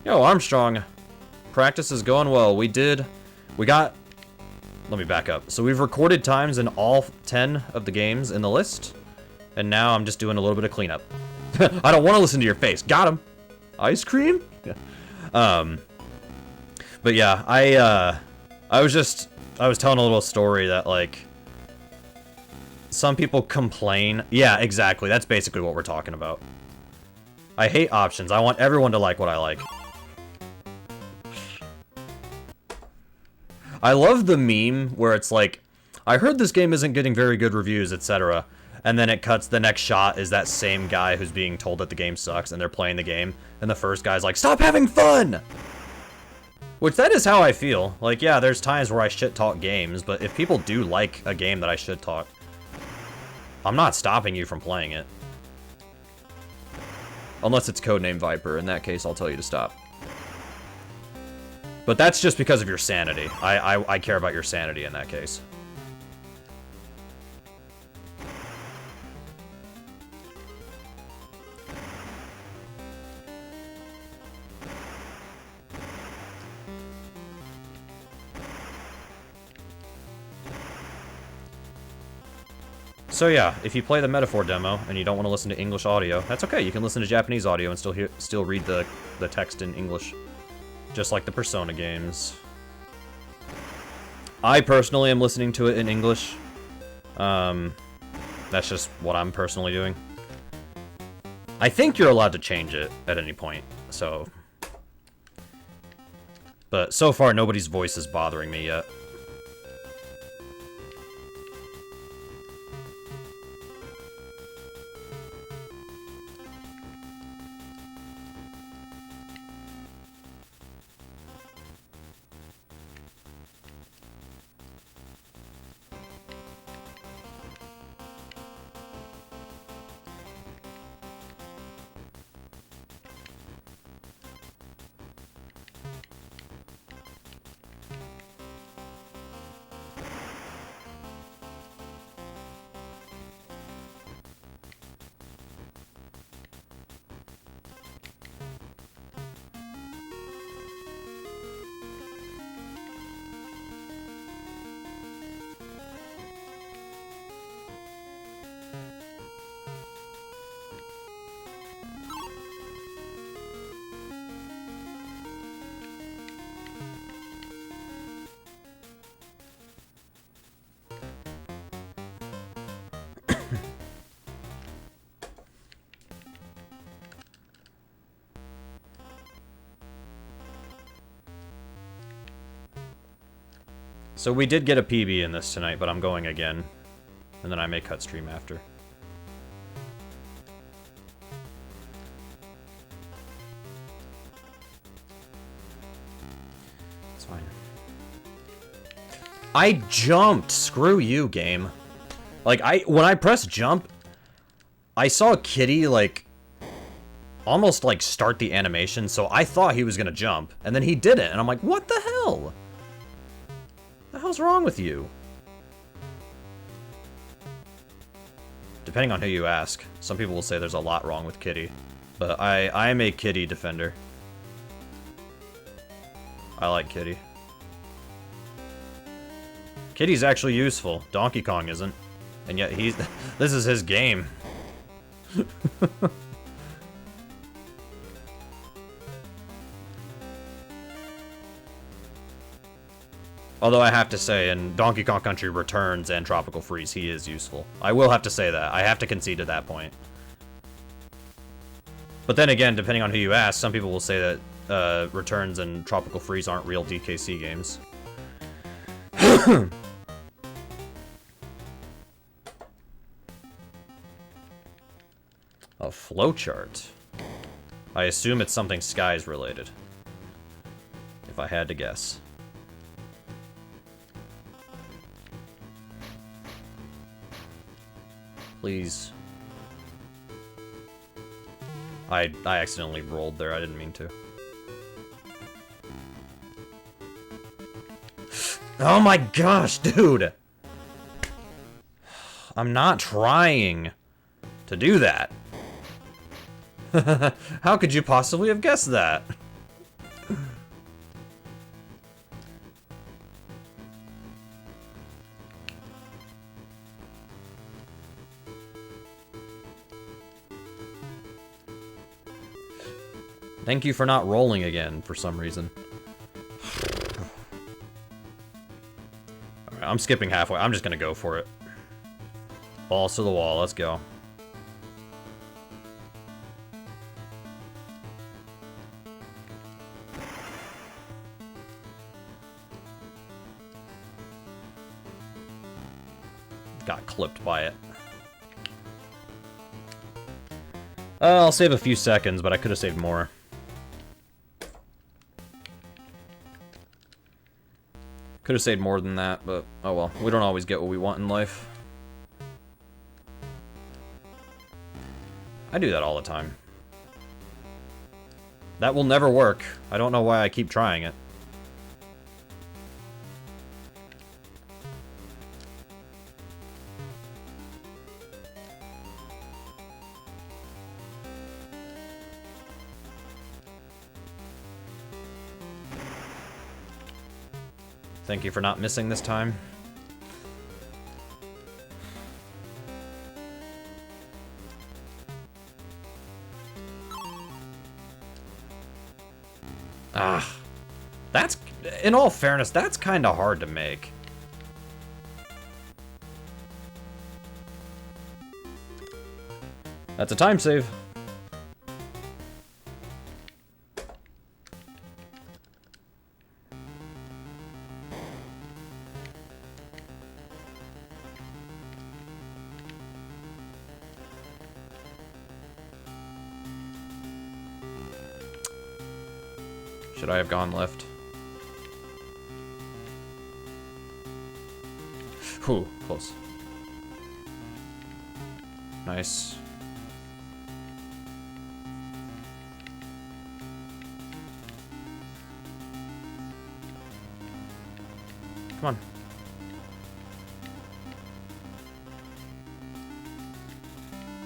Yo, Armstrong. Practice is going well. Let me back up. So we've recorded times in all 10 of the games in the list, and now I'm just doing a little bit of cleanup. I don't want to listen to your face. Got him. Ice cream? Yeah. But yeah, I was telling a little story that, like, some people complain. Yeah, exactly. That's basically what we're talking about. I hate options. I want everyone to like what I like. I love the meme where it's like, I heard this game isn't getting very good reviews, etc. And then it cuts, the next shot is that same guy who's being told that the game sucks, and they're playing the game, and the first guy's like, stop having fun! Which, that is how I feel. Like, yeah, there's times where I shit-talk games, but if people do like a game that I shit-talk, I'm not stopping you from playing it. Unless it's Codename Viper. In that case, I'll tell you to stop. But that's just because of your sanity. I care about your sanity in that case. So yeah, if you play the Metaphor demo and you don't want to listen to English audio, that's okay. You can listen to Japanese audio and still read the text in English, just like the Persona games. I personally am listening to it in English. That's just what I'm personally doing. I think you're allowed to change it at any point, so... But so far, nobody's voice is bothering me yet. So we did get a PB in this tonight, but I'm going again. And then I may cut stream after. It's fine. I jumped! Screw you, game. Like, when I pressed jump, I saw Kitty, like, almost, like, start the animation, so I thought he was gonna jump, and then he didn't, and I'm like, what the hell? What the hell's wrong with you? Depending on who you ask. Some people will say there's a lot wrong with Kitty. But I am a Kitty defender. I like Kitty. Kitty's actually useful. Donkey Kong isn't. And yet he's... this is his game. Although I have to say, in Donkey Kong Country Returns and Tropical Freeze, he is useful. I will have to say that. I have to concede to that point. But then again, depending on who you ask, some people will say that Returns and Tropical Freeze aren't real DKC games. A flowchart. I assume it's something Skies related. If I had to guess. Please. I accidentally rolled there. I didn't mean to. Oh my gosh, dude! I'm not trying to do that. How could you possibly have guessed that? Thank you for not rolling again, for some reason. Alright, I'm skipping halfway. I'm just gonna go for it. Balls to the wall, let's go. Got clipped by it. I'll save a few seconds, but I could have saved more. Could have saved more than that, but oh well. We don't always get what we want in life. I do that all the time. That will never work. I don't know why I keep trying it. Thank you for not missing this time. Ah. That's, in all fairness, that's kind of hard to make. That's a time save. Should I have gone left? Whew, close. Nice. Come on.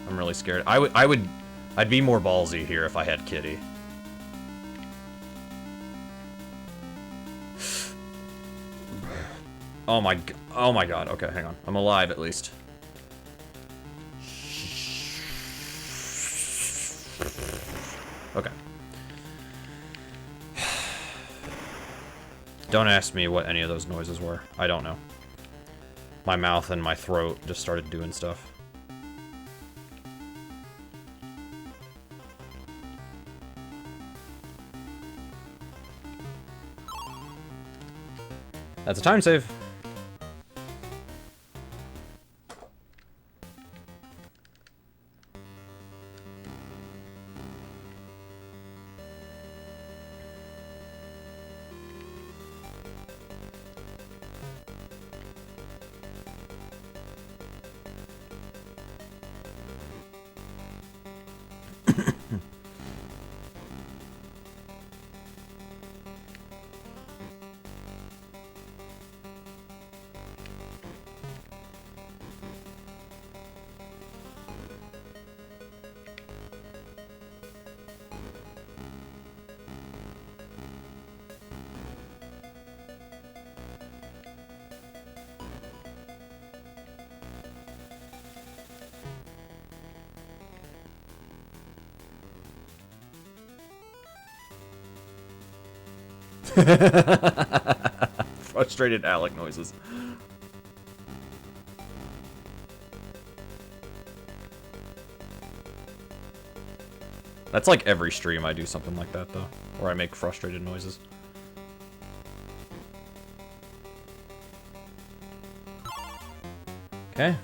I'm really scared. I'd be more ballsy here if I had Kitty. Oh my god. Okay, hang on. I'm alive at least. Okay. Don't ask me what any of those noises were. I don't know. My mouth and my throat just started doing stuff. That's a time save. Frustrated Alec noises. That's like every stream I do something like that, though. Where I make frustrated noises. Okay.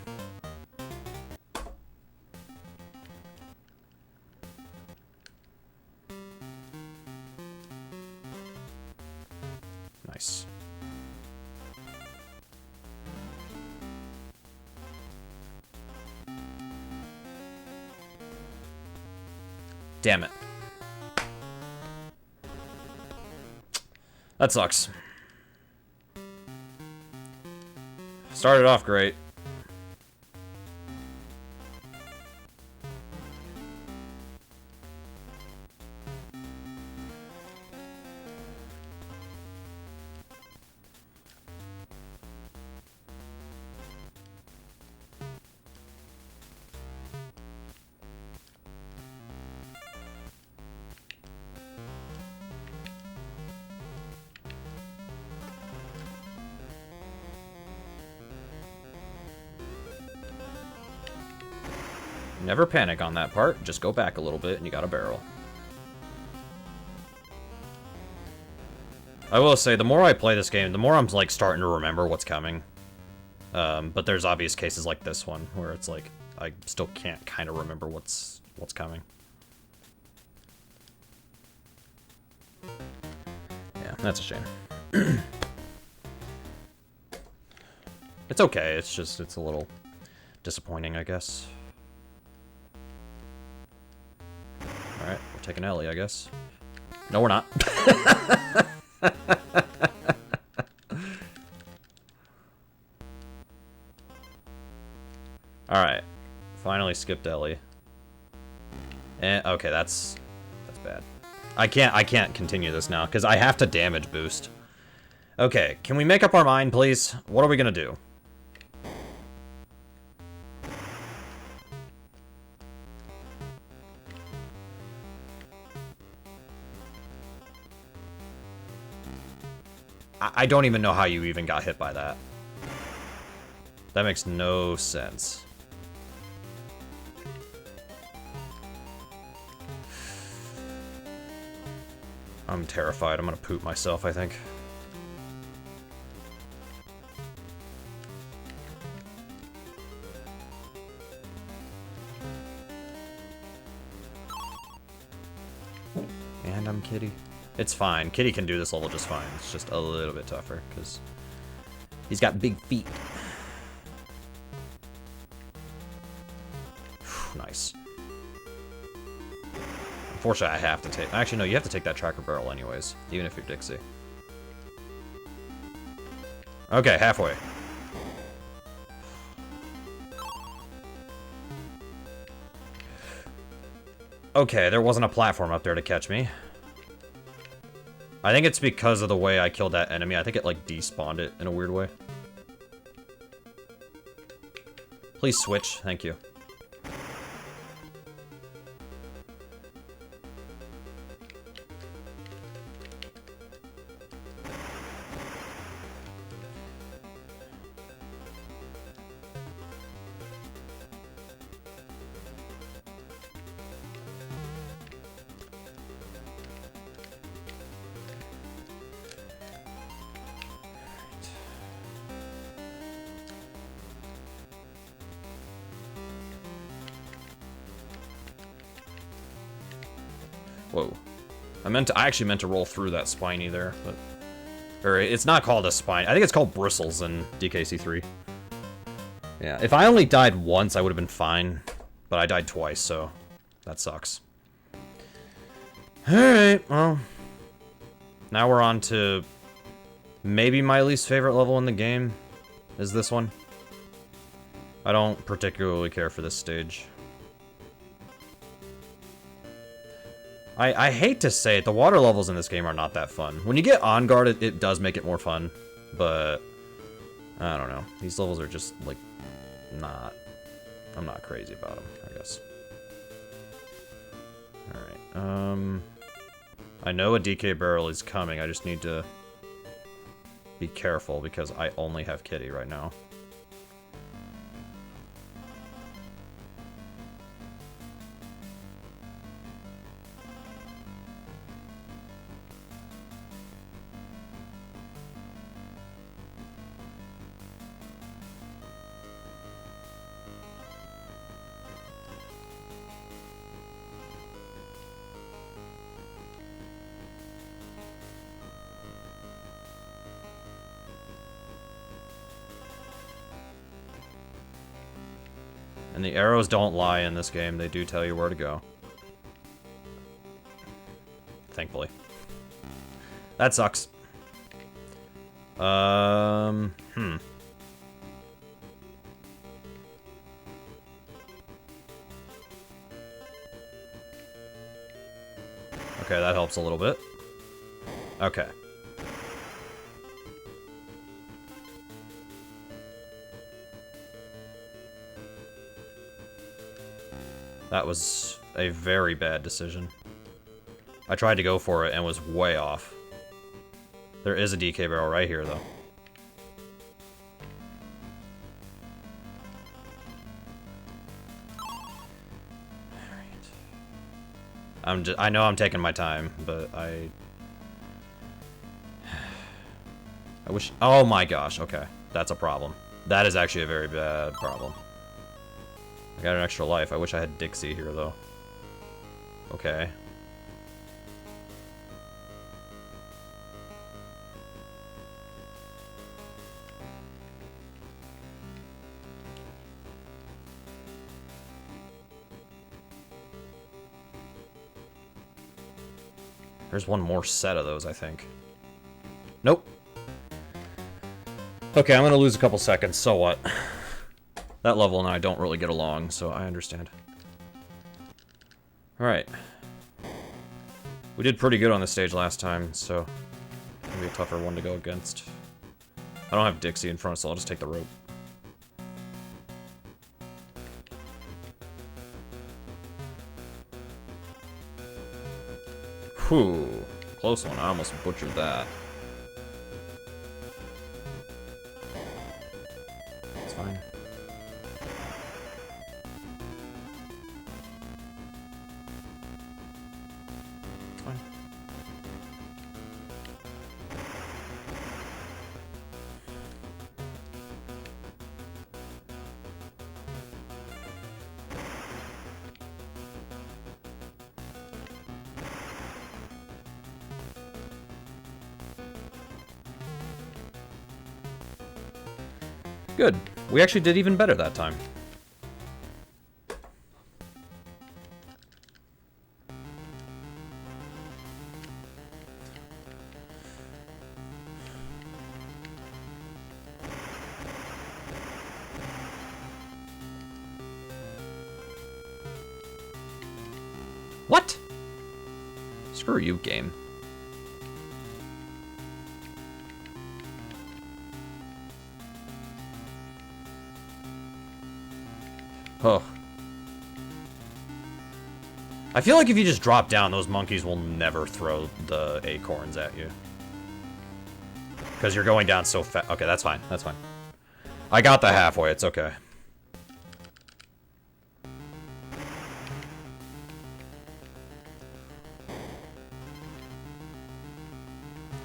Nice. Damn it. That sucks. Started off great. Never panic on that part. Just go back a little bit and you got a barrel. I will say, the more I play this game, the more I'm like starting to remember what's coming. But there's obvious cases like this one where it's like I still can't kind of remember what's coming. Yeah, that's a shame. It's okay. It's just it's a little disappointing, I guess. Alright, we're taking Ellie, I guess. No, we're not. Alright. Finally skipped Ellie. And okay, that's bad. I can't continue this now, because I have to damage boost. Okay, can we make up our mind, please? What are we gonna do? I don't even know how you even got hit by that. That makes no sense. I'm terrified. I'm gonna poop myself, I think. And I'm Kitty. It's fine. Kitty can do this level just fine. It's just a little bit tougher, because he's got big feet. Nice. Unfortunately, I have to take... Actually, no, you have to take that tracker barrel anyways, even if you're Dixie. Okay, halfway. Okay, there wasn't a platform up there to catch me. I think it's because of the way I killed that enemy. I think it, like, despawned it in a weird way. Please switch. Thank you. Whoa. I actually meant to roll through that spiny there, but... Or, it's not called a spine. I think it's called bristles in DKC3. Yeah, if I only died once, I would have been fine. But I died twice, so... That sucks. Alright, well... Now we're on to... Maybe my least favorite level in the game. Is this one. I don't particularly care for this stage. I hate to say it, the water levels in this game are not that fun. When you get on guard, it does make it more fun, but I don't know. These levels are just, like, not... I'm not crazy about them, I guess. Alright, I know a DK barrel is coming, I just need to be careful because I only have Kitty right now. And the arrows don't lie in this game, they do tell you where to go. Thankfully. That sucks. Okay, that helps a little bit. Okay. That was a very bad decision. I tried to go for it and was way off. There is a DK barrel right here, though. Alright. I know I'm taking my time, but I wish... Oh my gosh, okay. That's a problem. That is actually a very bad problem. I got an extra life. I wish I had Dixie here, though. Okay. There's one more set of those, I think. Nope. Okay, I'm gonna lose a couple seconds, so what? That level and I don't really get along, so I understand. Alright. We did pretty good on this stage last time, so... Maybe a tougher one to go against. I don't have Dixie in front, so I'll just take the rope. Whew. Close one. I almost butchered that. Good. We actually did even better that time. What? Screw you, game. Oh. I feel like if you just drop down, those monkeys will never throw the acorns at you. Because you're going down so fast. Okay, that's fine. That's fine. I got the halfway. It's okay.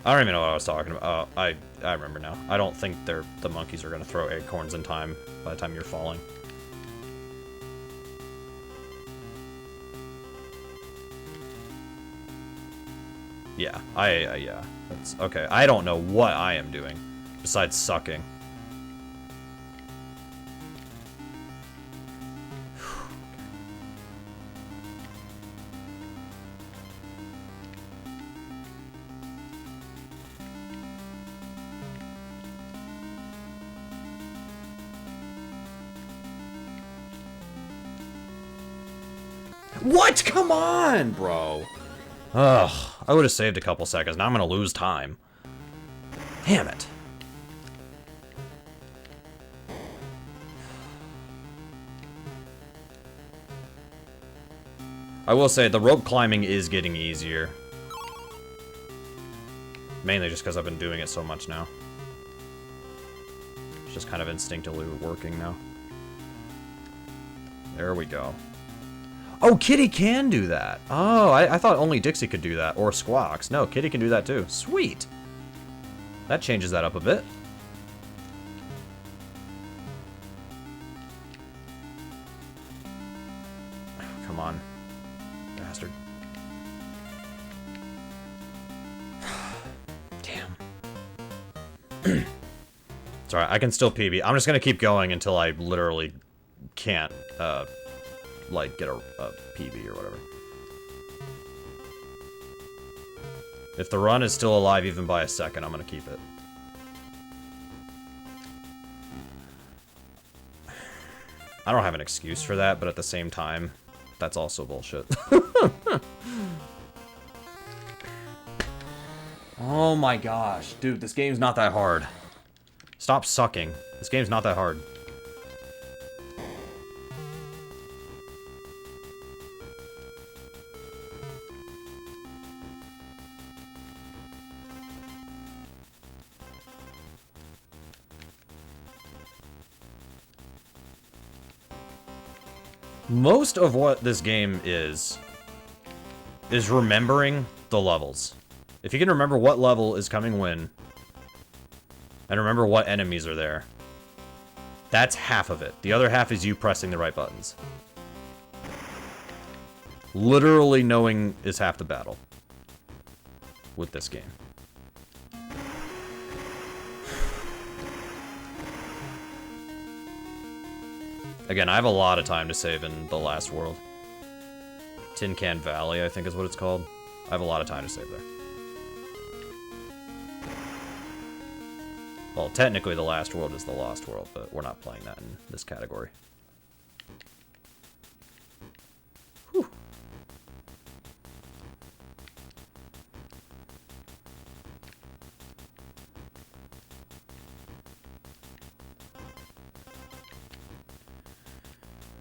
I don't even know what I was talking about. I remember now. I don't think the monkeys are going to throw acorns in time by the time you're falling. Yeah, yeah, that's okay. I don't know what I am doing besides sucking. What? Come on, bro. Ugh, I would have saved a couple seconds. Now I'm gonna lose time. Damn it. I will say, the rope climbing is getting easier. Mainly just because I've been doing it so much now. It's just kind of instinctively working now. There we go. Oh, Kitty can do that. Oh, I thought only Dixie could do that, or Squawks. No, Kitty can do that too. Sweet. That changes that up a bit. Come on, bastard. Damn. It's alright, I can still PB. I'm just gonna keep going until I literally can't, like, get a PB or whatever. If the run is still alive even by a second, I'm gonna keep it. I don't have an excuse for that, but at the same time, that's also bullshit. Oh my gosh. Dude, this game's not that hard. Stop sucking. This game's not that hard. Most of what this game is remembering the levels. If you can remember what level is coming when, and remember what enemies are there, that's half of it. The other half is you pressing the right buttons. Literally knowing is half the battle with this game. Again, I have a lot of time to save in the last world. Tin Can Valley, I think is what it's called. I have a lot of time to save there. Well, technically the last world is the Lost World, but we're not playing that in this category. Whew.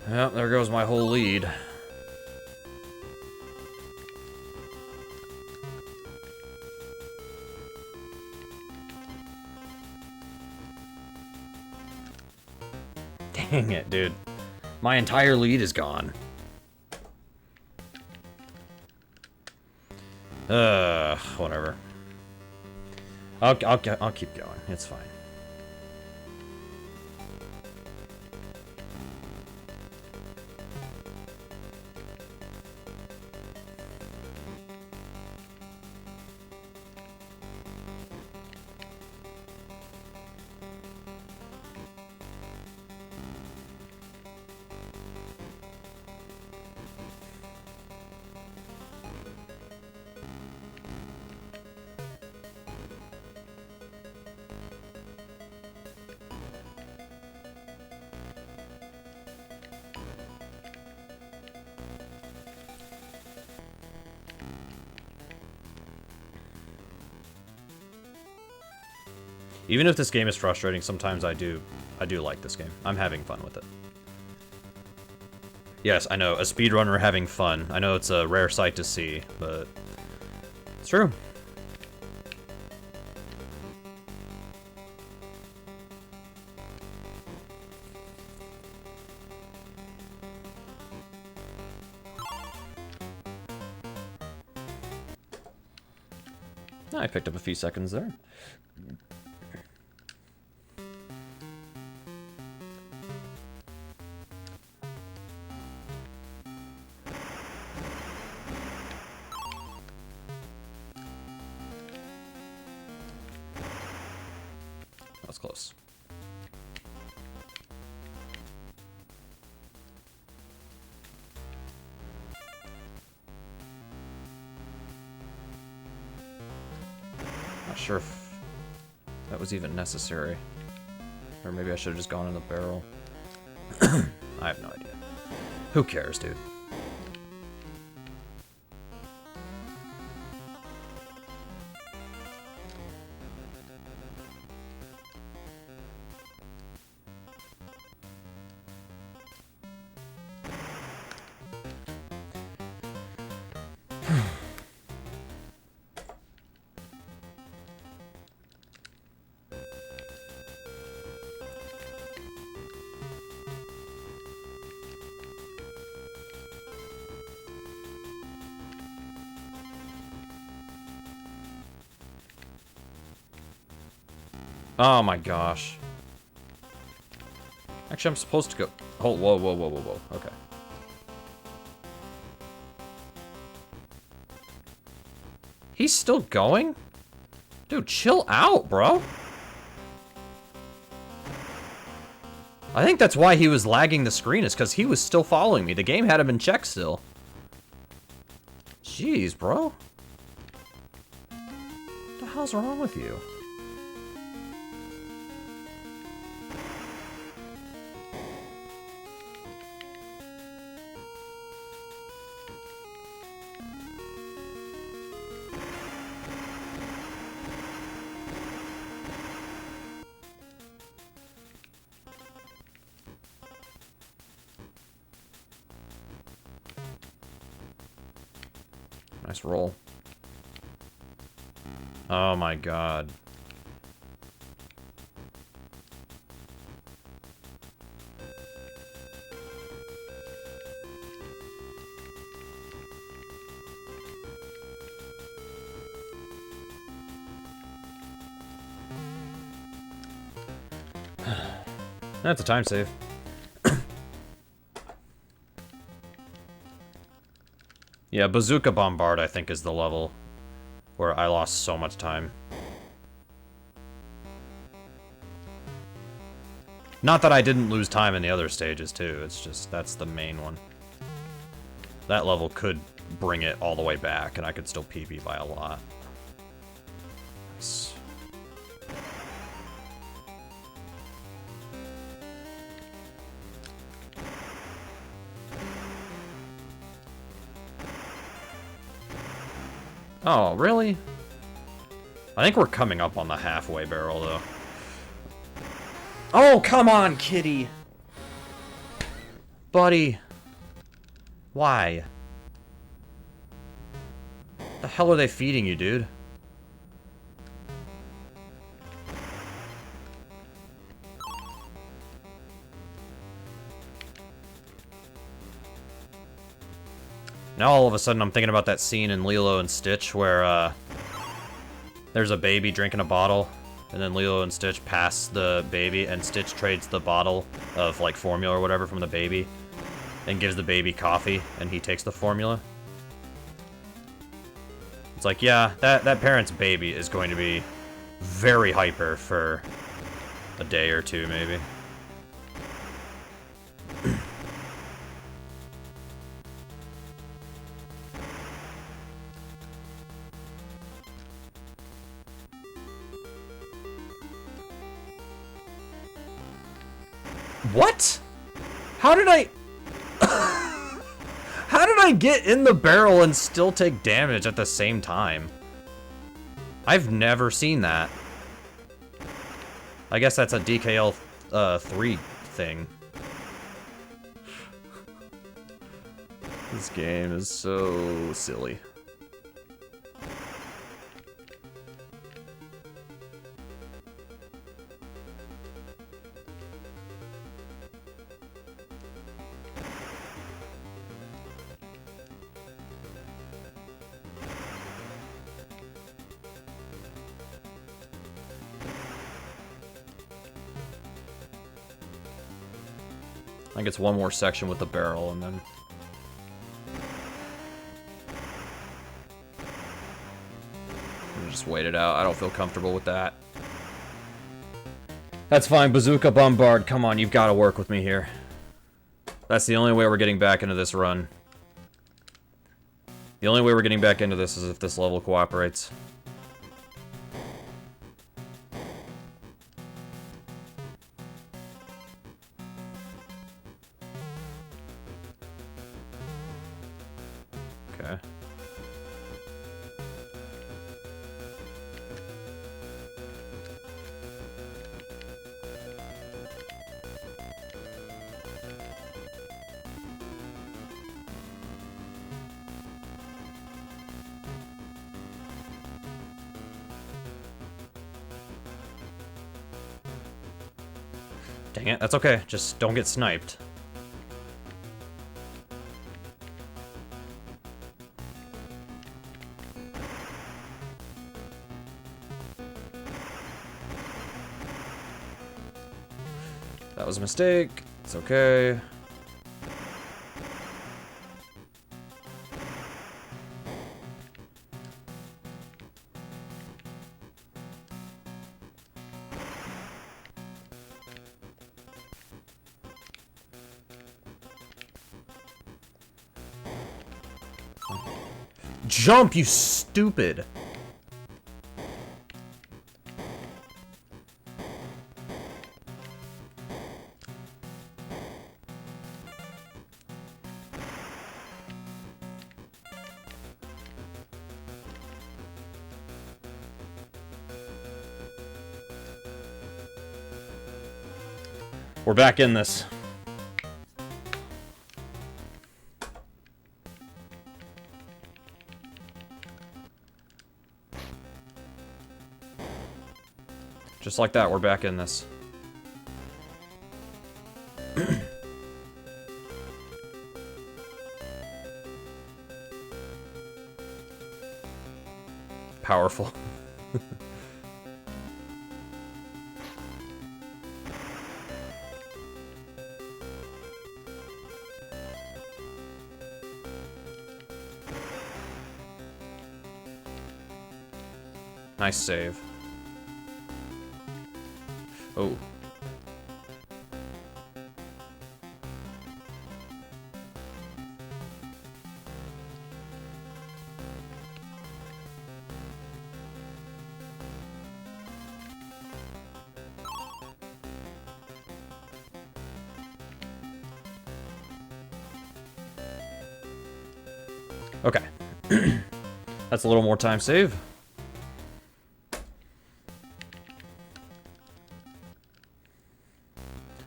Well, there goes my whole lead. Dang it, dude. My entire lead is gone. Whatever. I'll keep going. It's fine. Even if this game is frustrating, sometimes I do like this game. I'm having fun with it. Yes, I know, a speedrunner having fun. I know it's a rare sight to see, but it's true. I picked up a few seconds there. That was close. Not sure if that was even necessary. Or maybe I should have just gone in the barrel. I have no idea. Who cares, dude? Oh my gosh. Actually, I'm supposed to go. Oh, whoa, whoa, whoa, whoa, whoa. Okay. He's still going? Dude, chill out, bro. I think that's why he was lagging the screen, is because he was still following me. The game had him in check still. Jeez, bro. What the hell's wrong with you? Nice roll. Oh my god. That's a time save. Yeah, Bazooka Bombard, I think, is the level where I lost so much time. Not that I didn't lose time in the other stages, too. It's just, that's the main one. That level could bring it all the way back, and I could still PB by a lot. Nice. Oh, really? I think we're coming up on the halfway barrel, though. Oh, come on, kitty! Buddy. Why? The hell are they feeding you, dude? Now all of a sudden I'm thinking about that scene in Lilo and Stitch where there's a baby drinking a bottle, and then Lilo and Stitch pass the baby, and Stitch trades the bottle of like formula or whatever from the baby and gives the baby coffee, and he takes the formula. It's like, yeah, that parent's baby is going to be very hyper for a day or two, maybe. What? How did I... How did I get in the barrel and still take damage at the same time? I've never seen that. I guess that's a DKL 3 thing. This game is so silly. I think it's one more section with the barrel, and then... I'll just wait it out. I don't feel comfortable with that. That's fine, Bazooka Bombard. Come on, you've got to work with me here. That's the only way we're getting back into this run. The only way we're getting back into this is if this level cooperates. Okay. Dang it, that's okay. Just don't get sniped. That was a mistake. It's okay. Jump, you stupid! We're back in this. Just like that, we're back in this. Powerful. Nice save. Oh. Okay. That's a little more time save.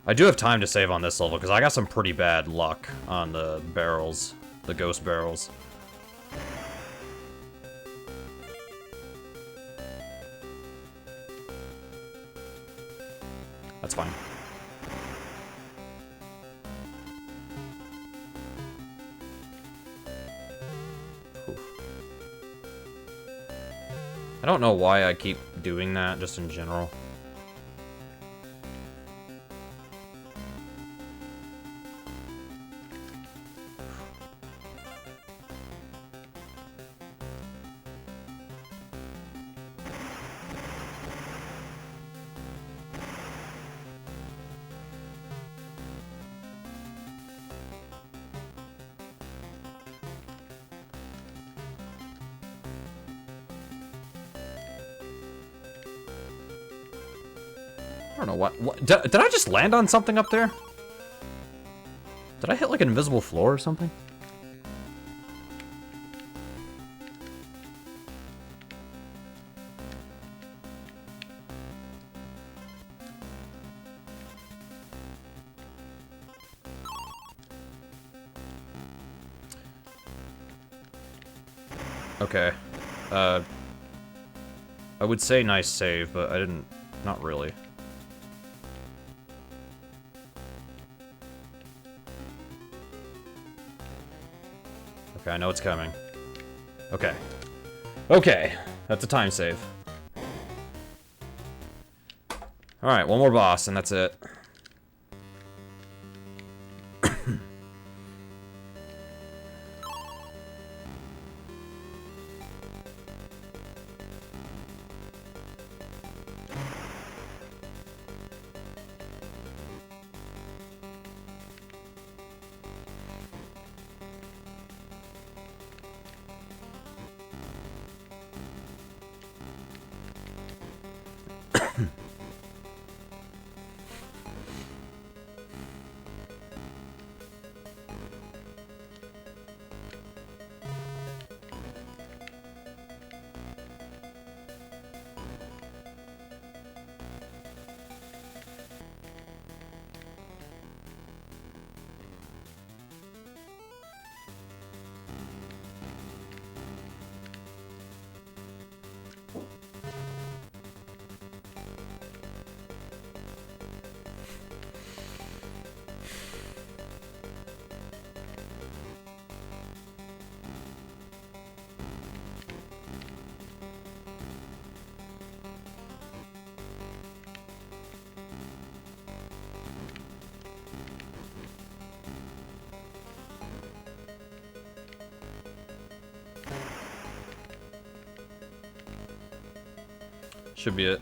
I do have time to save on this level, because I got some pretty bad luck on the barrels, the ghost barrels. That's fine. Oof. I don't know why I keep doing that, just in general. I don't know what did I just land on something up there? Did I hit like an invisible floor or something? Okay. I would say nice save, but I didn't... Not really. Okay, I know it's coming. Okay. Okay! That's a time save. Alright, one more boss, and that's it. Should be it.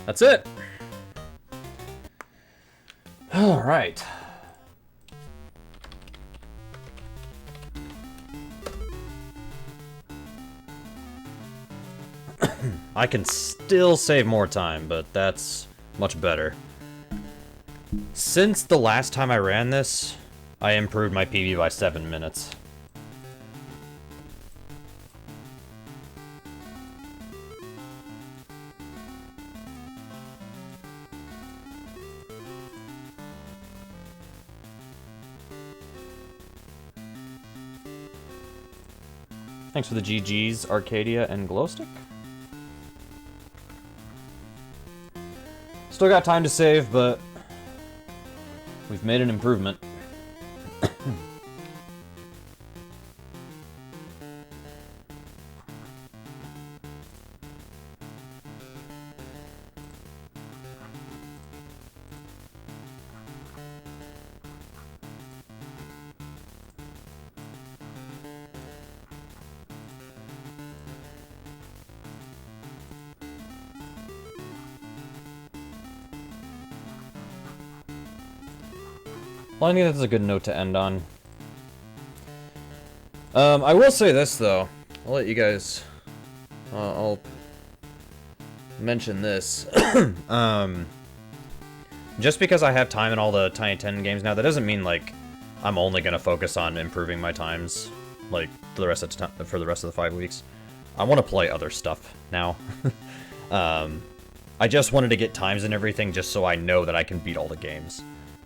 That's it! Alright. I can still save more time, but that's much better. Since the last time I ran this, I improved my PB by 7 minutes. Thanks for the GGs, Arcadia and Glowstick. Still got time to save, but we've made an improvement. Well, I think that's a good note to end on. I will say this, though. I'll let you guys... I'll mention this. Just because I have time in all the Tiny 10 games now, that doesn't mean, like, I'm only gonna focus on improving my times, like, for the rest of the 5 weeks. I want to play other stuff now. I just wanted to get times and everything just so I know that I can beat all the games.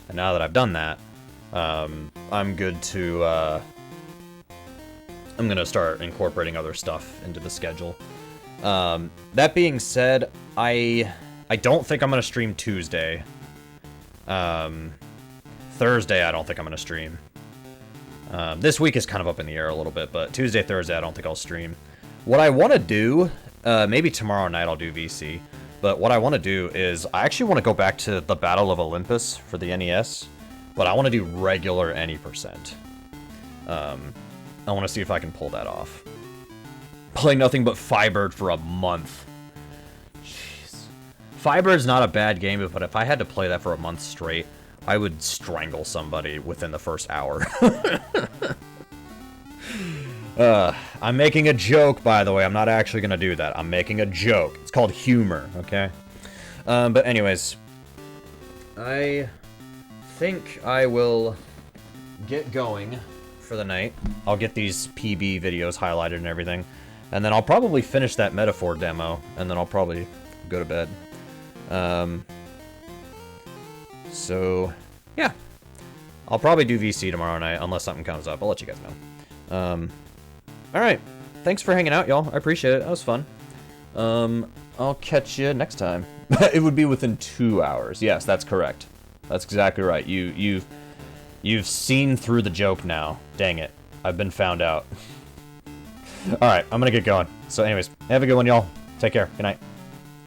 And now that I've done that, I'm good to, I'm gonna start incorporating other stuff into the schedule. That being said, I don't think I'm gonna stream Tuesday. Thursday, I don't think I'm gonna stream. This week is kind of up in the air a little bit, but Tuesday, Thursday, I don't think I'll stream. What I want to do, maybe tomorrow night I'll do VC. But what I want to do is, I actually want to go back to the Battle of Olympus for the NES, but I want to do regular any percent. I want to see if I can pull that off. Play nothing but Firebird for a month. Jeez. Firebird's not a bad game, but if I had to play that for a month straight, I would strangle somebody within the first hour. I'm making a joke, by the way. I'm not actually going to do that. I'm making a joke. It's called humor, okay? But anyways, I think I will get going for the night. I'll get these PB videos highlighted and everything. And then I'll probably finish that Metaphor demo, and then I'll probably go to bed. So, yeah. I'll probably do VC tomorrow night, unless something comes up. I'll let you guys know. Alright. Thanks for hanging out, y'all. I appreciate it. That was fun. I'll catch you next time. It would be within 2 hours. Yes, that's correct. That's exactly right. You've seen through the joke now. Dang it. I've been found out. Alright, I'm gonna get going. So anyways, have a good one, y'all. Take care. Good night.